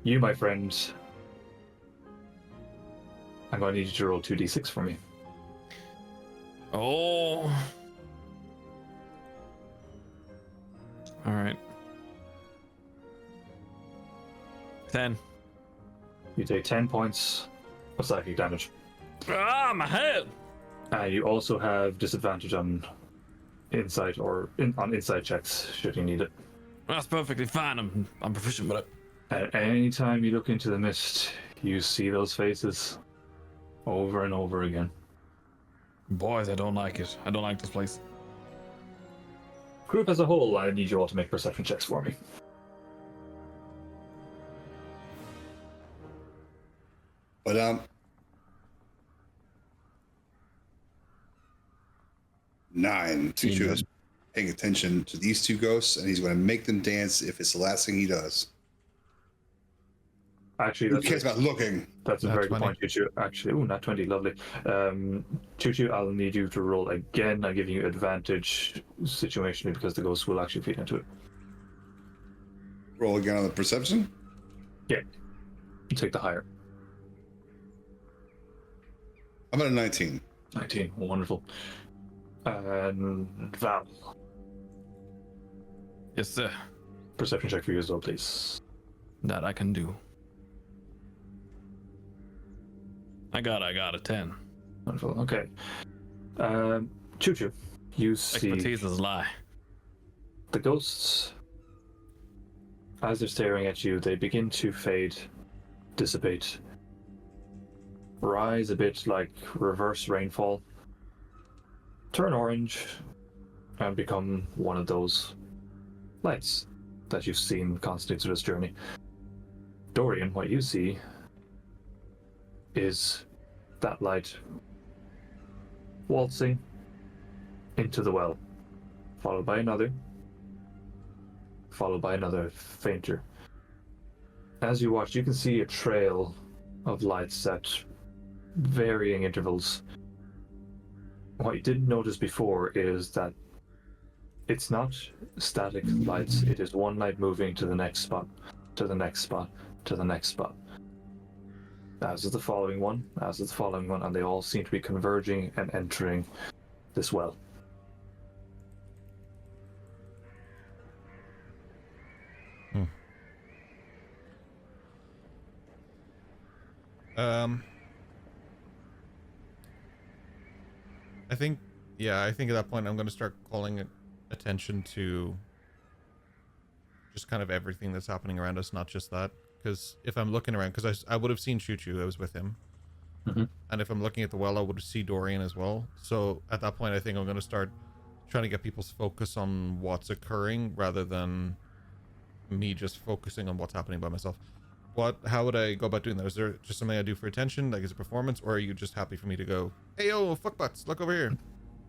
You, my friend. I'm going to need you to roll 2d6 for me. Oh. All right. 10. You take 10 points of psychic damage. Ah, my head. You also have disadvantage on insight on insight checks should you need it. That's perfectly fine. I'm proficient with it. At any time you look into the mist, you see those faces over and over again. Boys, I don't like it. I don't like this place. Group as a whole, I need you all to make perception checks for me. But 9. Chushu is paying attention to these two ghosts, and he's going to make them dance if it's the last thing he does. Actually, Who cares about looking? That's a Nat very 20. good point, Choo-Choo. Actually, not 20, lovely. Choo-Choo, I'll need you to roll again. I'm giving you advantage situationally because the ghosts will actually feed into it. Roll again on the perception. Yeah. You take the higher. I'm at a 19. 19, wonderful. And Val, Yes, sir. perception check for you as well, please. That I can do. I got a 10. Wonderful, okay. Choo-Choo, you see... Expertise is a lie. The ghosts, as they're staring at you, they begin to fade, dissipate, rise a bit like reverse rainfall, turn orange, and become one of those lights that you've seen constantly through this journey. Dorian, what you see is that light waltzing into the well, followed by another, fainter. As you watch, you can see a trail of lights at varying intervals. What you didn't notice before is that it's not static lights, it is one light moving to the next spot, to the next spot, to the next spot. As is the following one, and they all seem to be converging and entering this well. I think at that point I'm going to start calling attention to just kind of everything that's happening around us, not just that. Because if I'm looking around, because I would have seen Choo-Choo, I was with him. Mm-hmm. And if I'm looking at the well, I would see Dorian as well. So at that point, I think I'm going to start trying to get people's focus on what's occurring rather than me just focusing on what's happening by myself. How would I go about doing that? Is there just something I do for attention, like as a performance, or are you just happy for me to go, hey yo, fuck butts, look over here?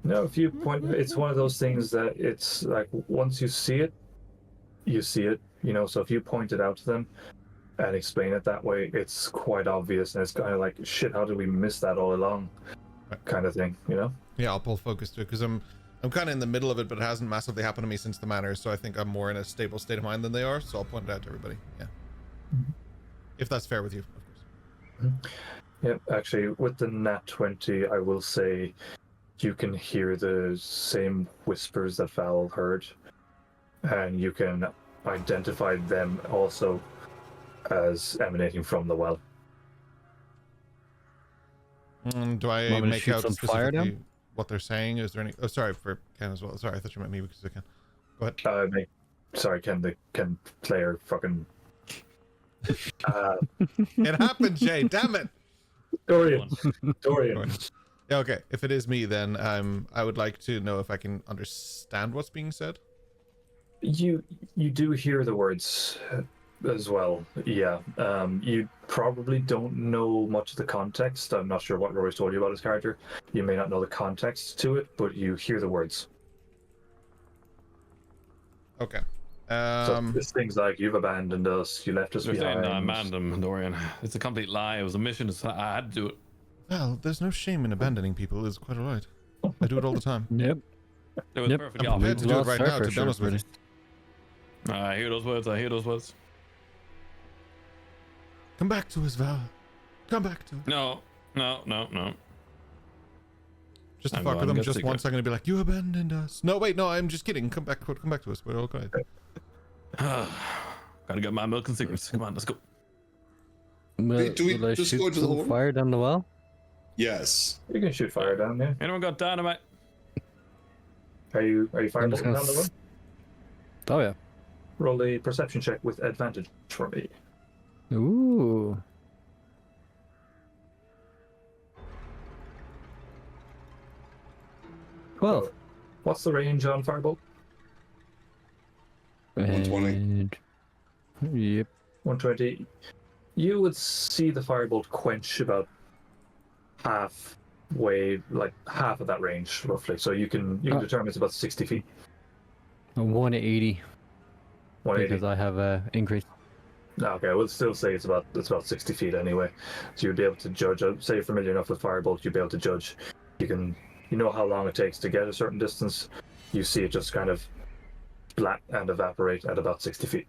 No, if you point, it's one of those things that it's like once you see it, you know. So if you point it out to them and explain it that way, it's quite obvious, and it's kind of like, shit, how did we miss that all along, kind of thing, you know? Yeah, I'll pull focus to it because I'm kind of in the middle of it, but it hasn't massively happened to me since the manor, so I think I'm more in a stable state of mind than they are. So I'll point it out to everybody. Yeah, if that's fair with you, of course. Yep. Actually, with the nat 20, I will say you can hear the same whispers that Val heard, and you can identify them also as emanating from the well. Do I make out specifically fire what they're saying? Is there any? Oh, sorry for Ken as well. Sorry, I thought you meant me because I can. Go ahead. Sorry, Ken. The Ken player fucking. It happened, Jay. Damn it. Dorian. Yeah, okay. If it is me, then I would like to know if I can understand what's being said. You do hear the words as well. Yeah. You probably don't know much of the context. I'm not sure what Rory's told you about his character. You may not know the context to it, but you hear the words. Okay. So it's things like, you've abandoned us, you left us They're behind. saying, I abandoned them, Dorian. It's a complete lie. It was a mission. I had to do it. Well, there's no shame in abandoning people. It's quite alright. I do it all the time. Yep. It was perfectly I'm prepared obvious. to do it right now, to be honest with you. I hear those words. Come back to us, Val. Come back to us. No. Just to I'm fuck with going them to just once, I'm gonna be like, you abandoned us. No, wait, no, I'm just kidding. Come back to us. We're all good. Gotta get my milk and cigarettes. Come on, let's go. Do we will I just shoot go into the some hole? fire down the well? Yes. You can shoot fire down there. Anyone got dynamite? Are you firebolting down the one? Oh yeah. Roll a perception check with advantage for me. Ooh. Well, What's the range on firebolt? 120. Yep. 120. You would see the firebolt quench about halfway, like half of that range, roughly. So you can determine it's about 60 feet. 180 180. because I have a increase. Okay, I would still say it's about 60 feet anyway. So you'd be able to judge. Say you're familiar enough with firebolt, you'd be able to judge. You know how long it takes to get a certain distance. You see it just kind of splat and evaporate at about 60 feet.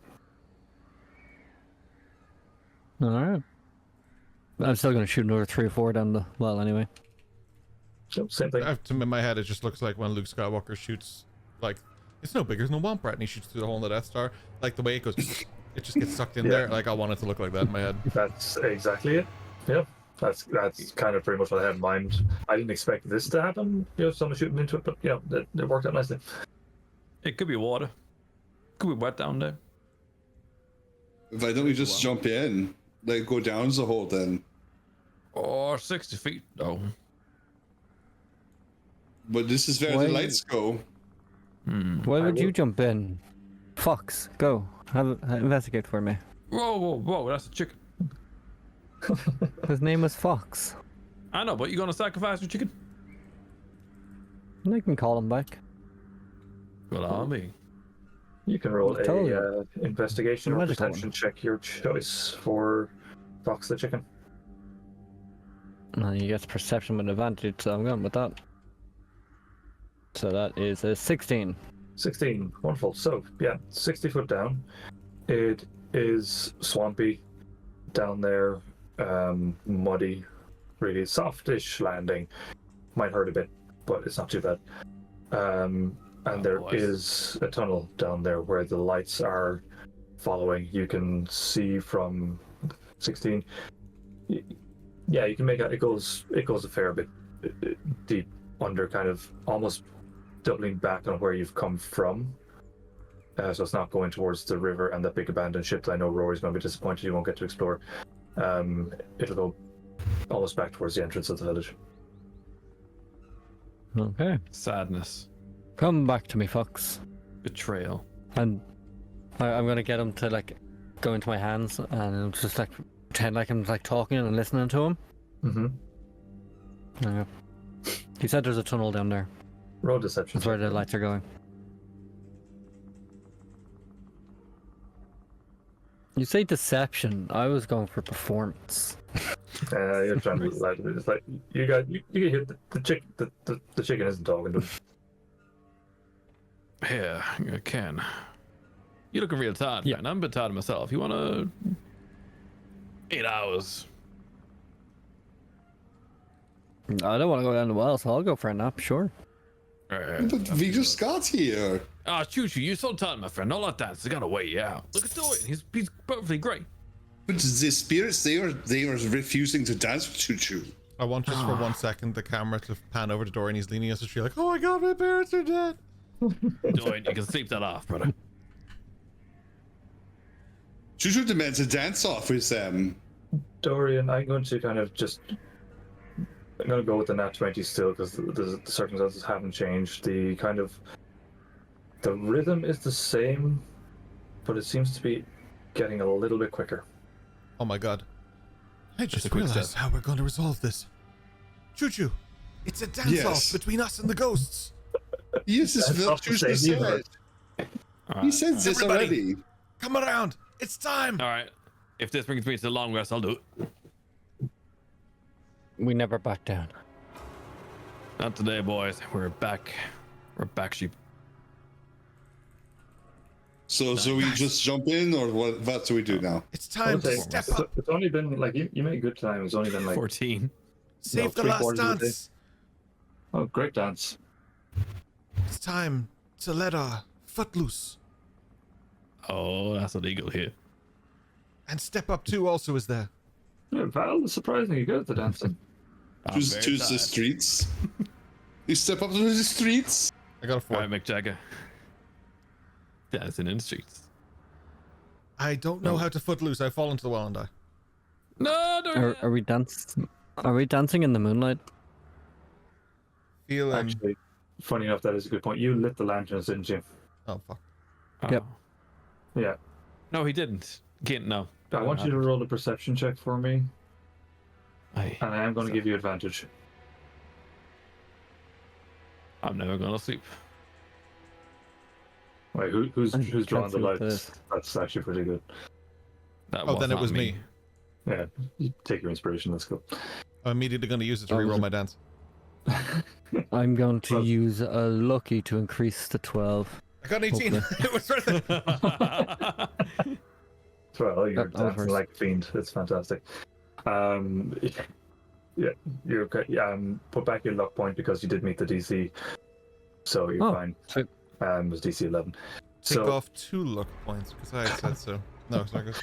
All right. I'm still going to shoot another 3 or 4 down the well anyway. So same thing. In my head, it just looks like when Luke Skywalker shoots, like, it's no bigger than a Womp Rat, and he shoots through the hole in the Death Star. Like, the way it goes, it just gets sucked in there. Like, I want it to look like that in my head. That's exactly it. Yeah. That's kind of pretty much what I had in mind. I didn't expect this to happen, someone shooting into it, but it worked out nicely. It could be water. could be wet down there. Why don't we just jump in? Like, go down the hole then? Or 60 feet, though. But this is where the lights go. Why would you jump in? Fox, go. Investigate for me. Whoa, that's a chicken. His name was Fox. I know, but you gonna sacrifice your chicken? I can call him back. Well, I'll be. You can roll Totally. a investigation or Magical perception one. check, your choice, for Fox the chicken. And he gets perception with advantage, so I'm going with that. So that is a 16. 16, wonderful. So, yeah, 60 foot down. It is swampy down there, muddy, really softish landing. Might hurt a bit, but it's not too bad. And there is a tunnel down there where the lights are following. You can see from 16. Yeah, you can make out it goes a fair bit deep under, kind of almost doubling back on where you've come from. So it's not going towards the river and that big abandoned ship that I know Rory's going to be disappointed you won't get to explore. It'll go almost back towards the entrance of the village. Okay. Sadness. Come back to me, Fox. Betrayal. And I'm gonna get him to like go into my hands and just like pretend like I'm like talking and listening to him. Okay. He said there's a tunnel down there. Roll deception. That's where the lights are going. You say deception. I was going for performance. You're trying to be like, it's like you get hit. The chicken isn't talking to him. Yeah, I can. You're looking real tired, man. I'm a bit tired of myself. You wanna 8 hours? I don't want to go down the well, so I'll go for a nap. Sure. But we just got here. Ah, Choo-Choo, you're so tired, my friend. All that dance, I gotta weigh you out. Look at Dorian. He's perfectly great. But the spirits, they are refusing to dance with Choo-Choo. I want just for 1 second the camera to pan over to Dorian. He's leaning against the tree like, oh my god, my parents are dead. Dorian, you can sleep that off, brother. Choo-Choo demands a dance off with them. Dorian, I'm going to kind of just. I'm going to go with the nat 20 still because the circumstances haven't changed. The kind of. The rhythm is the same, but it seems to be getting a little bit quicker. Oh my god. I just quick realized step. how we're going to resolve this. Choo-Choo, it's a dance-off between us and the ghosts. Yes, this is what Choo-Choo said. He said this Everybody. already. Come around. It's time. All right. If this brings me to the long rest, I'll do it. We never back down. Not today, boys. We're back. We're back, sheep. So we just jump in, or what do we do now? It's time to step up. It's only been like you made good time. It's only been like 14. Save the three last quarters of the day. dance. Oh, great dance. It's time to let our foot loose. Oh, that's illegal here. And step up too also is there. Yeah, Val is surprisingly good at the dancing. I'm Choose very the tired. streets. You step up to the streets. I got a 4. All right, Mick Jagger. Dancing in the streets. I don't know how to foot loose. I fall into the well and die. No, don't. Are we dancing in the moonlight? Feel Actually, funny enough, that is a good point. You lit the lanterns, didn't you? Oh fuck. Yep. Yeah. No, he didn't. Can't. No. I want you to roll a perception check for me, Aye. and I am going to give you advantage. I'm never gonna sleep. Wait, who's I drawing the can't see what that lights? is. That's actually pretty good. That Oh, then it not was me. Yeah, you take your inspiration. Let's go. I'm immediately going to use it to Oh, reroll was it- my dance. I'm going to Well- use a lucky to increase to 12. I got an 18. Hopefully. It was worth it. Well, you're That dancing works. like a fiend. It's fantastic. Yeah, you're okay. Put back your luck point because you did meet the DC, so you're Oh, fine. sweet. It was DC 11. Take So off 2 luck points because I said so. No, it's not good.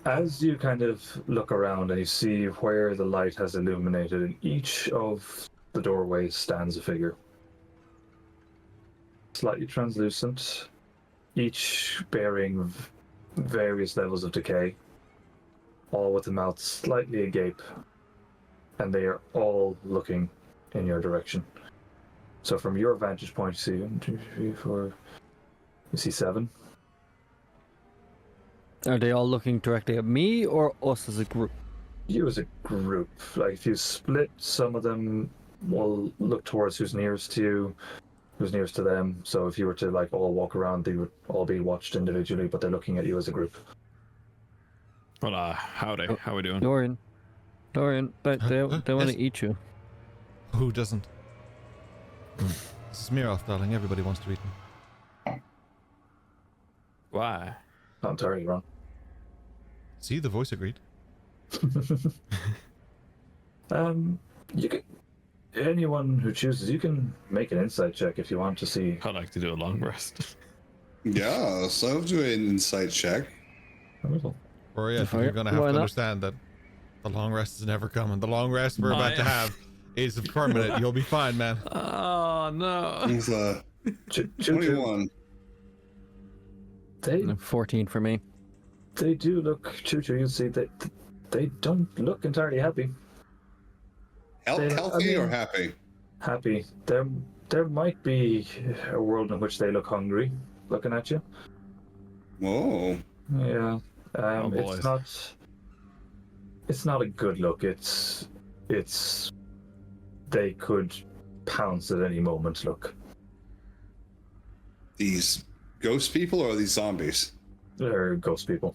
as you kind of look around and you see where the light has illuminated, in each of the doorways stands a figure. Slightly translucent, each bearing various levels of decay, all with the mouth slightly agape, and they are all looking in your direction. So from your vantage point, you see 1, 2, 3, 4. You see 7. Are they all looking directly at me or us as a group? You as a group. Like if you split, some of them will look towards who's nearest to you, who's nearest to them. So if you were to like all walk around, they would all be watched individually, but they're looking at you as a group. Well, howdy. How we doing? Dorian, they want Yes. to eat you. Who doesn't? This is Mirroth, darling. Everybody wants to eat me. Why? Not entirely wrong. See, the voice agreed. You can. Anyone who chooses, you can make an insight check if you want to see. I'd like to do a long rest. Yeah, so I'll do an insight check. Or yeah, you're gonna have to understand that the long rest is never coming. The long rest we're about to have is permanent. You'll be fine, man. Oh no. It's 21. 14 for me. They do look. Choo-choo, you see that they don't look entirely happy. Healthy or happy? Happy. There might be a world in which they look hungry, looking at you. Whoa. Yeah. boys. It's not a good look. It's they could pounce at any moment. Look. These ghost people or these zombies? They're ghost people.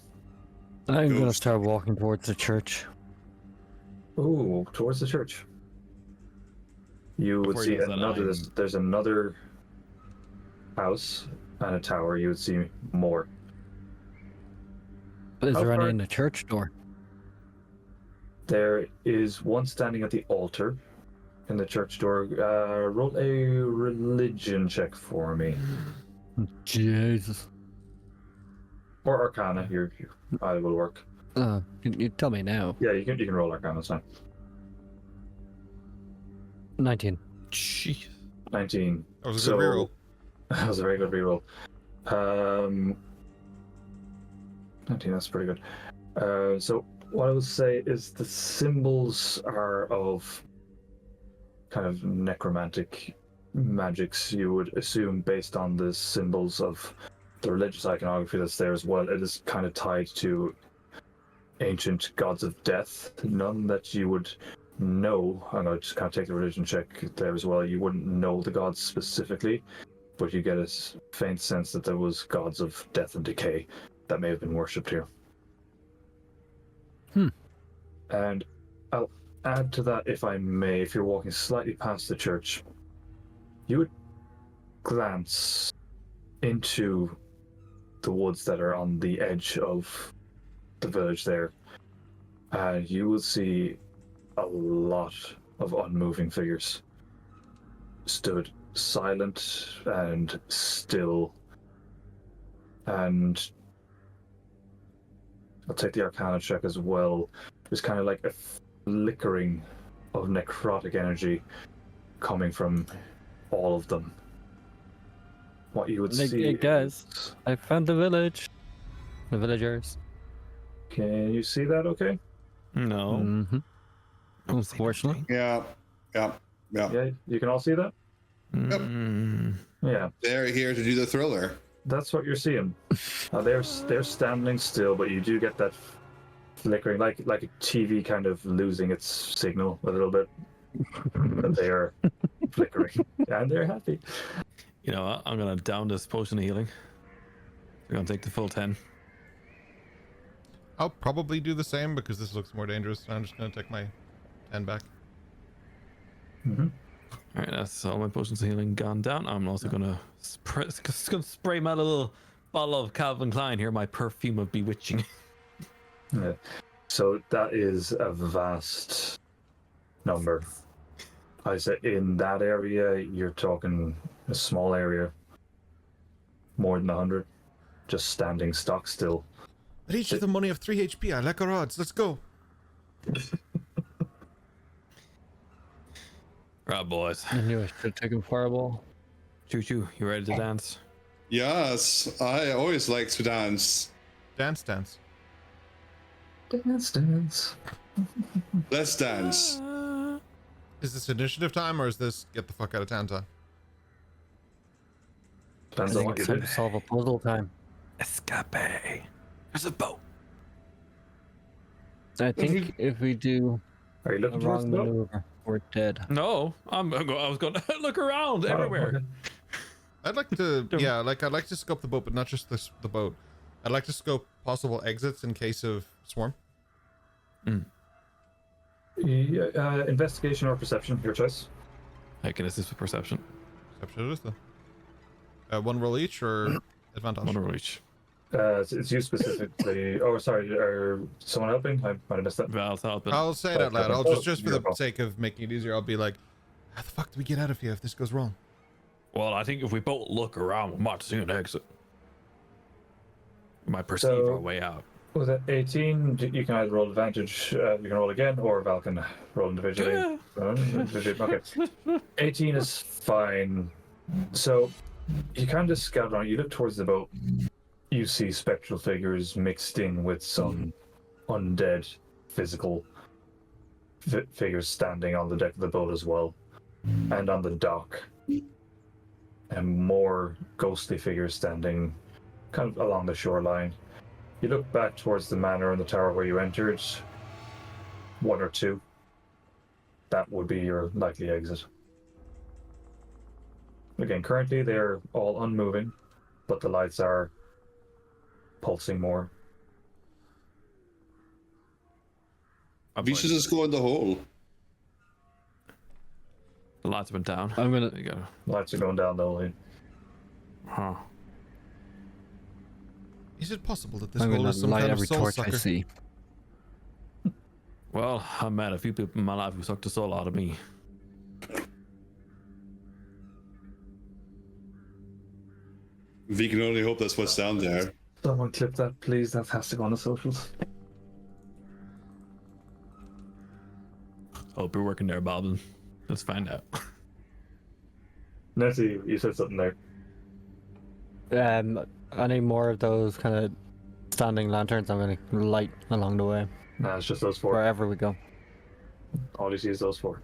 I'm gonna Ghost. start walking towards the church. Ooh, towards the church. You would Before see you use that another. line. There's another house and a tower. You would see more. Is How there far- any in the church door? There is one standing at the altar in the church door. Roll a religion check for me. Jesus. Or Arcana. Your either will work. You tell me now. Yeah, you can roll Arcana. It's fine. 19. Jeez. 19. That was a good reroll. That was a very good reroll. 19. That's pretty good. So what I would say is the symbols are of kind of necromantic magics. You would assume based on the symbols of the religious iconography that's there as well. It is kind of tied to ancient gods of death. None that you would know. I'm going to just kind of take the religion check there as well. You wouldn't know the gods specifically, but you get a faint sense that there was gods of death and decay that may have been worshipped here. And I'll add to that, if I may, if you're walking slightly past the church, you would glance into the woods that are on the edge of the village there, and you will see a lot of unmoving figures stood silent and still. And I'll take the Arcana check as well. There's kind of like a flickering of necrotic energy coming from all of them. What you would see. Hey guys, I found the village. The villagers. Can you see that okay? No. Mm-hmm. Unfortunately. Yeah. Yeah, you can all see that? Mm. Yeah. They're here to do the thriller. That's what you're seeing. They're standing still, but you do get that flickering, like a TV kind of losing its signal a little bit. But they are flickering, and they're happy. You know what? I'm gonna down this potion of healing. We're gonna take the full 10. I'll probably do the same because this looks more dangerous. I'm just gonna take my 10 back. Mm-hmm. All right, that's all my potions of healing gone down. I'm also gonna spray my little bottle of Calvin Klein here, my perfume of bewitching. Yeah. So that is a vast number. I say in that area, you're talking a small area, more than 100, just standing stock still. At each of them only have 3 HP. I like our odds. Let's go. Right, boys. I knew I should have taken fireball. Choo choo, you ready to dance? Yes, I always like to dance. Dance. Dance. Let's dance. Is this initiative time or is this get the fuck out of town time? I Depends on think what you it's time do. to solve a puzzle time. Escape. There's a boat. I think if we do Are you a looking towards wrong the boat? maneuver, we're dead. No, I was going to look around everywhere. Okay. I'd like to, yeah, like I'd like to scope the boat, but not just the boat. I'd like to scope possible exits in case of swarm. Yeah, investigation or perception, your choice. I can assist with perception. Perception it is though. One roll each or advantage? One roll each. It's you specifically. Oh, sorry. Are someone helping? I might have missed that. Val's helping. I'll say it out loud. I'll just for the Beautiful. sake of making it easier, I'll be like, how the fuck do we get out of here if this goes wrong? Well, I think if we both look around, we might see an exit. We might perceive So- our way out. Was that 18? You can either roll advantage, you can roll again, or Val can roll individually. Okay. 18 is fine. So you kind of scout around. You look towards the boat. You see spectral figures mixed in with some undead physical figures standing on the deck of the boat as well, and on the dock, and more ghostly figures standing kind of along the shoreline. You look back towards the manor and the tower where you entered. One or two. That would be your likely exit. Again, currently they're all unmoving, but the lights are pulsing more. We should just go in the hole. The lights went down. I'm gonna. There you go. Lights are going down the lane. Huh. Is it possible that this I'm hole gonna is some light kind of every soul torch I sucker? see. Well, I've met a few people in my life who sucked the soul out of me. We can only hope that's what's down there. Someone clip that, please. That has to go on the socials. Hope you're working there, Boblin. Let's find out. Nancy, you said something there. I need more of those kind of standing lanterns. I'm gonna light along the way Nah, it's just those four. wherever we go. All you see is those four.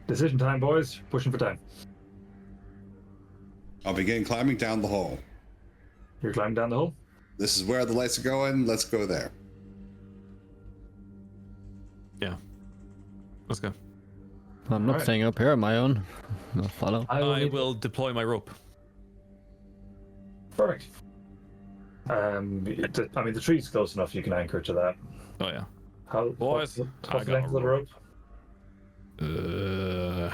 Decision time, boys. Pushing for time. I'll begin climbing down the hole. You're climbing down the hole? This is where the lights are going. Let's go there. Yeah. Let's go. I'm not Alright. staying up here on my own. I'll follow. I will deploy my rope. Perfect. I mean, the tree's close enough. You can anchor to that. Oh yeah. How, Boys, what's I the got length a of the rope?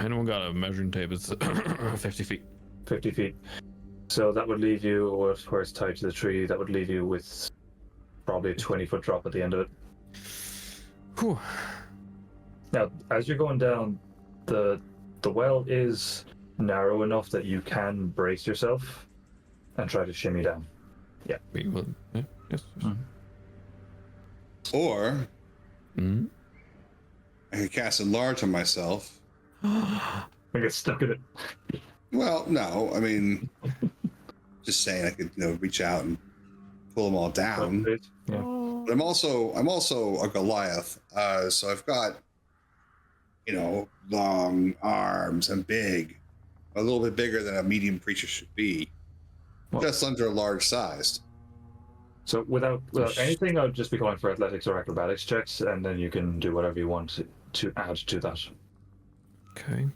Anyone got a measuring tape? It's 50 feet. 50 feet. So that would leave you, where it's tied to the tree, that would leave you with probably a 20-foot drop at the end of it. Whew. Now, as you're going down, the well is narrow enough that you can brace yourself and try to shimmy down. We will. Yeah, yes. Or Mm-hmm. I could cast Enlarge on myself. I get stuck in it. Well, no, I mean, just saying I could, reach out and pull them all down. Yeah. But I'm also a Goliath, so I've got, long arms and big, a little bit bigger than a medium creature should be, Well- just under a large sized. So without anything, I would just be going for athletics or acrobatics checks, and then you can do whatever you want to add to that Okay.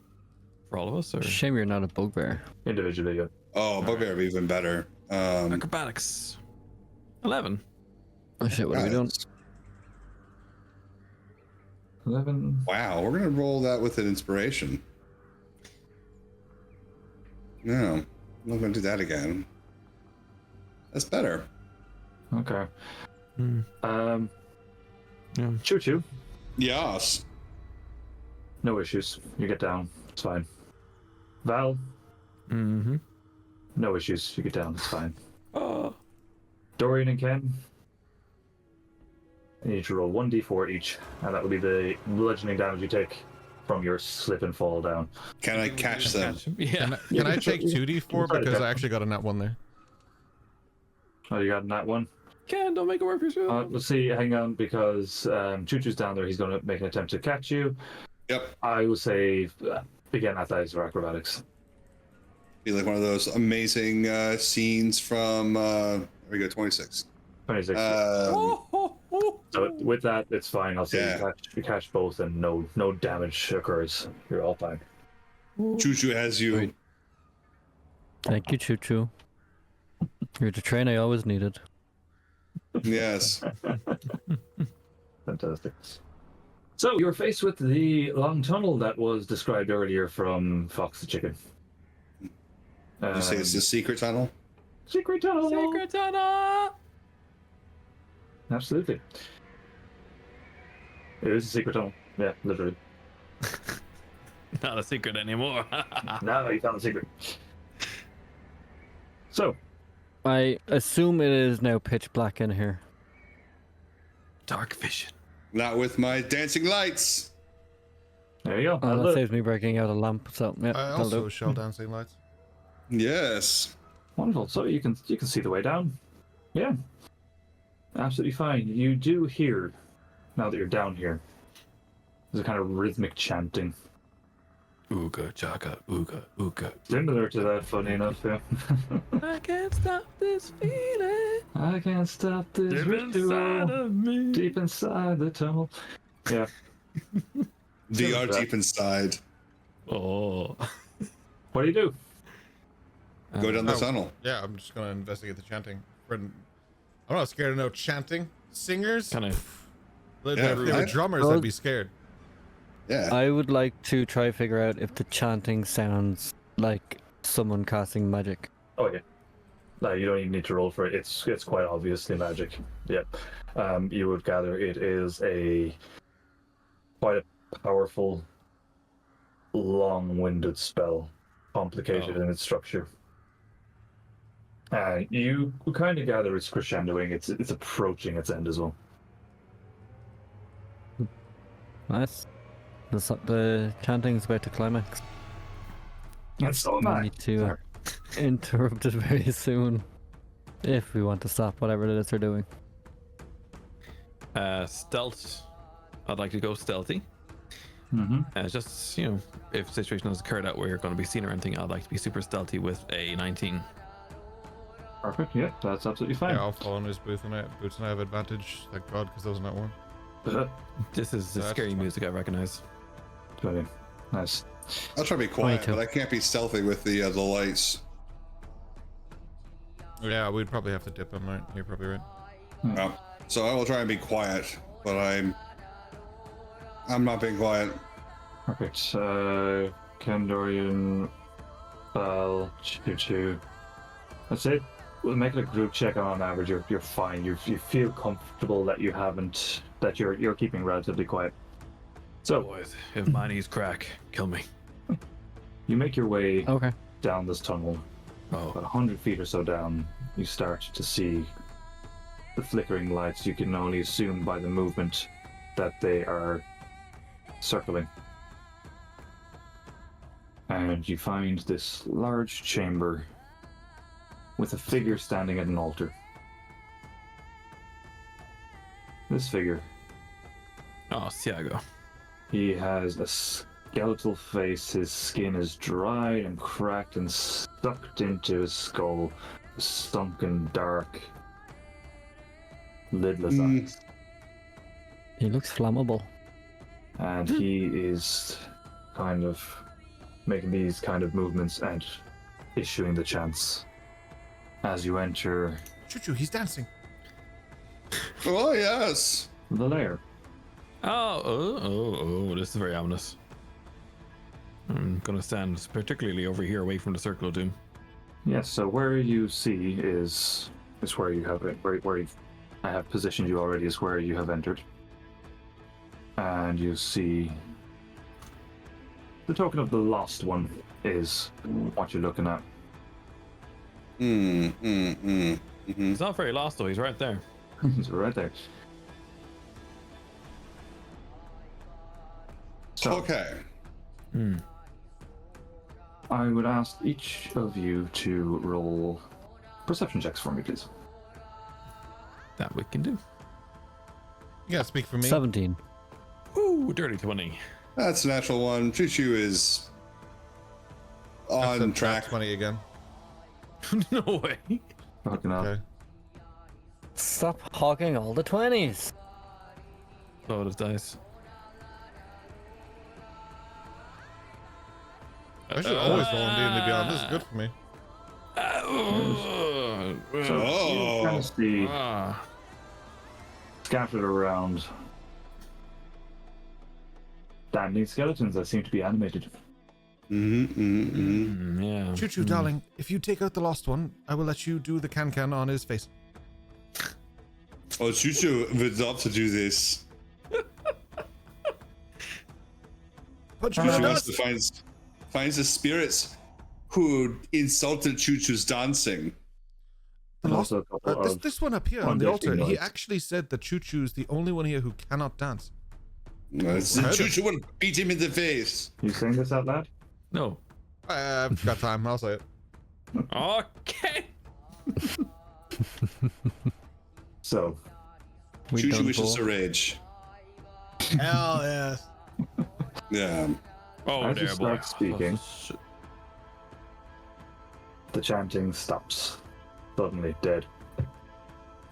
For all of us, or Shame you're not a bugbear. individually. Yeah. Oh, bugbear would be even better. acrobatics. 11. Oh shit, what are we doing? 11. Wow, we're gonna roll that with an inspiration. No, I'm not gonna do that again. That's better. Okay. Hmm. Yeah. Choo choo. Yes. No issues. You get down. It's fine. Val, Mm-hmm. no issues. You get down. It's fine. Oh. Dorian and Ken, you need to roll 1d4 each, and that will be the bludgeoning damage you take. from your slip and fall down. Can I catch them? Yeah. Can I take 2d4 because I actually got a nat 1 there? Oh, you got that one? Ken, don't make it work for sure. Let's see, hang on, because Choo Choo's down there. He's going to make an attempt to catch you. Yep. I will say, begin athletics or acrobatics. Be like one of those amazing scenes from. There we go, 26. 26. So with that, it's fine. I'll say you catch both, and no damage occurs. You're all fine. Choo Choo has you. Thank you, Choo Choo. You're the train I always needed. Yes. Fantastic. So you're faced with the long tunnel that was described earlier from Fox the Chicken. You say it's the secret tunnel? Secret tunnel. Secret tunnel. Absolutely. It is a secret tunnel. Yeah, literally. Not a secret anymore. No, you found the secret. So, I assume it is now pitch black in here. Dark vision. Not with my dancing lights. there you go. Oh, that saves me breaking out a lamp. So yeah, I that'll also do. shell dancing lights. Yes. Wonderful. So you can see the way down. Yeah. Absolutely fine. You do hear, now that you're down here, there's a kind of rhythmic chanting. Ooga chaka, ooga, ooga. Similar to that, funny enough, yeah. I can't stop this feeling. I can't stop this Deep inside ritual of me. deep inside the tunnel. Yeah. We are deep inside. Oh. What do you do? Go down the Oh. tunnel. Yeah, I'm just gonna investigate the chanting. I'm not scared of no chanting. Singers? Kind of. The right? drummers, I'd be scared. Yeah. I would like to try figure out if the chanting sounds like someone casting magic. Oh yeah. No, you don't even need to roll for it. It's quite obviously magic. Yeah. You would gather it is quite a powerful, long-winded spell, complicated in its structure. You kind of gather it's crescendoing. It's approaching its end as well. Nice. The chanting's about to climax. And so am We I. need to interrupt it very soon if we want to stop whatever it is they're doing. Stealth. I'd like to go stealthy. Mm-hmm. Just, if a situation has occurred out where you're going to be seen or anything, I'd like to be super stealthy with a 19. Perfect. Yeah, that's absolutely fine. Yeah, I'll follow in his boots and I have advantage. Thank God, because that was not one. This is the That's scary fine. music I recognize. Brilliant. Nice. I'll try to be quiet, 22. but I can't be stealthy with the lights. Yeah, we'd probably have to dip him, right? You're probably right. No. So I will try and be quiet, but I'm not being quiet. Perfect. Ken, Dorian, Val, Choo Choo. That's it. We'll make it a group check, and on average you're fine. You feel comfortable that you're keeping relatively quiet. So Boys, if my knees crack, kill me. you make your way Okay. down this tunnel. About 100 feet or so down, you start to see the flickering lights. You can only assume by the movement that they are circling. And you find this large chamber with a figure standing at an altar. This figure, Oh, Siago. he has a skeletal face. His skin is dried and cracked and sucked into his skull. Sunken, dark, lidless eyes. He looks flammable. And he is kind of making these kind of movements and issuing the chants. As you enter Choo-choo, he's dancing. Oh yes. the lair. Oh, this is very ominous. I'm gonna stand particularly over here away from the circle of doom. Yes, so where you see is where you have it, I have positioned you already is where you have entered. And you see the token of the lost one is what you're looking at. He's not very lost though, he's right there. He's right there. So, Okay. I would ask each of you to roll perception checks for me, please. That we can do. You gotta speak for me. 17. Ooh, dirty 20. That's a natural one. Choo Choo is That's a on nat track. 20 again. No way. Fucking hell. Okay. Stop hogging all the 20s. Load of dice. I should always roll on D&D Beyond. This is good for me. So you kind of see Ah. scattered around standing skeletons that seem to be animated. Yeah. Choo Choo, darling, if you take out the lost one, I will let you do the can on his face. Oh, Choo Choo would love to do this. Punch Choo me in Choo the wants nuts. to finds the spirits who insulted Choo Choo's dancing. The And lost, also a couple of this one up here on one the altar, dancing he lights. actually said that Choo Choo's the only one here who cannot dance. Choo Choo would beat him in the face. You saying this out loud? No. I've got time, I'll say it. Okay. So, Choo Choo done wishes for. to rage. Hell yes. Yeah. Oh, as you there, boy. start speaking, the chanting stops. Suddenly dead.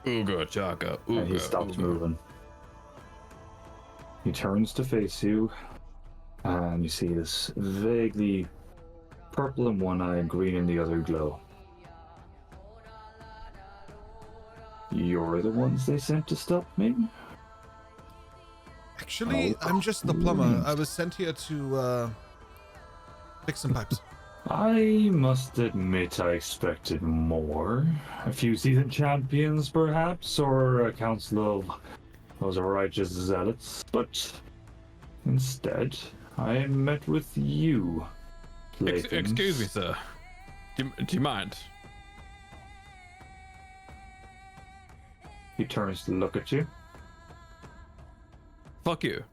Ooga chaka. And he stops moving. He turns to face you, and you see this vaguely purple in one eye, green in the other glow. You're the ones they sent to stop me? Actually, I'm just the plumber. I was sent here to fix some pipes. I must admit I expected more. A few seasoned champions, perhaps, or a council of those righteous zealots, but instead, I met with you. Excuse me, sir. Do you mind? He turns to look at you. Fuck you.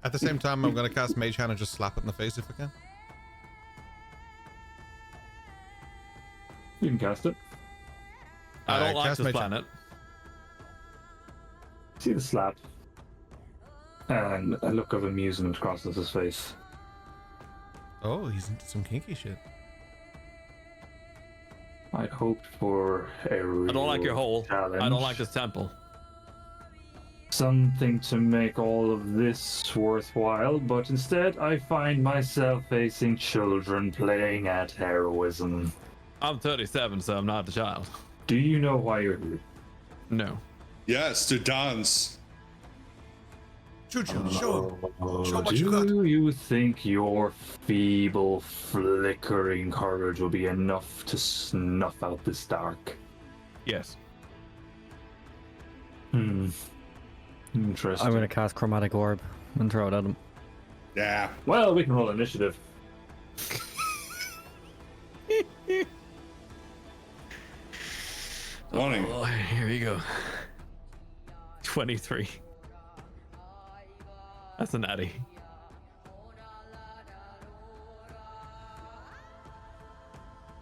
At the same time, I'm gonna cast Mage Hand and just slap it in the face if I can. You can cast it. I don't like cast this my planet. See the slap. And a look of amusement crosses his face. Oh, he's into some kinky shit. I'd hoped for a real I don't like your hole. challenge. I don't like this temple. Something to make all of this worthwhile, but instead I find myself facing children playing at heroism. I'm 37, so I'm not a child. Do you know why you're here? No. Yes, to dance. Choo Choo, show him. Show him what Do you got. you think your feeble, flickering courage will be enough to snuff out this dark? Yes. Interesting. I'm going to cast Chromatic Orb and throw it at him. Yeah. Well, we can roll initiative. Morning. Oh, here you go. 23. That's an natty.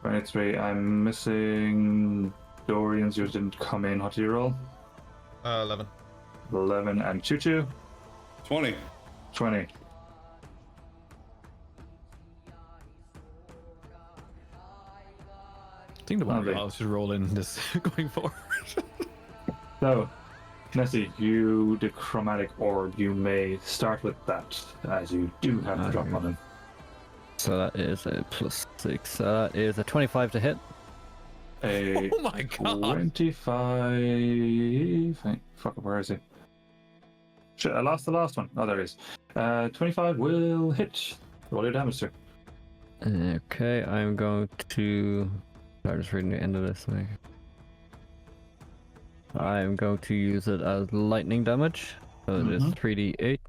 Right, I'm missing Dorian's. Yours didn't come in. What do you roll? 11. 11 and Choo Choo. 20. 20. I think the one Lovely. else should roll in this going forward. So, Nessie, you the chromatic orb. You may start with that, as you do have to drop on him. So that is a +6. That is a 25 to hit. A Oh my god. 25. Fuck, where is he? Shit, I lost the last one. Oh, there he is. 25 will hit. Roll your damage, sir. Okay, I'm going to. I'm just reading the end of this thing. I'm going to use it as lightning damage. So it is 3d8.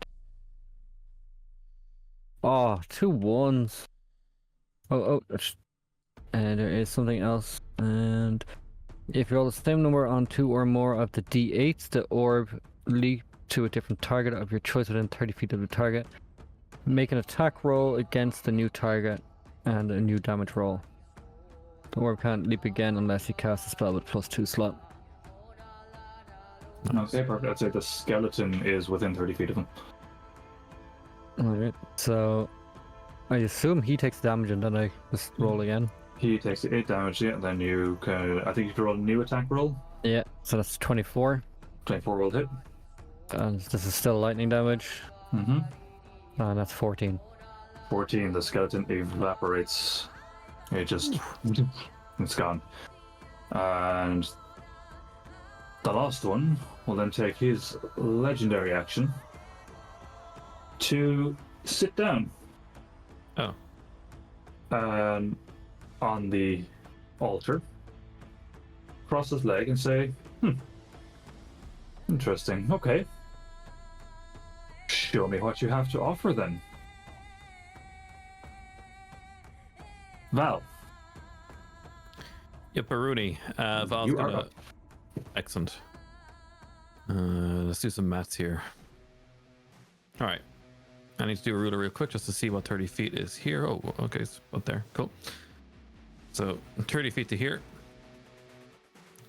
Oh, 2 1s. And there is something else. And if you roll the same number on 2 or more of the d8s, the orb leap to a different target of your choice within 30 feet of the target. Make an attack roll against the new target and a new damage roll. The orb can't leap again unless he casts a spell with +2 slot. Okay, perfect. I'd say the skeleton is within 30 feet of him. Alright, so I assume he takes damage and then I just roll again. He takes 8 damage, yeah, and then you can. I think you can roll a new attack roll. Yeah, so that's 24. 24 roll hit. And this is still lightning damage. Mm-hmm. And that's 14. 14, the skeleton evaporates. It just. It's gone. And the last one will then take his legendary action to sit down. Oh. On the altar, cross his leg and say, interesting, okay. Show me what you have to offer then. Val. Yep, Rooney. Val's You are gonna... up. Excellent. Let's do some maths here. Alright. I need to do a ruler real quick just to see what 30 feet is here. Oh, okay, it's up there. Cool. So 30 feet to here.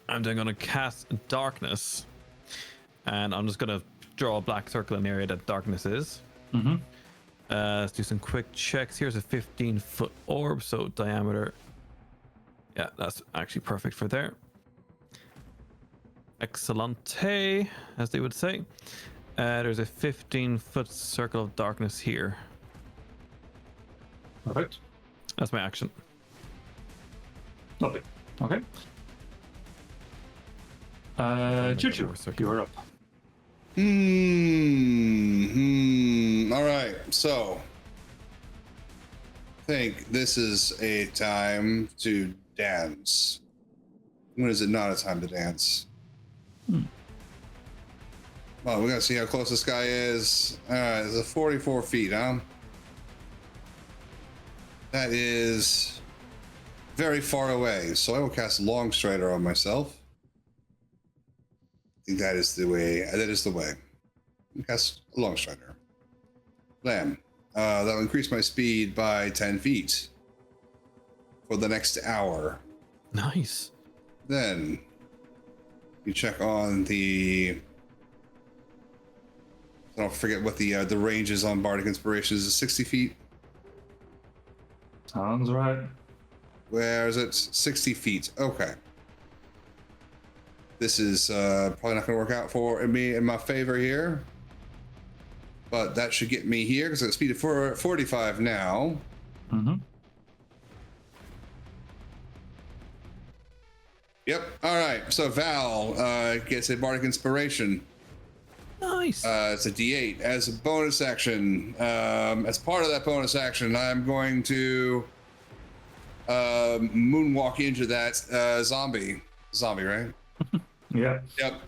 I'm then going to cast darkness. And I'm just going to draw a black circle in the area that darkness is. Mm-hmm. Let's do some quick checks. Here's a 15-foot orb, so diameter. Yeah, that's actually perfect for there. Excellente, as they would say. There's a 15-foot circle of darkness here. Perfect. That's my action. Lovely. Okay. Choo-choo, you are up. All right, so I think this is a time to dance. When is it not a time to dance? Well, we're gonna see how close this guy is. All right, it's a 44 feet, huh? That is very far away, so I will cast Long Strider on myself. I think that is the way. That is the way. Cast Long Strider. Blam. That will increase my speed by 10 feet for the next hour. Nice. Then you check on the. I don't forget what the range is on Bardic Inspiration. Is it 60 feet? Sounds right. Where is it? 60 feet. Okay. This is probably not going to work out for me in my favor here. But that should get me here because it's speed of 45 now. Mm-hmm. Yep. All right. So Val gets a Bardic Inspiration. Nice. It's a D8 as a bonus action. As part of that bonus action, I'm going to moonwalk into that zombie. Zombie, right? Yeah. Yep.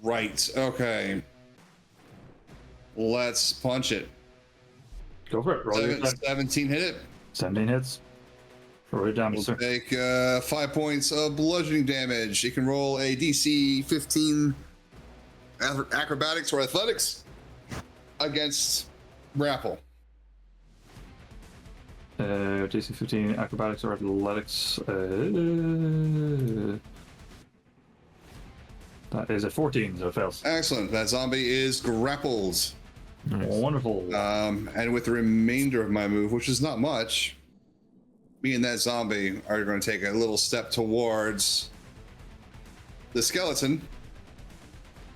Right. Okay. Let's punch it. Go for it. Roll your attack. 17 hit it. 17 hits. Roll your damage, sir. Take 5 points of bludgeoning damage. You can roll a DC 15 acrobatics or athletics against grapple. DC 15 acrobatics or athletics. That is a 14, so it fails. Excellent. That zombie is grappled. Nice. Wonderful. And with the remainder of my move, which is not much, me and that zombie are going to take a little step towards the skeleton.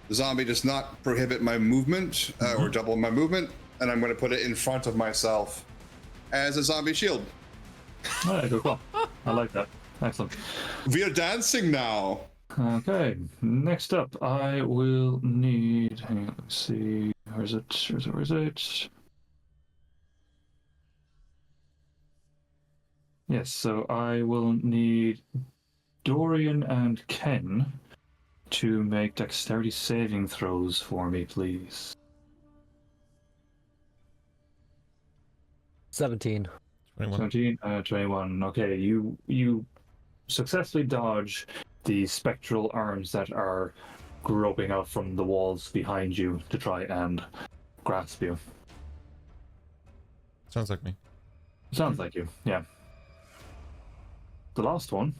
The zombie does not prohibit my movement or double my movement, and I'm going to put it in front of myself as a zombie shield. All right, good call. I like that. Excellent. We are dancing now. Okay, next up, I will need. Hang on, let me see. Where is it? Where is it? Yes, so I will need Dorian and Ken to make dexterity saving throws for me, please. 17. 21. 17, 21. Okay, you successfully dodge the spectral arms that are groping out from the walls behind you to try and grasp you. Sounds like me. Sounds like you, yeah. The last one,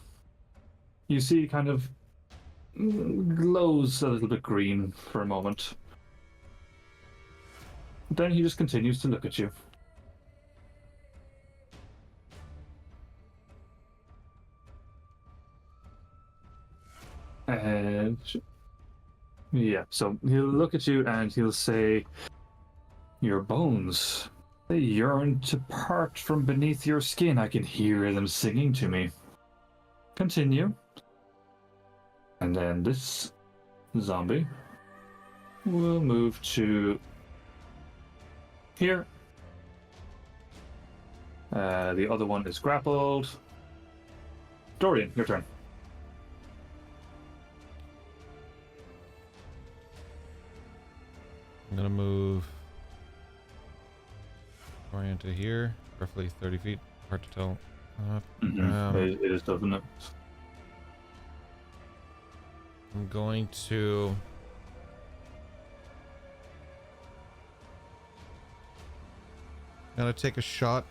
you see kind of glows a little bit green for a moment. Then he just continues to look at you. And yeah, so he'll look at you and he'll say, "Your bones, they yearn to part from beneath your skin. I can hear them singing to me. Continue." And then this zombie will move to here. The other one is grappled. Dorian, your turn. I'm gonna move Dorian to here, roughly 30 feet. Hard to tell. It is, doesn't it? I'm going to take a shot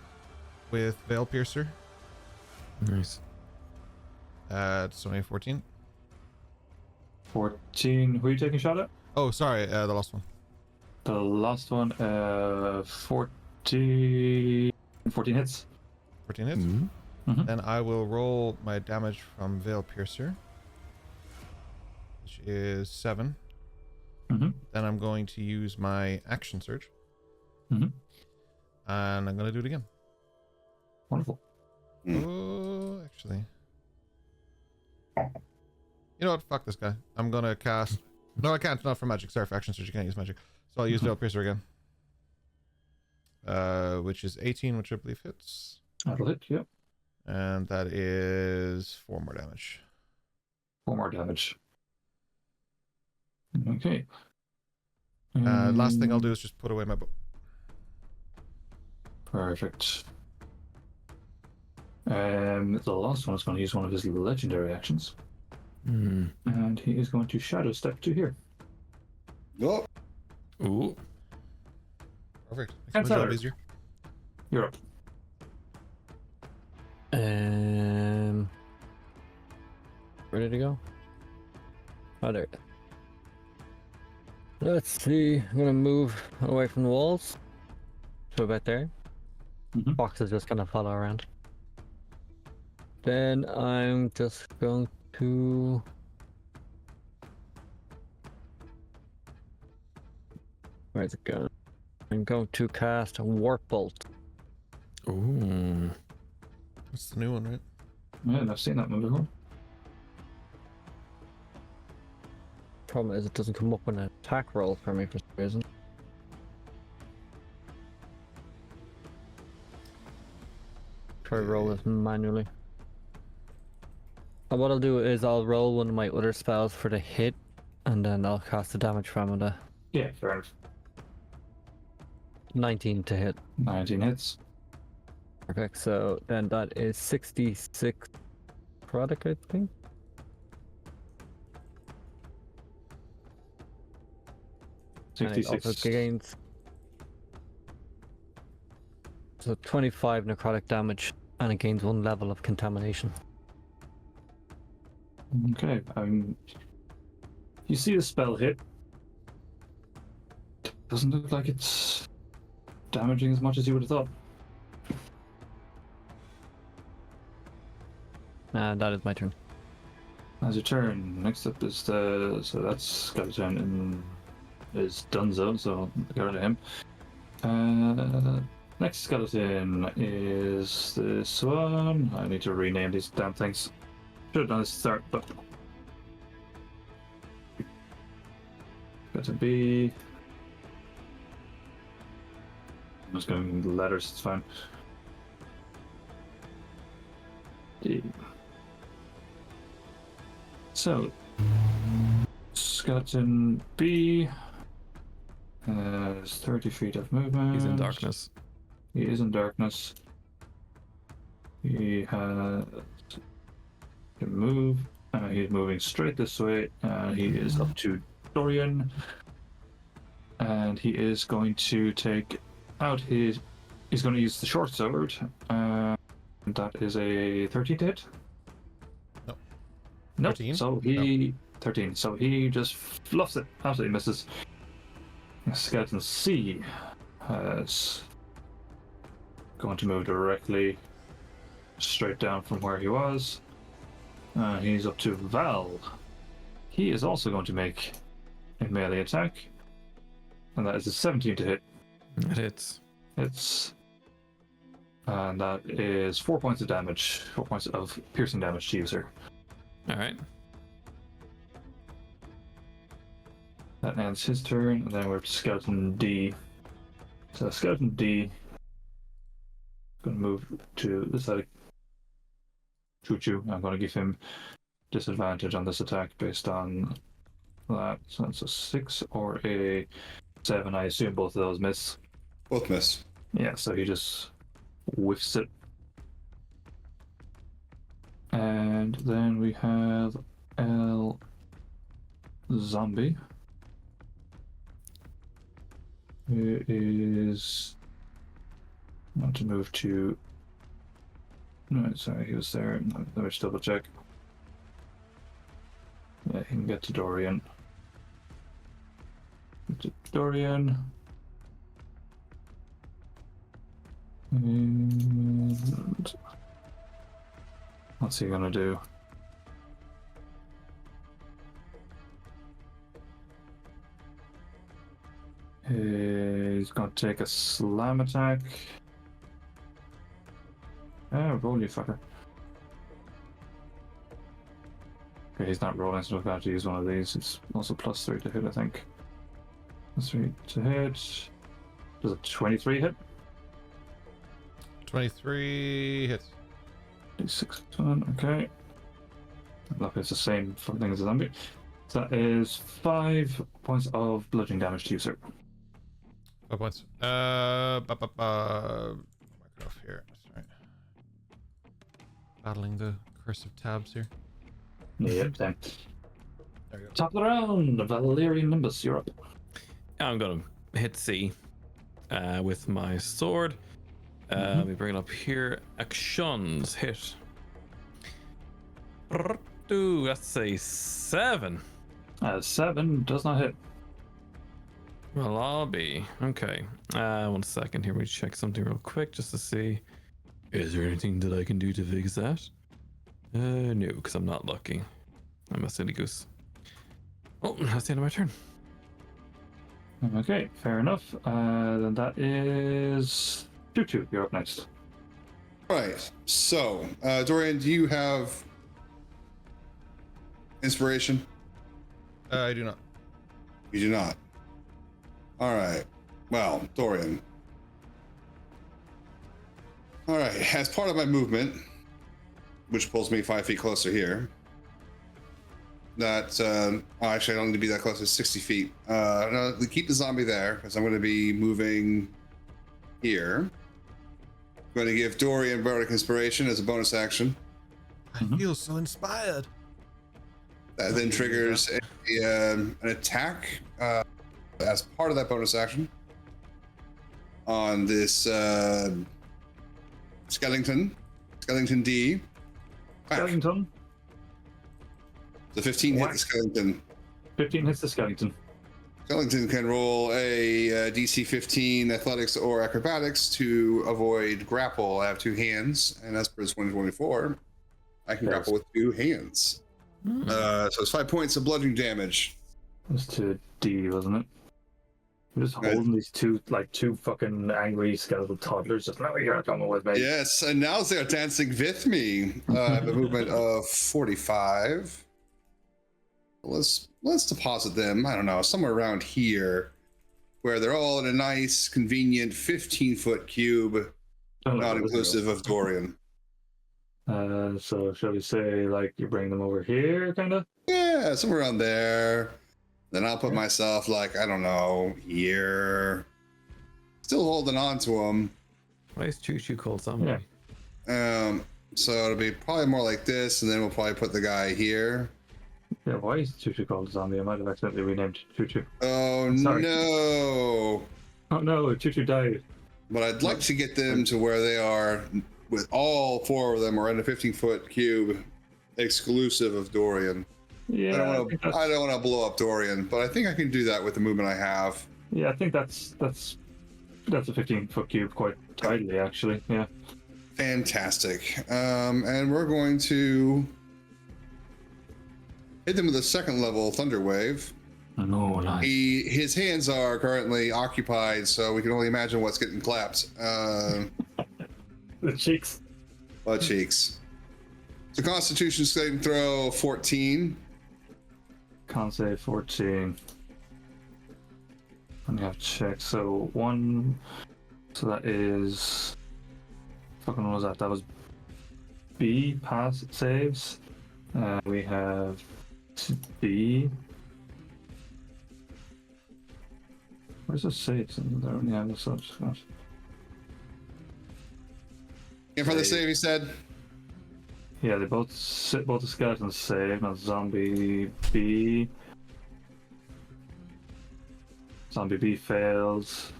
with Veil Piercer. Nice. It's only 14. 14. Who are you taking a shot at? Oh, sorry, the last one. The last one, 14 hits. 14 hits. Mm-hmm. Then I will roll my damage from Veil Piercer, which is 7. Mm-hmm. Then I'm going to use my action surge. Mm-hmm. And I'm going to do it again. Wonderful. Oh, actually. You know what? Fuck this guy. I'm going to cast... No, I can't. Not for magic. Sorry, for action surge. You can't use magic. So I'll use Veil Piercer again. Which is 18, which I believe hits. That'll hit, yep. And that is 4 more damage. 4 more damage. Okay. Last thing I'll do is just put away my bow. Perfect. The last one is going to use one of his legendary actions. And he is going to shadow step to here. Oh, Ooh. Perfect. That's Makes my job better. easier. You're up. Where did it go? Oh, there it is. Let's see. I'm gonna move away from the walls. So about there. Mhm. Boxes just gonna follow around. Then I'm just going to. Where's it going? I'm going to cast a Warp Bolt. Ooh. That's the new one, right? Yeah, and I've seen that one before. Problem is, it doesn't come up on an attack roll for me for some reason. Try to roll this manually. And what I'll do is I'll roll one of my other spells for the hit, and then I'll cast the damage from it. Yeah, fair enough. 19 to hit. 19 hits. Perfect. So then that is 66 product, I think. And it 66. also gains. So 25 necrotic damage, and it gains 1 level of contamination. Okay. You see the spell hit. Doesn't look like it's damaging as much as you would have thought. And that is my turn. As your turn, next up is so that's skeleton and is Dunzo, so get rid of him. Next skeleton is this one. I need to rename these damn things. Should have done this to start, but got to be. I'm just going with the letters. It's fine. D. So, skeleton B has 30 feet of movement. He's in darkness. He is in darkness. He has to move. He's moving straight this way. He is up to Dorian. And he is going to take out his He's going to use the short sword. That is a 13 to hit. Nope. Nope. 13? So he 13. So he just fluffs it. Absolutely misses. Skeleton C has going to move directly straight down from where he was. He's up to Val. He is also going to make a melee attack, and that is a 17 to hit. It hits. And that is 4 points of damage, 4 points of piercing damage to you, sir. All right. That ends his turn, and then we're to Skeleton D. So Skeleton D is going to move to this side of Choo-Choo. I'm going to give him disadvantage on this attack based on that. So that's a 6 or a 7. I assume both of those miss. Both miss. Yeah, so he just whiffs it. And then we have El Zombie, who is want to move to. No, sorry, he was there. Let me just double check. Yeah, he can get to Dorian. And what's he gonna do? He's gonna take a slam attack. Roll, you fucker. Okay, he's not rolling, so we've got to use one of these. It's also +3 to hit, I think. +3 to hit. Does a 23 hit? 23 hits. D6 one, okay. Look, it's the same thing as a zombie. So that is 5 points of bludgeoning damage to you, sir. 5 points. Mark it off here. Sorry. Battling the curse of tabs here. Yep, same. There we go. Top of the round, Valerian Nimbus, you're up. I'm gonna hit C with my sword. Let me bring it up here. Actions hit. Ooh, that's a 7. 7 does not hit. Well, I'll be okay. 1 second here. We check something real quick just to see. Is there anything that I can do to fix that? No, because I'm not lucky. I'm a silly goose. Oh, that's the end of my turn. Okay, fair enough. Then that is Choo-Choo, you're up next. Right. So, Dorian, do you have inspiration? I do not. You do not. All right. Well, Dorian. All right. As part of my movement, which pulls me 5 feet closer here, that actually I don't need to be that close. It's 60 feet. No, keep the zombie there because I'm going to be moving here. I'm going to give Dorian Bardic Inspiration as a bonus action. I feel so inspired. That then triggers an attack as part of that bonus action on this Skeleton D. Skeleton? The 15 hit the Skeleton. 15 hits the Skeleton. Skeleton can roll a DC 15 Athletics or Acrobatics to avoid grapple. I have 2 hands, and as per 2024, I can grapple with 2 hands. So it's 5 points of bludgeoning damage. That's to D, wasn't it? We're just holding these two fucking angry skeletal toddlers. Just now you're coming with me. Yes, and now they're dancing with me. I have a movement of 45. Let's deposit them, I don't know, somewhere around here, where they're all in a nice, convenient 15-foot cube, not inclusive of Dorian. So shall we say, like, you bring them over here, kind of? Yeah, somewhere around there. Then I'll put myself, like, I don't know, here. Still holding on to them. Why is Choo-Choo called zombie? Yeah. So it'll be probably more like this, and then we'll probably put the guy here. Yeah, why is Choo-Choo called a zombie? I might have accidentally renamed Choo-Choo. Oh, Sorry. no. Oh no, Choo-Choo died. but I'd like to get them to where they are with all 4 of them are in a 15-foot cube, exclusive of Dorian. Yeah, I don't want to blow up Dorian, but I think I can do that with the movement I have. Yeah, I think that's a 15-foot cube quite tidily, actually. Yeah. Fantastic. And we're going to hit them with a second level Thunder Wave. Oh, nice. His hands are currently occupied, so we can only imagine what's getting clapped. The cheeks. Butt cheeks. So Constitution saving throw 14. Con save 14. Let me have check. So 1. So that is. Fucking what was that? That was B pass saves. We have B. Where's the saves? There only have the subs. In front of the save, he said. Yeah, they both the skeletons save. Now zombie B. Zombie B fails.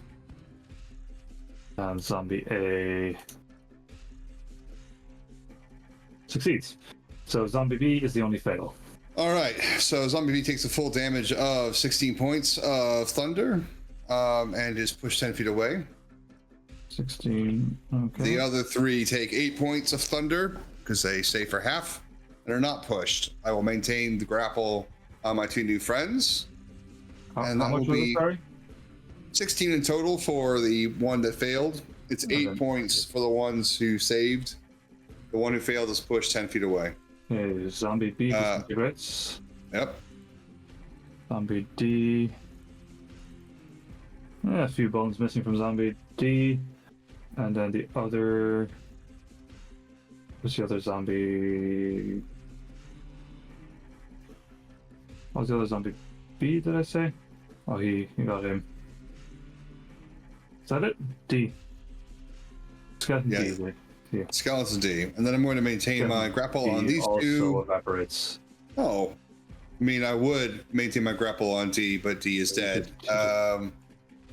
And zombie A succeeds. So zombie B is the only fail. All right, so zombie B takes the full damage of 16 points of thunder, and is pushed 10 feet away. 16. Okay. The other 3 take 8 points of thunder because they stay for half and are not pushed. I will maintain the grapple on my 2 new friends, and that will be 16 in total for the one that failed. It's 8 points for the ones who saved. The one who failed is pushed 10 feet away. Okay, zombie B disintegrates. Yep. Zombie D. Yeah, a few bones missing from zombie D. And then the other. What's the other zombie? What was the other zombie? B, did I say? Oh, he got him. Is that it? D. Skeleton D, is it? Yeah. Skeleton D. And then I'm going to maintain my grapple on these also 2. Evaporates. Oh. I mean, I would maintain my grapple on D, but D is dead.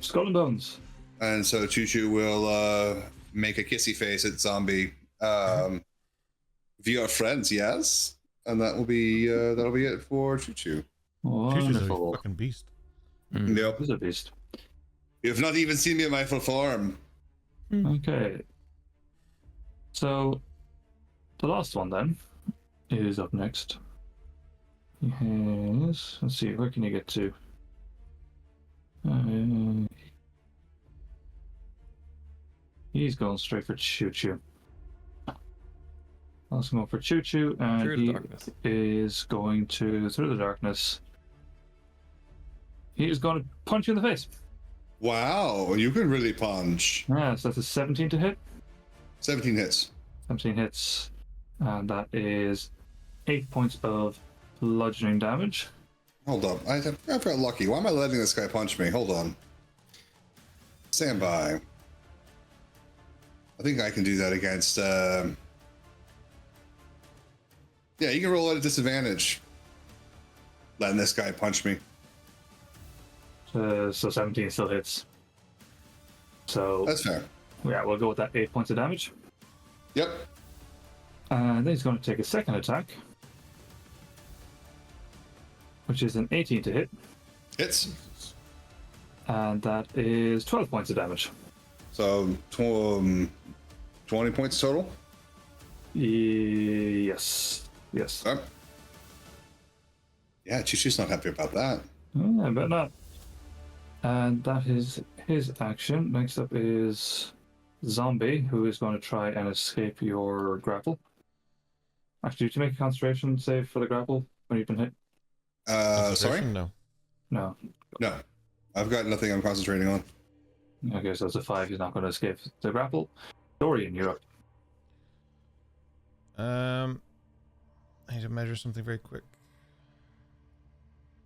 Skull and bones. And so Choo Choo will make a kissy face at zombie. If you are friends, yes. And that'll be it for Choo Choo. Wonderful. A fucking beast. Yep. He's a beast. You have not even seen me in my full form. Okay. So, the last one then is up next. Yes. Let's see, where can you get to? He's going straight for Choo Choo. I was going for Choo Choo, and he is going to, through the darkness, he is going to punch you in the face. Wow, you can really punch. Yeah, so that's a 17 to hit. 17 hits. 17 hits, and that is 8 points of bludgeoning damage. Hold up, I got lucky. Why am I letting this guy punch me? Hold on. Stand by. I think I can do that against. Yeah, you can roll at a disadvantage. Letting this guy punch me. So 17 still hits. So that's fair. Yeah, we'll go with that 8 points of damage. Yep. And then he's going to take a second attack, which is an 18 to hit. Hits. And that is 12 points of damage. So 20 points total? Yes. Yes. Okay. Yeah, Choo Choo's not happy about that. Yeah, I bet not. And that is his action. Next up is Zombie, who is going to try and escape your grapple. Actually, did you make a concentration save for the grapple when you've been hit? Sorry? No. No. No. I've got nothing I'm concentrating on. Okay, so it's a 5. He's not going to escape the grapple. Dorian, you're up. I need to measure something very quick.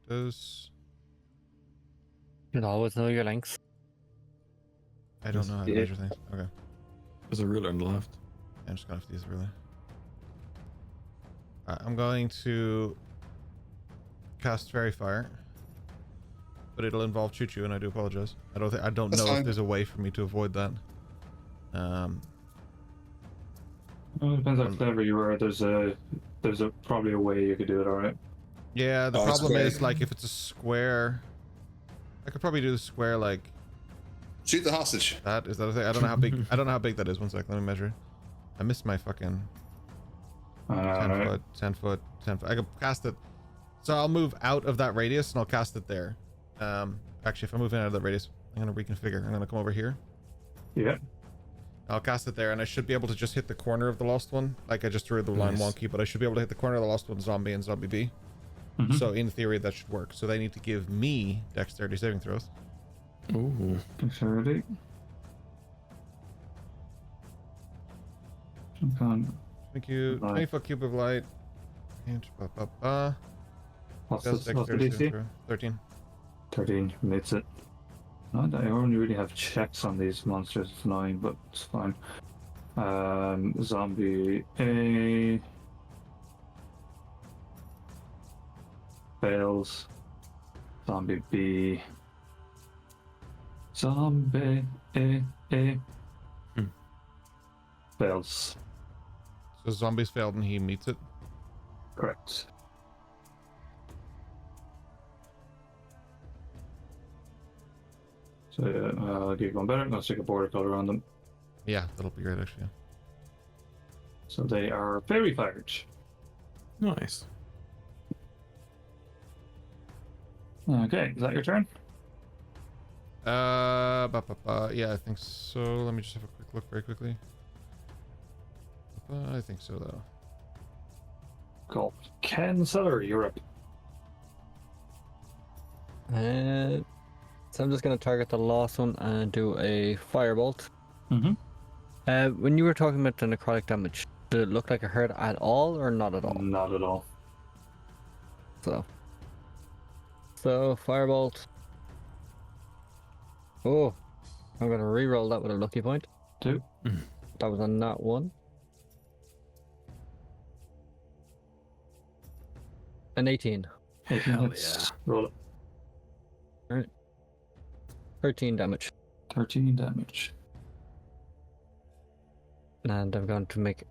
Does... You can always know your lengths. I don't know how to measure things. Okay. There's a ruler on the left. I'm just gonna have to use the ruler. I'm going to cast Fairy Fire, but it'll involve Choo Choo, and I do apologize. I don't know if there's a way for me to avoid that. Well, it depends how clever you are. There's probably a way you could do it. All right. Yeah, the problem is like if it's a square, I could probably do the square like. Shoot the hostage. That is that a thing? I don't know how big. I don't know how big that is. 1 sec. Let me measure. I missed my fucking 10 foot, 10 foot, 10 foot. I could cast it. So I'll move out of that radius and I'll cast it there. Actually, if I move in out of that radius, I'm gonna reconfigure. I'm gonna come over here. Yeah. I'll cast it there, and I should be able to just hit the corner of the lost one. Like I just threw the line wonky, but I should be able to hit the corner of the lost one, zombie and zombie B. So in theory, that should work. So they need to give me dexterity saving throws. Ooh. Dexterity. Thank you. 20-foot cube of light. What's the DC? 13. 13 makes it. I only really have checks on these monsters. It's 9, but it's fine. Zombie A fails. Zombie B. Zombie A fails. So zombies failed and he meets it. Correct. So I'll keep going better. I'm going to stick a border color on them. Yeah, that'll be great actually. So they are fairy fired. Nice. Okay, is that your turn? Yeah, I think so. Let me just have a quick look very quickly. I think so though. Cool. Ken Seller, you're up. So I'm just going to target the last one and do a firebolt. Mm-hmm. When you were talking about the necrotic damage, did it look like it hurt at all or not at all? Not at all. So firebolt. Oh, I'm going to re-roll that with a lucky point. 2. That was a nat 1. An 18. 18 Hell hits. Roll it. Alright. 13 damage. 13 damage. And I'm going to make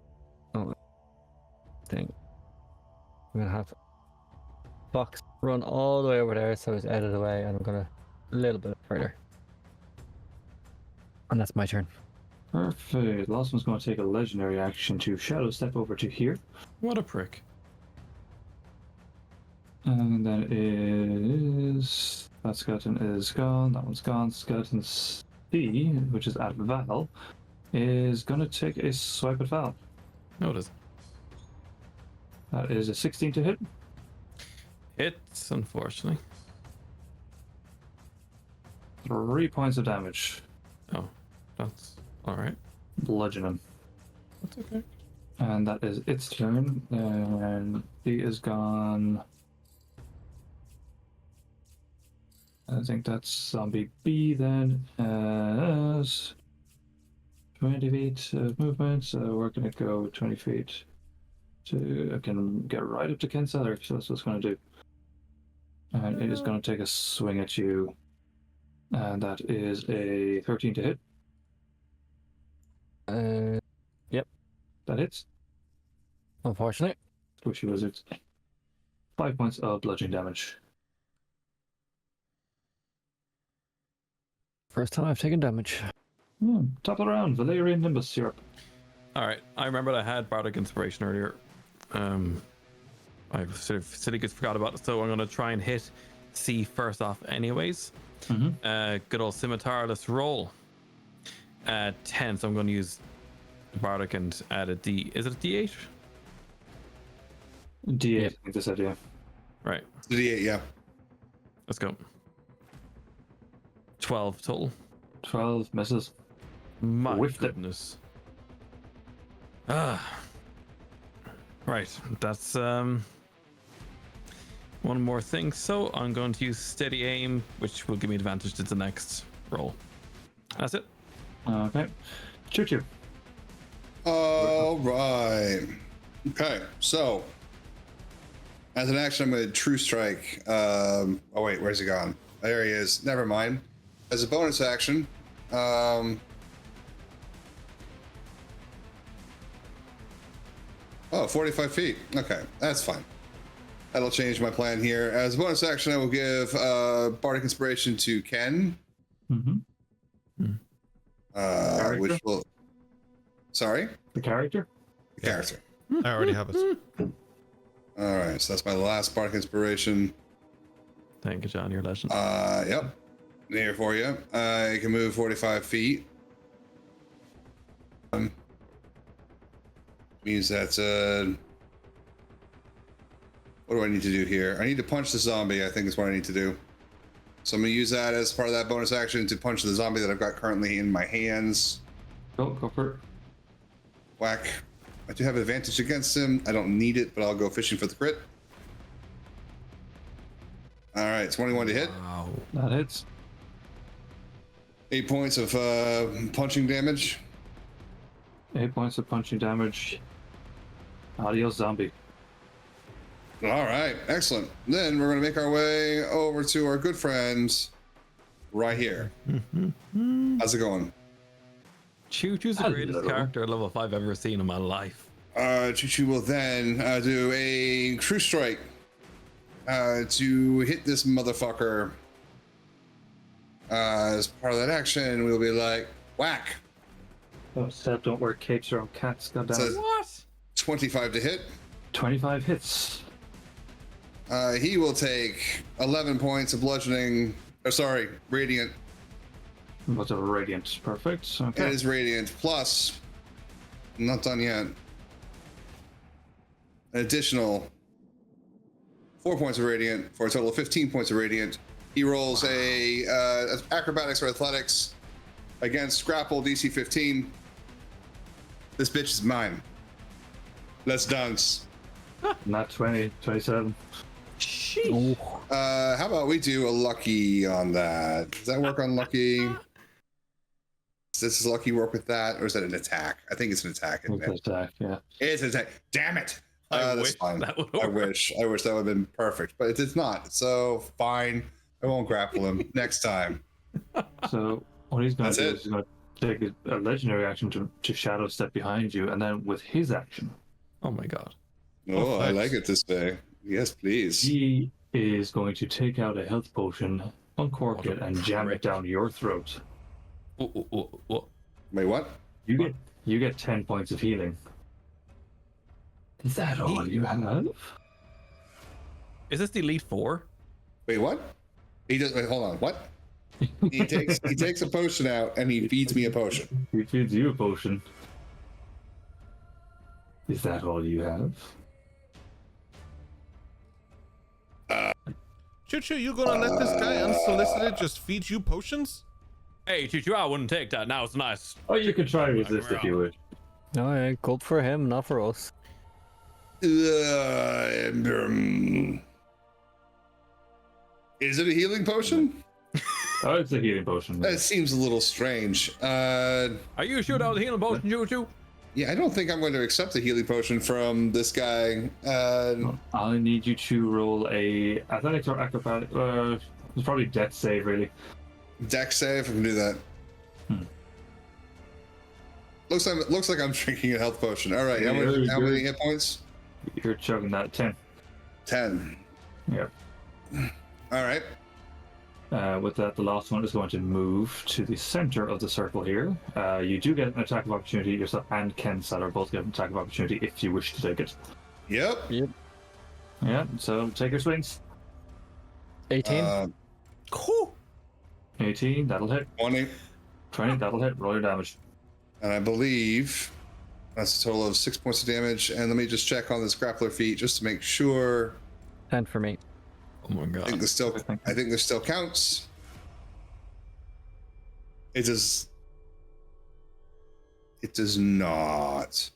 thing. I'm gonna have Fox run all the way over there so it's out of the way, and I'm gonna a little bit further. And that's my turn. Perfect. The last one's going to take a legendary action to shadow step over to here. What a prick. And then it is... That skeleton is gone. That one's gone. Skeleton C, which is at Val, is going to take a swipe at Val. No, it isn't. That is a 16 to hit. Hits, unfortunately. 3 points of damage. Oh, that's alright. Bludgeon him. That's okay. And that is its turn. And he is gone. I think that's zombie B then. Has 20 feet of movement, so we're going to go 20 feet to. I can get right up to Ken Seller, so that's what it's going to do. And it is going to take a swing at you. And that is a 13 to hit. Yep. That hits. Unfortunately. Squishy wizards. 5 points of bludgeoning damage. First time I've taken damage. Top of the round, Valerian Nimbus syrup. Alright, I remembered I had Bardic Inspiration earlier. I sort of silly good forgot about it, so I'm going to try and hit C first off anyways. Good old scimitar, let's roll. 10, so I'm going to use Bardic and add a D. Is it a D8? D8, Yep. I think this idea. Right, The D8, yeah. let's go. 12 total. 12 misses. My Whiffed it. goodness. Right, that's one more thing. So I'm going to use steady aim, which will give me advantage to the next roll. That's it. Okay. Choo-choo. All right. Okay, so as an action, I'm going to True Strike. Oh wait, where's he gone? There he is. Never mind. As a bonus action, I'm Oh, 45 feet. Okay, that's fine. That'll change my plan here. As a bonus action, I will give Bardic Inspiration to Ken. Which will... Sorry? The character? The character. I already have it. All right, so that's my last Bardic Inspiration. Thank you, John. You're a legend. Yep. Here for you. I can move 45 feet. Means that's what do I need to do here? I need to punch the zombie, I think is what I need to do. So I'm gonna use that as part of that bonus action to punch the zombie that I've got currently in my hands. Go for it. Whack. I do have advantage against him. I don't need it, but I'll go fishing for the crit. All right, 21 to hit. Wow. That hits. 8 points of punching damage. 8 points of punching damage. Adios, zombie. All right, excellent. Then we're going to make our way over to our good friends right here. How's it going? Choo Choo's the greatest character at level 5 I've ever seen in my life. Choo Choo will then do a true strike to hit this motherfucker. As part of that action, we'll be like, whack. Oh, Seb, don't wear capes around cats. Goddamn. So What? 25 to hit. 25 hits. He will take 11 points of bludgeoning. Oh, sorry, radiant. What's a radiant? Perfect. Okay. It is radiant. Plus, I'm not done yet. An additional 4 points of radiant for a total of 15 points of radiant. He rolls a acrobatics or athletics against grapple DC 15. This bitch is mine. Let's dance. Not 20, 27. Sheesh. How about we do a lucky on that? Does that work on lucky? Does lucky work with that, or is that an attack? I think it's an attack. Isn't it? Attack, yeah. It's an attack. Damn it! I That's wish fine. that would I work. wish that would have been perfect, but it's not. So fine. I won't grapple him next time. So what he's going That's to do it. is he's going to take a legendary action to shadow step behind you, and then with his action, Oh my god. Oh, I thanks. like it this way. Yes, please. he is going to take out a health potion, uncork What a it, and jam prick. it down your throat. What? Wait, what? You get 10 points of healing. Is that all you have? Is this the Elite Four? Wait, what? He does. Wait, hold on. What? He takes a potion out and he feeds me a potion. He feeds you a potion. Is that all you have? Choo Choo, you gonna let this guy unsolicited just feed you potions? Hey, Choo Choo, I wouldn't take that. Now it's nice. Oh, you can try resist if you wish. No, yeah, good for him, not for us. Is it a healing potion? Oh, it's a healing potion. That seems a little strange. Are you sure that was a healing potion, Choo Choo? Yeah, I don't think I'm going to accept a healing potion from this guy. I need you to roll a athletics or acrobatic. It's probably death save, really. Dex save. I can do that. Looks like I'm drinking a health potion. All right, how many hit points? You're chugging that 10. 10. Yep. All right. With that, the last one is going to move to the center of the circle here. You do get an attack of opportunity. Yourself and Ken Seller both get an attack of opportunity if you wish to take it. Yep. Yeah, so take your swings. 18. Cool. 18, that'll hit. 20. 20, that'll hit. Roll your damage. And I believe that's a total of 6 points of damage. And let me just check on this grappler feat just to make sure. 10 for me. Oh my I god. think this still counts. It does not.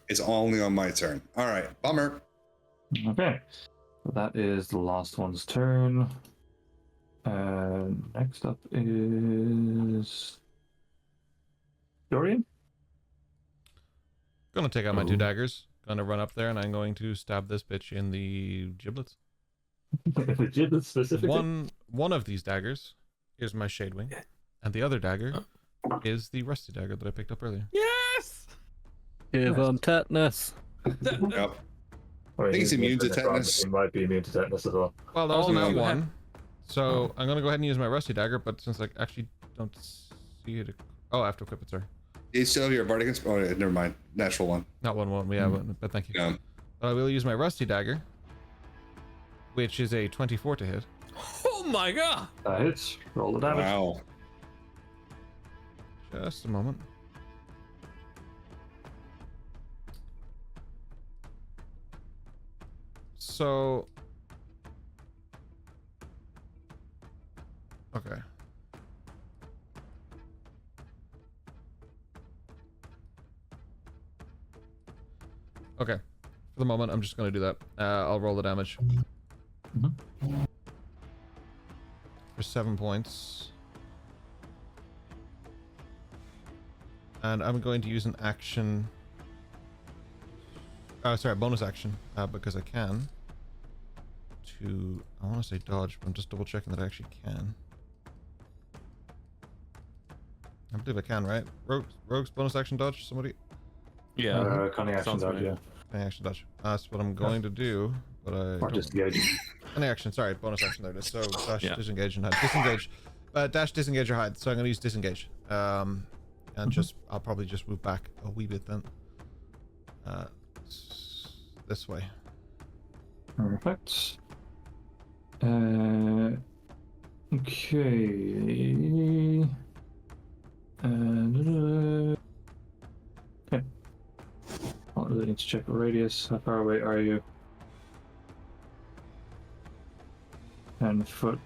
It's only on my turn. All right, bummer. Okay. So that is the last one's turn. Next up is Dorian. Gonna take out my 2 daggers. Gonna run up there and I'm going to stab this bitch in the giblets. The giblets specifically. One of these daggers is my shade wing, and the other dagger is the rusty dagger that I picked up earlier. Yes. Give him tetanus. Yep. I mean, think he's immune to tetanus. He might be immune to tetanus as well. Well, that was Oh, another no. one. So I'm gonna go ahead and use my rusty dagger, but since I actually don't see it, oh, I have to equip it, sorry. You still have your bardic oh, yeah, never mind. Natural one. Not one, we have one, but thank you. Yeah. I will use my rusty dagger, which is a 24 to hit. Oh my god! That hits. Roll the damage. Wow. Just a moment. So, okay. Okay. For the moment, I'm just going to do that. I'll roll the damage. For 7 points. And I'm going to use an action. Sorry, bonus action, because I can. I want to say dodge, but I'm just double checking that I actually can. I believe I can, right? Rogue's bonus action dodge, somebody? Yeah. Cunning action Sounds dodge, right. yeah. Cunning action dodge. That's what I'm going to do, but I Or don't- disengage. Cunning action, sorry, bonus action there it is. So dash, Yeah. disengage, and hide. Disengage. Dash, disengage, or hide. So I'm going to use disengage. And just, I'll probably just move back a wee bit then. This way. Perfect. Okay. Okay. I really need to check the radius. How far away are you? 10 foot.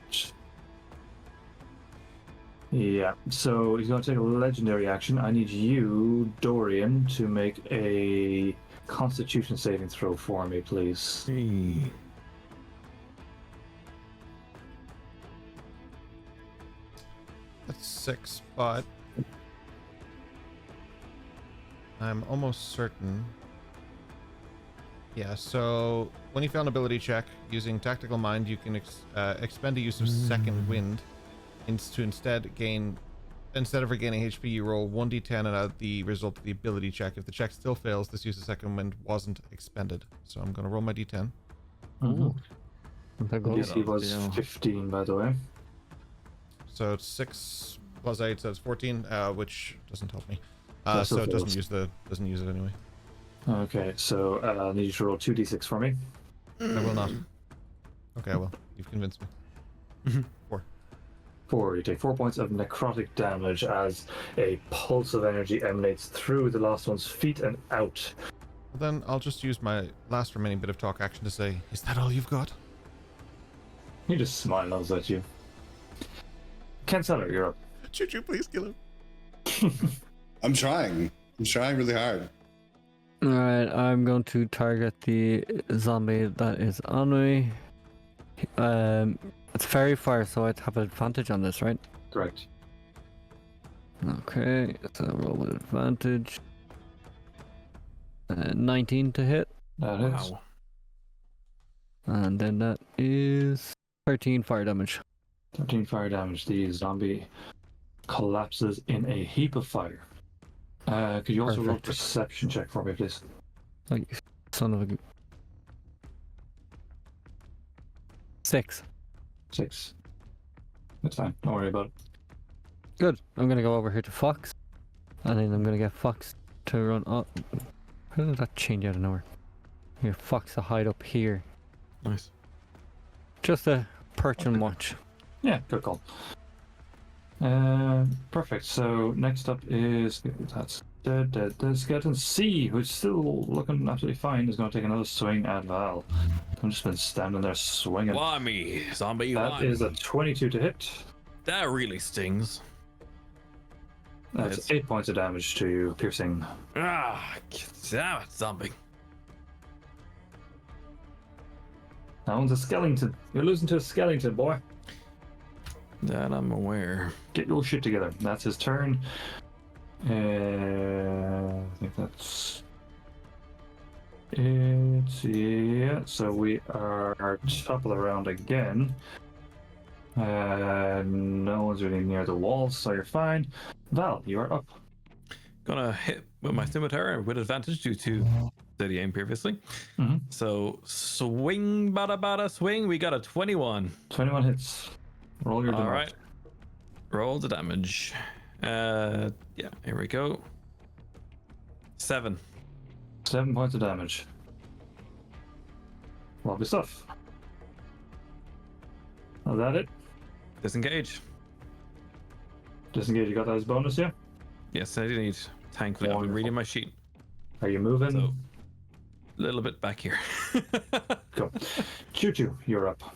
Yeah, so he's going to take a legendary action. I need you, Dorian, to make a Constitution saving throw for me, please. That's 6, but I'm almost certain. Yeah, so when you fail an ability check using Tactical Mind, you can expend a use of Second Wind to instead of regaining HP, you roll 1d10 and add the result of the ability check. If the check still fails, this use of Second Wind wasn't expended. So I'm going to roll my d10. Ooh. DC was 15, by the way. So it's 6 plus 8, so it's 14, which doesn't help me. That So still it doesn't fails. use it anyway. Okay, so I need you to roll 2d6 for me. I will not. Okay, I will. You've convinced me. 4. 4. You take 4 points of necrotic damage as a pulse of energy emanates through the last one's feet and out. Then I'll just use my last remaining bit of talk action to say, is that all you've got? He just smiles at you. Ken Seller, you're up. Choo-choo, please kill him. I'm trying. I'm trying really hard. Alright, I'm going to target the zombie that is on me. It's fairy fire, so I'd have an advantage on this, right? Correct. Okay, so roll with advantage. 19 to hit, That is. Wow. and then that is 13 fire damage. 13 fire damage. The zombie collapses in a heap of fire. Could you also roll a Perfect. perception check for me, please? Oh, you son of a... 6. 6. That's fine. Don't worry about it. Good. I'm gonna go over here to Fox, and then I'm gonna get Fox to run up. How did that change out of nowhere? Here, Fox to hide up here. Nice. Just a perch and watch. Yeah, good call. Perfect. So next up is that's dead. The skeleton C, who's still looking absolutely fine, is going to take another swing at Val. I've just been standing there swinging. Why me, zombie? That Why is me? a 22 to hit. That really stings. That's Nice. 8 points of damage to you, piercing. Ah, damn it, zombie. That one's a skeleton. You're losing to a skeleton, boy. That I'm aware. Get your shit together. That's his turn. I think that's it. Yeah, so we are top of the round again. No one's really near the walls, so you're fine. Val, you are up. gonna hit with my scimitar with advantage due to steady aim previously. So swing, bada swing. We got a 21. 21 hits. Roll your damage. All right. Roll the damage. Yeah, here we go. 7. 7 points of damage. Lovely stuff. Is that it? Disengage. Disengage, you got that as bonus, yeah? Yes, I do need. Thankfully, I've been reading my sheet. Are you moving? So, a little bit back here. Go. Choo-choo, you're up.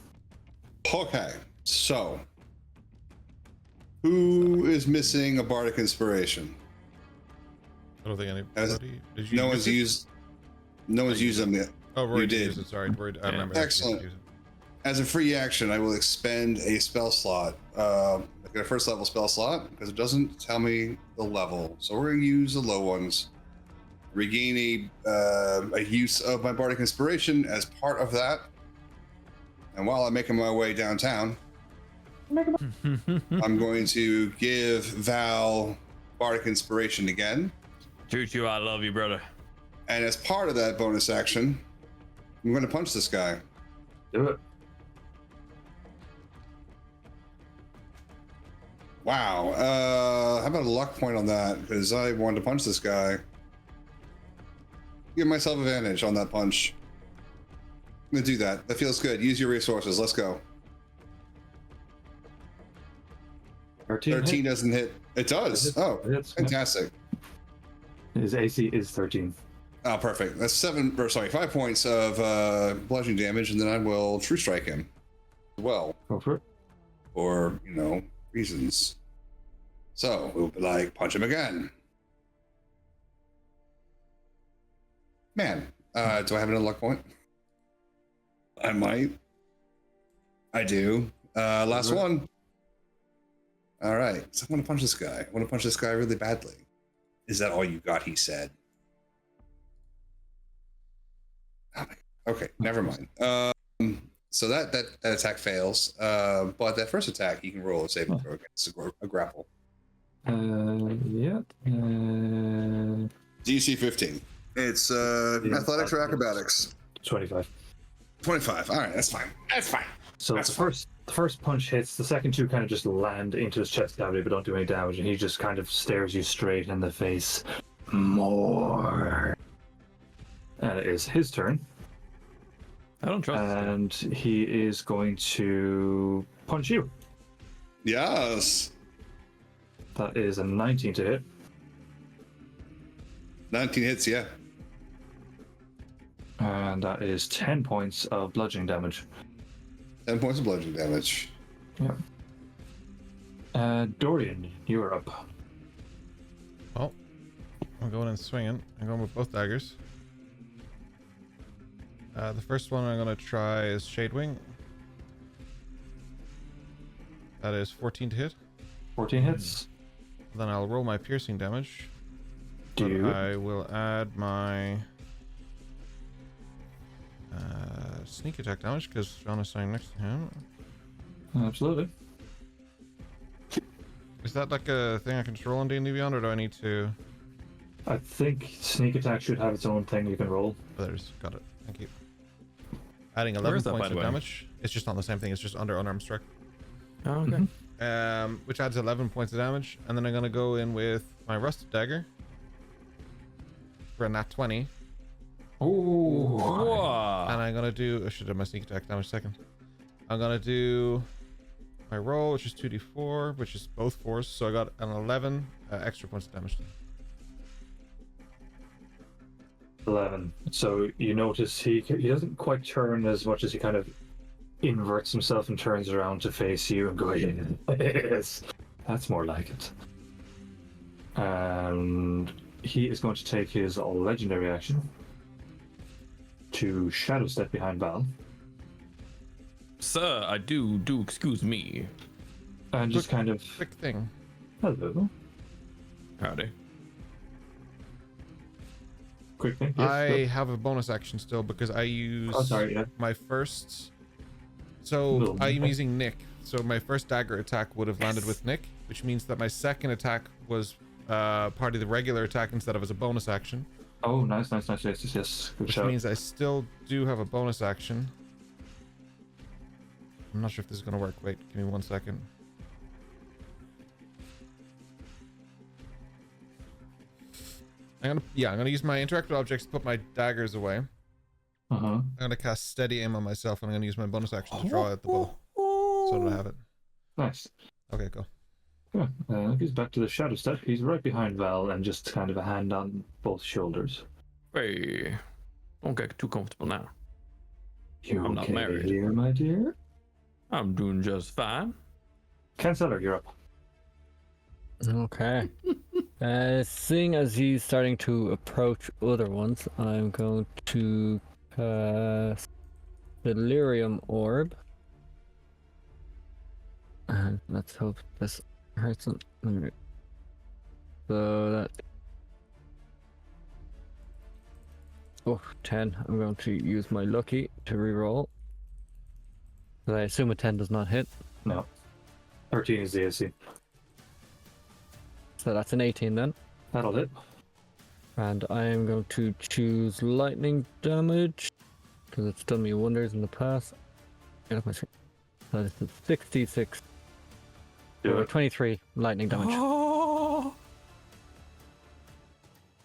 Okay, so who is missing a bardic inspiration? I don't think anybody. Did you No one's used. No one's used them yet. Oh, Roy you did. did. Use it. Sorry, Roy, I remember. Excellent. As a free action, I will expend a spell slot, like a first level spell slot, because it doesn't tell me the level. So we're going to use the low ones. Regain a use of my bardic inspiration as part of that. And while I'm making my way downtown, I'm going to give Val bardic inspiration again. Choo-choo, I love you, brother. And as part of that bonus action, I'm going to punch this guy. Do it. Wow. How about a luck point on that? Because I wanted to punch this guy. Give myself advantage on that punch. I'm going to do that. That feels good. Use your resources. Let's go. 13 doesn't hit. It does. Oh, fantastic. His AC is 13. Oh, perfect. That's 5 points of bludgeoning damage, and then I will true strike him as well. Go for it. For, reasons. So we'll be like, punch him again. Man, do I have another luck point? I might. I do. Last one. All right. So I want to punch this guy. I want to punch this guy really badly. Is that all you got? He said. Okay, never mind. So that attack fails. But that first attack, you can roll a saving throw against a grapple. Yeah. DC 15. It's athletics or acrobatics. 25. 25. All right, that's fine. That's fine. So the first punch hits. The second two kind of just land into his chest cavity, but don't do any damage. And he just kind of stares you straight in the face. More. And it is his turn. I don't trust him. And he is going to punch you. Yes. That is a 19 to hit. 19 hits, yeah. And that is 10 points of bludgeoning damage. 10 points of bludgeoning damage. Yeah. Dorian, you are up. Oh, I'm going and swinging. I'm going with both daggers. The first one I'm going to try is Shade Wing. That is 14 to hit. 14 hits. Then I'll roll my piercing damage. Do I will add my sneak attack damage because John is standing next to him. Absolutely. Is that like a thing I can roll on D&D Beyond, or do I need to? I think sneak attack should have its own thing you can roll. Oh, there's got it. Thank you. Adding 11 points of damage. It's just on the same thing. It's just under unarmed strike. Oh, okay. Which adds 11 points of damage, and then I'm gonna go in with my rusted dagger for a nat 20. Whoa. And I'm gonna do. I should have my sneak attack damage second. I'm gonna do my roll, which is 2d4, which is both 4s. So I got an 11 extra points of damage. 11. So you notice he doesn't quite turn as much as he kind of inverts himself and turns around to face you and go, yes, that's more like it. And he is going to take his legendary action to shadow step behind Val. Sir, I do excuse me. And just kind of... Quick thing. Hello. Howdy. Quick thing. Yes, I have a bonus action still because I use my first. So I'm using Nick. So my first dagger attack would have landed with Nick, which means that my second attack was party the regular attack instead of as a bonus action. Oh, nice. Yes. Good Which shout. means I still do have a bonus action. I'm not sure if this is going to work. Wait, give me 1 second. I'm gonna use my interactive objects to put my daggers away. I'm gonna cast steady aim on myself, and I'm gonna use my bonus action to draw out the bow. So that I have it. Nice. Okay, go. Yeah, he's back to the shadow step. He's right behind Val and just kind of a hand on both shoulders. Hey, don't get too comfortable now. I'm not okay married. Here, my dear? I'm doing just fine. Canceller, you're up. Okay. Seeing as he's starting to approach other ones, I'm going to cast Delirium Orb. And let's hope this hurts him. So that... Oh, 10. I'm going to use my lucky to reroll. I assume a 10 does not hit. No. 13 is the AC. So that's an 18 then. That'll hit. And I am going to choose lightning damage because it's done me wonders in the past. Get up my screen. So this is 66. Do it. 23 lightning damage. Oh,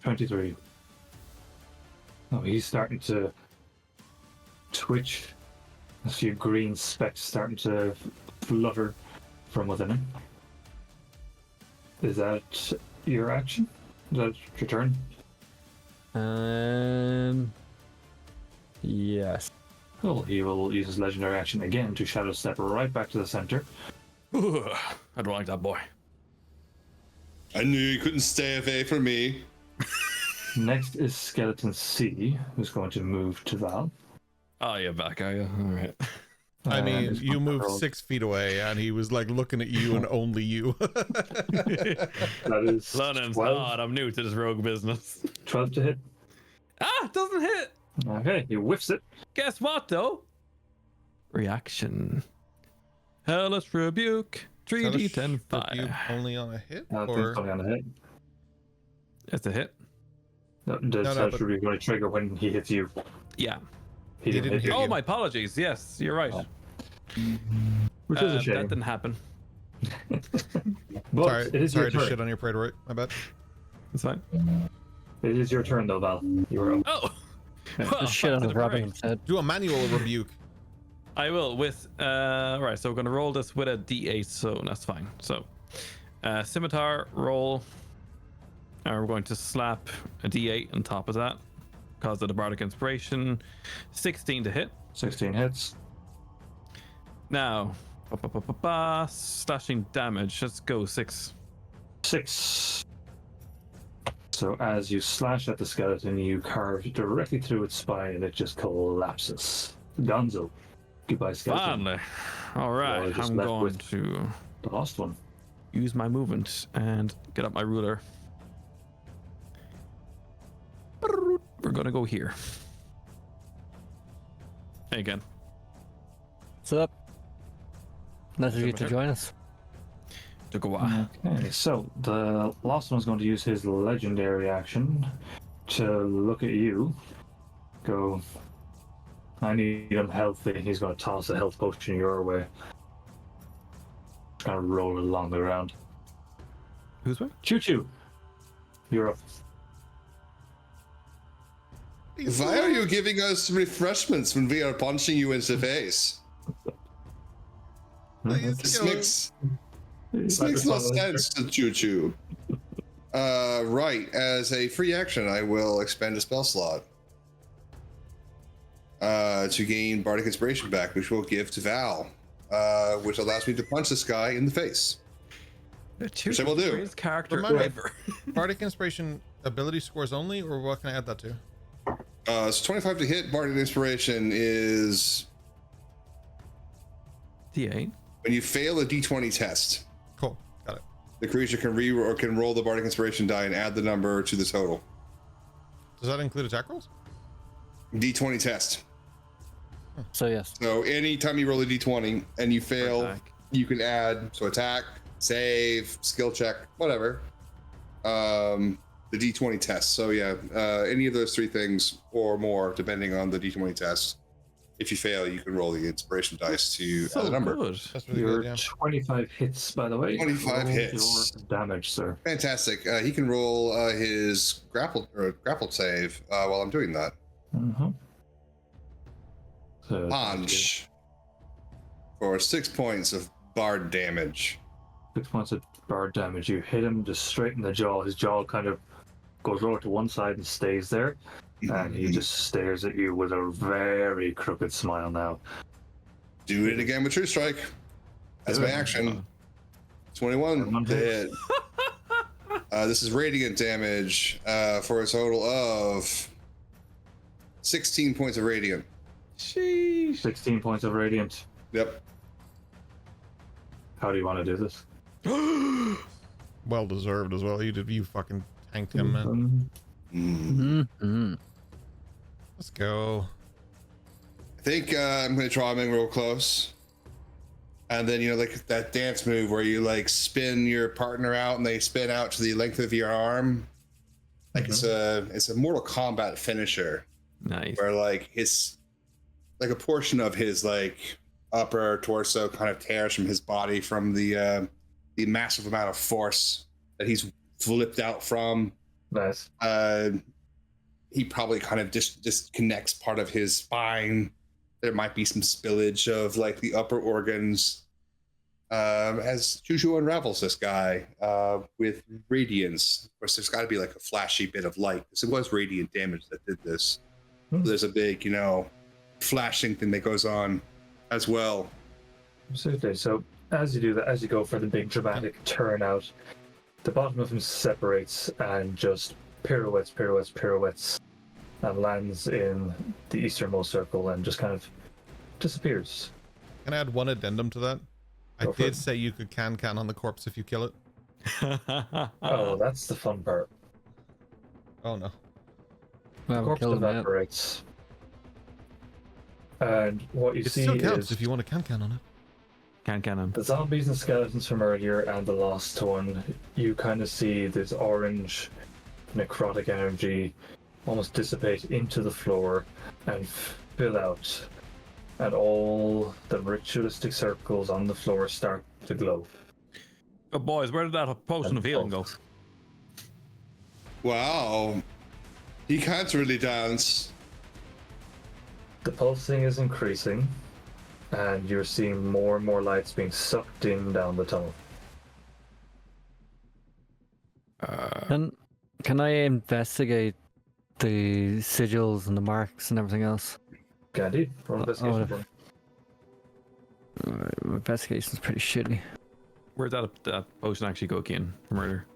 23. Oh, he's starting to twitch. A few green specks starting to flutter from within him. Is that your action? Is that your turn? Yes. Well, he will use his legendary action again to shadow step right back to the center. I don't like that boy. I knew you couldn't stay away from me. Next is Skeleton C, who's going to move to Val. Oh, you're back, are you? All right. I mean, his you moved roll- 6 feet away, and he was like looking at you and only you. That is London's 12, odd. I'm new to this rogue business. 12 to hit. Ah, doesn't hit. Okay, he whiffs it. Guess what, though? Reaction. Hellish Rebuke. 3d10 You 5. only on a hit, I think or it's only on the hit. That's a hit. No, No, that but- should be going to trigger when he hits you. Yeah. He didn't hit you. Oh, my apologies. Yes, you're right. Which is a shame. That didn't happen. But sorry, it is sorry your to turn. shit on your parade, right? My bad. It's fine. It is your turn, though, Val. You were up. Oh! Just shit on Back his to the rabbit parade. instead. Do a manual rebuke. I will with right, so we're gonna roll this with a d8, so that's fine. So scimitar roll, and we're going to slap a d8 on top of that because of the bardic inspiration. 16 to hit. 16 hits. Now slashing damage, let's go 6. 6. So as you slash at the skeleton, you carve directly through its spine and it just collapses. Gonzo. Goodbye, skeleton. Finally. All right, Well, just I'm left going with- to The last one. use my movement and get up my ruler. We're gonna go here. Again. What's up? Nice of you to Sure. join us. Took a while. Okay, so the last one's going to use his legendary action to look at you. Go, I need him healthy. He's going to toss a health potion your way. Just kind of roll it along the ground. Who's way? Choo choo. You're up. Why are you giving us refreshments when we are punching you in the face? This makes no sense to Choo Choo. Right, as a free action, I will expend a spell slot to gain Bardic Inspiration back, which we'll give to Val, which allows me to punch this guy in the face. Which I will do. His character Remind me. ever. Bardic Inspiration ability scores only, or what can I add that to? So 25 to hit. Bardic Inspiration is D8. when you fail a D20 test. Cool, got it. The creature can roll the Bardic Inspiration die and add the number to the total. Does that include attack rolls? D20 test. So yes. So anytime you roll a D20 and you fail, Attack. you can add attack, save, skill check, whatever. the D20 test. So yeah, any of those three things or more, depending on the D20 test. If you fail, you can roll the inspiration dice to add a number. Good. That's really Your good, yeah. 25 hits, by the way. 25 Roll hits. Your damage, sir. Fantastic. He can roll his grappled save while I'm doing that. Mm-hmm. So, Punch for 6 points of bard damage. 6 points of bard damage. You hit him just straight in the jaw. His jaw kind of goes over to one side and stays there. And he just stares at you with a very crooked smile now. Do it again with True Strike. That's my action. 21 to hit. This is radiant damage for a total of 16 points of radiant. Sheesh. 16 points of radiant. Yep. How do you want to do this? Well deserved as well. You fucking tanked him, man. Mm-hmm. Let's go. I think I'm going to draw him in real close. And then, like that dance move where you like spin your partner out and they spin out to the length of your arm. Like it's a Mortal Kombat finisher. Nice. Where like a portion of his like upper torso kind of tears from his body from the massive amount of force that he's flipped out from. Nice. He probably kind of disconnects part of his spine. There might be some spillage of like the upper organs. As Juju unravels this guy with radiance. Of course, there's got to be like a flashy bit of light. It was radiant damage that did this. So there's a big, flashing thing that goes on as well. Absolutely. So as you do that, as you go for the big dramatic turnout, the bottom of him separates and just pirouettes, and lands in the easternmost circle and just kind of disappears. Can I add one addendum to that? I did say you could can on the corpse if you kill it. Oh, that's the fun part. Oh no. The Well, corpse kill him yet. evaporates. And what you It see still counts is if you want to can on it. Can him. the zombies and skeletons from earlier and the lost one. You kind of see this orange necrotic energy almost dissipate into the floor and fill out, and all the ritualistic circles on the floor start to glow. Oh, boys, where did that potion of healing go? Wow. He can't really dance. The pulsing is increasing, and you're seeing more and more lights being sucked in down the tunnel. Can I investigate the sigils and the marks and everything else? Gandhi, roll investigation for me. Investigation's pretty shitty. Where'd that potion actually go, Kian, for murder?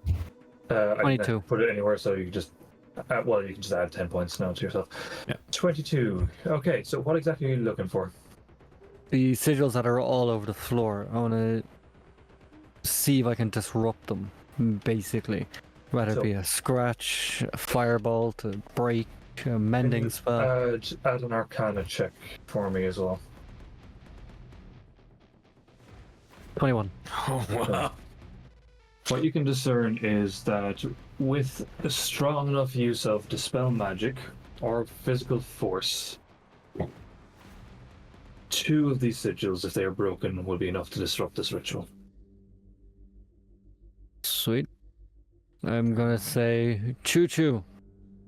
I 22. can put it anywhere, so you can just you can just add 10 points now to yourself. Yeah. 22. Okay, so what exactly are you looking for? The sigils that are all over the floor, I want to see if I can disrupt them, basically. Whether it be a scratch, a firebolt, a break, a mending spell. Add an Arcana check for me as well. 21. Oh, wow. What you can discern is that with a strong enough use of dispel magic or physical force, 2 of these sigils, if they are broken, will be enough to disrupt this ritual. Sweet. I'm gonna say, choo-choo.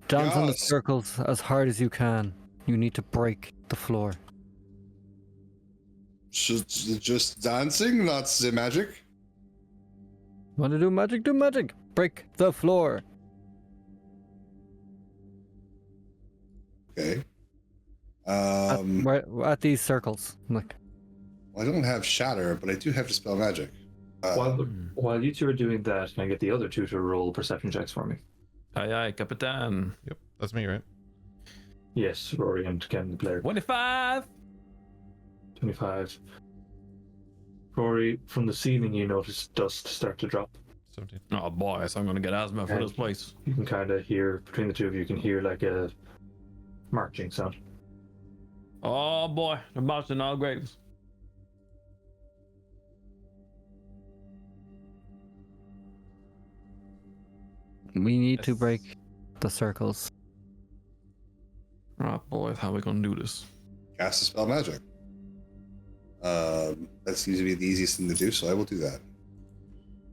Dance on the Yes. circles as hard as you can. You need to break the floor. Just dancing, not the magic. Want to do magic? Do magic. Break the floor. Okay. At these circles. Like, Well, I don't have shatter, but I do have dispel magic. While you two are doing that, can I get the other 2 to roll perception checks for me? Aye, aye, Capitan. Yep, that's me, right? Yes, Rory and Ken, the player. 25! 25. Rory, from the ceiling you notice dust start to drop. 17. Oh, boys, I'm going to get asthma for Okay. this place. You can kind of hear, between the 2 of you, you can hear like a marching sound. Oh, boy, they're marching all graves. We need to break the circles. Oh boy, how are we gonna do this? Cast a spell magic. That seems to be the easiest thing to do, so I will do that.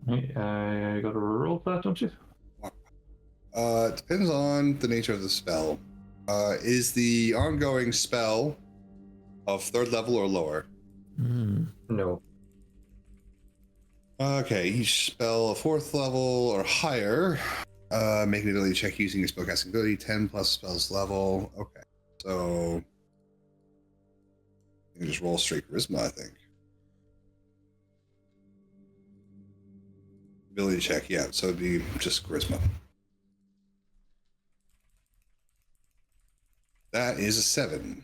You got to roll for that, don't you? It depends on the nature of the spell. Is the ongoing spell of 3rd level or lower? No. Okay, each spell of 4th level or higher. Make an ability check using your spellcasting ability, 10 plus spells level. Okay, so you can just roll straight charisma, I think. Ability check, yeah, so it'd be just charisma. That is a 7.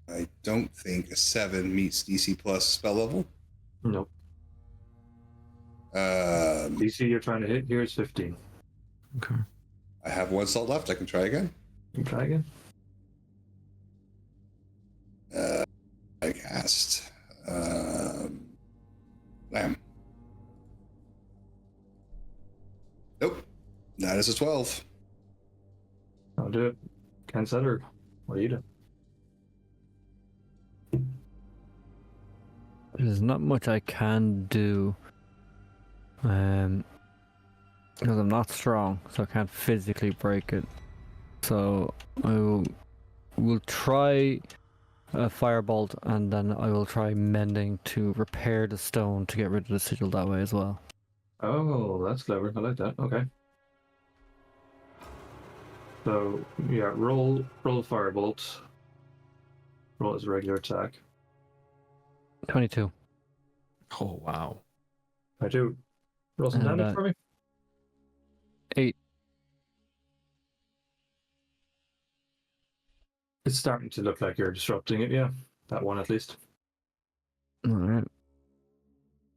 I don't think a 7 meets DC plus spell level. Nope. DC you're trying to hit here is 15. Okay. I have 1 slot left. I can try again. You can try again. I cast. Bam. Nope. That is a 12. I'll do it. Can't set her. What do you do? There's not much I can do. Because I'm not strong, so I can't physically break it. So I will try a firebolt, and then I will try mending to repair the stone to get rid of the sigil that way as well. Oh, that's clever. I like that. Okay. So yeah, roll firebolt. Roll as a regular attack. 22. Oh wow. I do. Roll some And, damage for me. 8. It's starting to look like you're disrupting it, yeah. That one at least. Alright.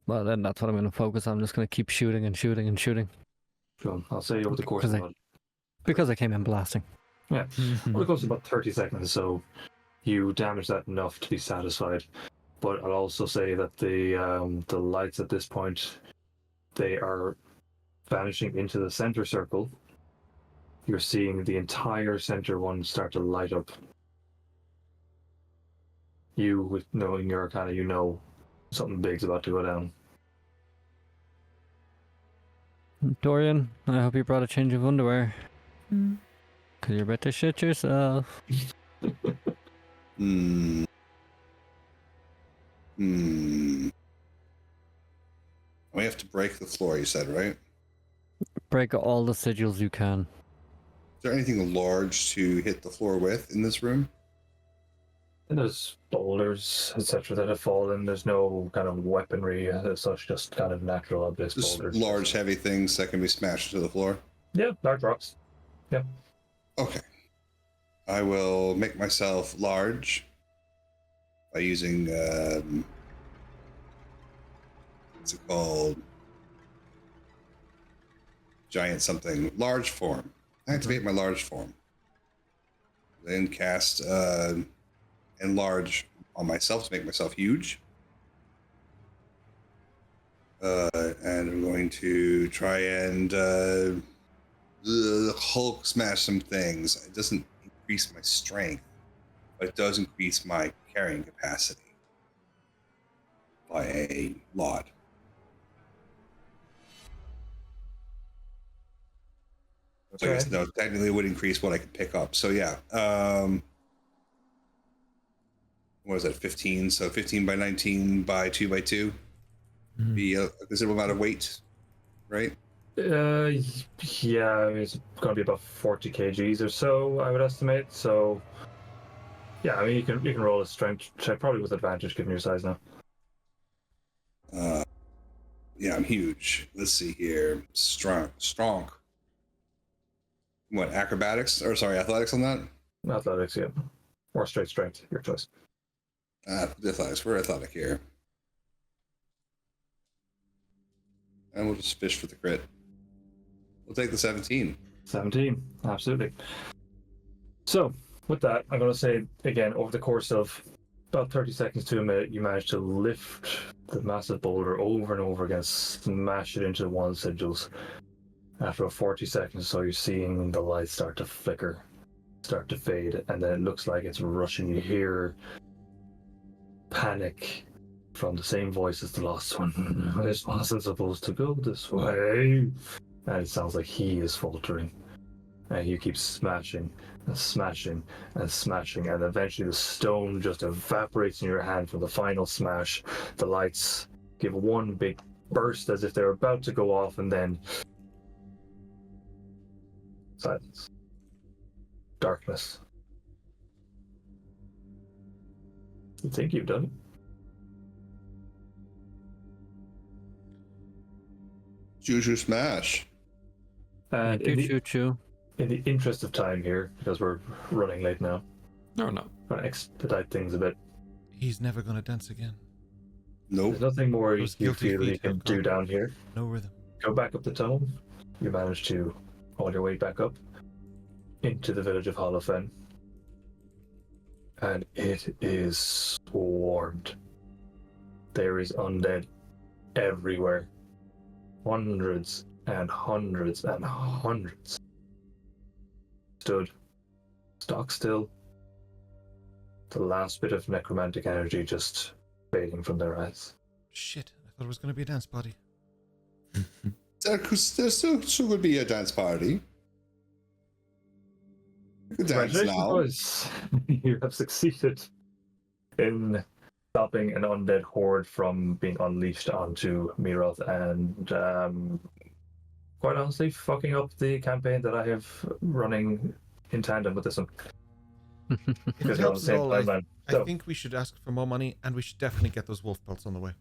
Well, then that's what I'm going to focus on. I'm just going to keep shooting and shooting and shooting. So I'll say over the course of about, Because I came in blasting. over the course of about 30 seconds, so you damage that enough to be satisfied. But I'll also say that the lights at this point, they are vanishing into the center circle. You're seeing the entire center one start to light up. You, with knowing your arcana, you know something big's about to go down. Dorian, I hope you brought a change of underwear. Because you're about to shit yourself. We have to break the floor, you said, right? Break all the sigils you can. Is there anything large to hit the floor with in this room? And there's boulders, etc., that have fallen. There's no kind of weaponry as such, just kind of natural objects. Just boulders. large, heavy things that can be smashed to the floor? Yeah, large rocks. Yeah. Okay. I will make myself large by using, what's it called? Giant something. Large form. Activate my large form. Then cast enlarge on myself to make myself huge. And I'm going to try and Hulk smash some things. It doesn't increase my strength, but it does increase my carrying capacity by a lot. So I guess no, technically it would increase what I could pick up. So yeah, what is that? 15. So 15 by 19 by 2 by 2. Be a considerable amount of weight, right? Yeah, I mean, it's going to be about 40 kgs or so, I would estimate. So, yeah, I mean, you can roll a strength check, probably with advantage given your size now. Yeah, I'm huge. Let's see here. Strong. What, acrobatics? Or sorry, athletics on that? Athletics, yeah. Or straight strength, your choice. Athletics. We're athletic here. And we'll just fish for the crit. We'll take the 17. 17, absolutely. So, with that, I'm going to say, again, over the course of about 30 seconds to a minute, you manage to lift the massive boulder over and over again, smash it into one of the sigils. After about 40 seconds or so, you're seeing the lights start to flicker, start to fade, and then it looks like it's rushing. You hear panic from the same voice as the last one. This wasn't supposed to go this way. And it sounds like he is faltering. And you keep smashing and smashing and smashing, and eventually the stone just evaporates in your hand from the final smash. The lights give one big burst as if they're about to go off, and then silence. Darkness. You think you've done it? Choo-choo smash. And Choo-choo. in the interest of time here, because we're running late now, No. going to expedite things a bit. He's never gonna dance again. Nope. There's nothing more you Those guilty feel you feet can have do gone. down here. No rhythm. Go back up the tunnel. You manage to haul your way back up into the village of Hallowfen. And it is swarmed. There is undead everywhere. Hundreds and hundreds and hundreds. Stood stock still. The last bit of necromantic energy just fading from their eyes. Shit, I thought it was gonna be a dance party. There still would be a dance party. You could dance Congratulations, now. boys. You have succeeded in stopping an undead horde from being unleashed onto Mirroth and, quite honestly, fucking up the campaign that I have running in tandem with this one. If Because it we're on the helps at same all, timeline. I So, think we should ask for more money, and we should definitely get those wolf pelts on the way.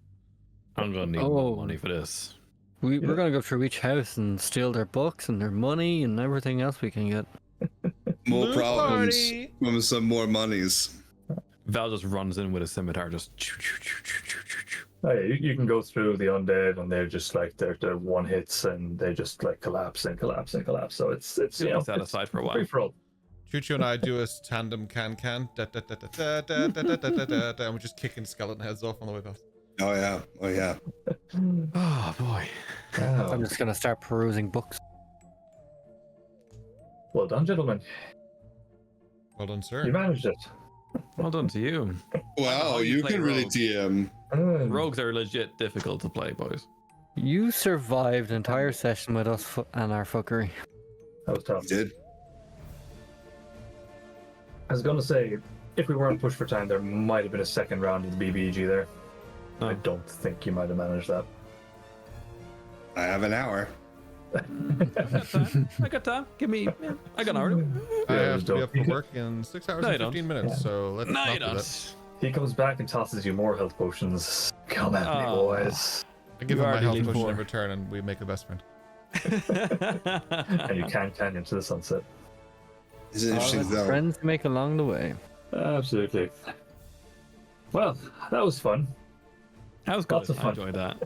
I'm gonna need more money for this. We're going to go through each house and steal their books and their money and everything else we can get. More Blue problems party. from some more monies. Val just runs in with a scimitar, just. oh yeah, you can go through the undead and they're just like, they're one hits and they just like collapse and collapse and collapse. So it's You'll you know, be satisfied for a while. free for all. Choo-choo and I do a tandem can-can, and we're just kicking skeleton heads off on the way past. Oh yeah. Oh yeah. Oh boy. Wow. I'm just going to start perusing books. Well done, gentlemen. Well done, You sir. managed it. Well done to you. Wow, how you you play can really rogue. TM. Rogues are legit difficult to play, boys. You survived an entire session with us and our fuckery. That was tough. You did. I was going to say, if we weren't pushed for time, there might have been a second round of the BBG there. No. I don't think you might have managed that. I have an hour. I got time. Give me. Yeah, I got an hour. I Yeah, have to be don't. up for work in 6 hours No, you and don't. 15 minutes, so let's No, not you do that. don't. He comes back and tosses you more health potions. Come at me, Oh. boys. I give You him my already health did potion four. in return, and we make a best friend. And you can canyon to the sunset. This is interesting All the though. friends make along the way. Absolutely. Well, that was fun. That was good. Lots of I fun. enjoyed that.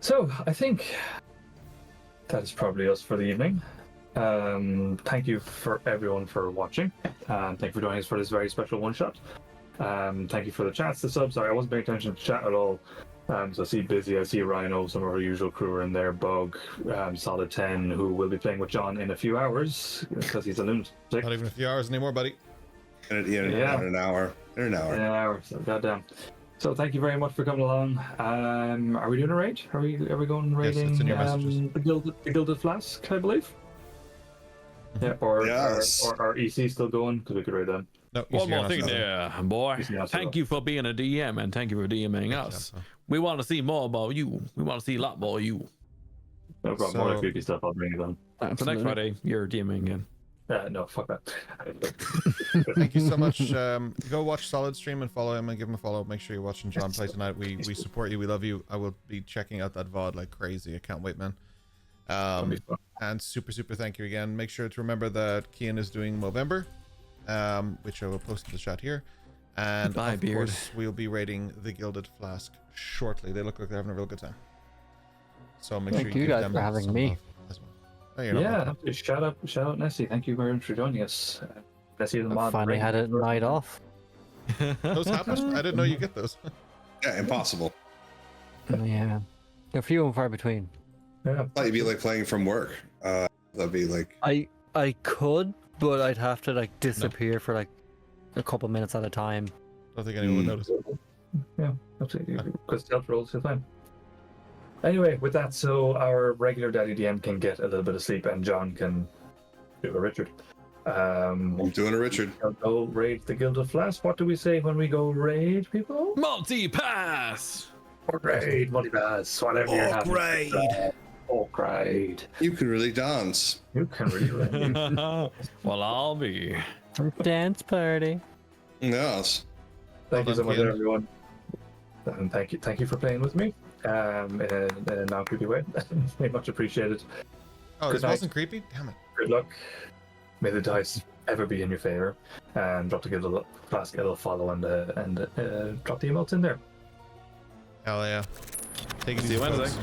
So, I think that is probably us for the evening. Thank you for everyone for watching. Thank you for joining us for this very special one-shot. Thank you for the chats, the subs. Sorry, I wasn't paying attention to chat at all. So I see Busy, I see Rhino, some of our usual crew are in there, Bug, Solid 10, who will be playing with John in a few hours, because he's a lunatic. Not even a few hours anymore, buddy. In Yeah. an hour. In an hour. In an hour, so goddamn. So thank you very much for coming along. Are we doing a raid? Are we going raiding it's in your messages. the Gilded Flask, I believe? Yeah, or Yes. or EC still going, because we could raid them. No, One more not thing so. there, boy. Easy enough, Thank so. you for being a DM and thank you for DMing us. so. We want to see more about you. We want to see a lot more of you. No problem. So- More like creepy stuff, I'll bring it on. So next Absolutely. Friday, you're DMing again. No, fuck that. Thank you so much. Go watch Solid stream and follow him and give him a follow. Make sure you're watching John play tonight. We support you. We love you. I will be checking out that VOD like crazy. I can't wait, man. And super thank you again. Make sure to remember that Kian is doing Movember, which I will post in the chat here. And Bye, of beard. course, we'll be raiding the Gilded Flask shortly. They look like they're having a real good time. So make Thank sure you give guys them for having some me. love as well. Oh, you're not Yeah, welcome. shout out Nessie. Thank you very much for joining us. Nessie the I mod. finally had a night off. Those happen. I didn't know you get those. Yeah, impossible. Yeah. A few and far between. Yeah. I thought you'd be like playing from work. That'd be like. I could, but I'd have to like disappear for like a couple minutes at a time. I don't think anyone would notice. Yeah, absolutely. Because stealth rolls is fine. Anyway, with that, so our regular Daddy DM can get a little bit of sleep, and John can do a Richard. I'm doing a Richard. Go raid the Guild of Flask. What do we say when we go raid, people? Multi-pass! Or raid, multi-pass, whatever you're having. Raid. Orc raid. You can really dance. You can really raid. Well, I'll be. Dance party. Yes. Thank you so much, Kian. everyone. And thank you for playing with me. In a non-creepy way. Very much appreciated. Oh, Good this night. wasn't creepy? Damn it. Good luck. May the dice ever be in your favor. And drop the Guild of Flask a little follow and drop the emotes in there. Hell yeah. Take it See easy, you Wednesday. folks.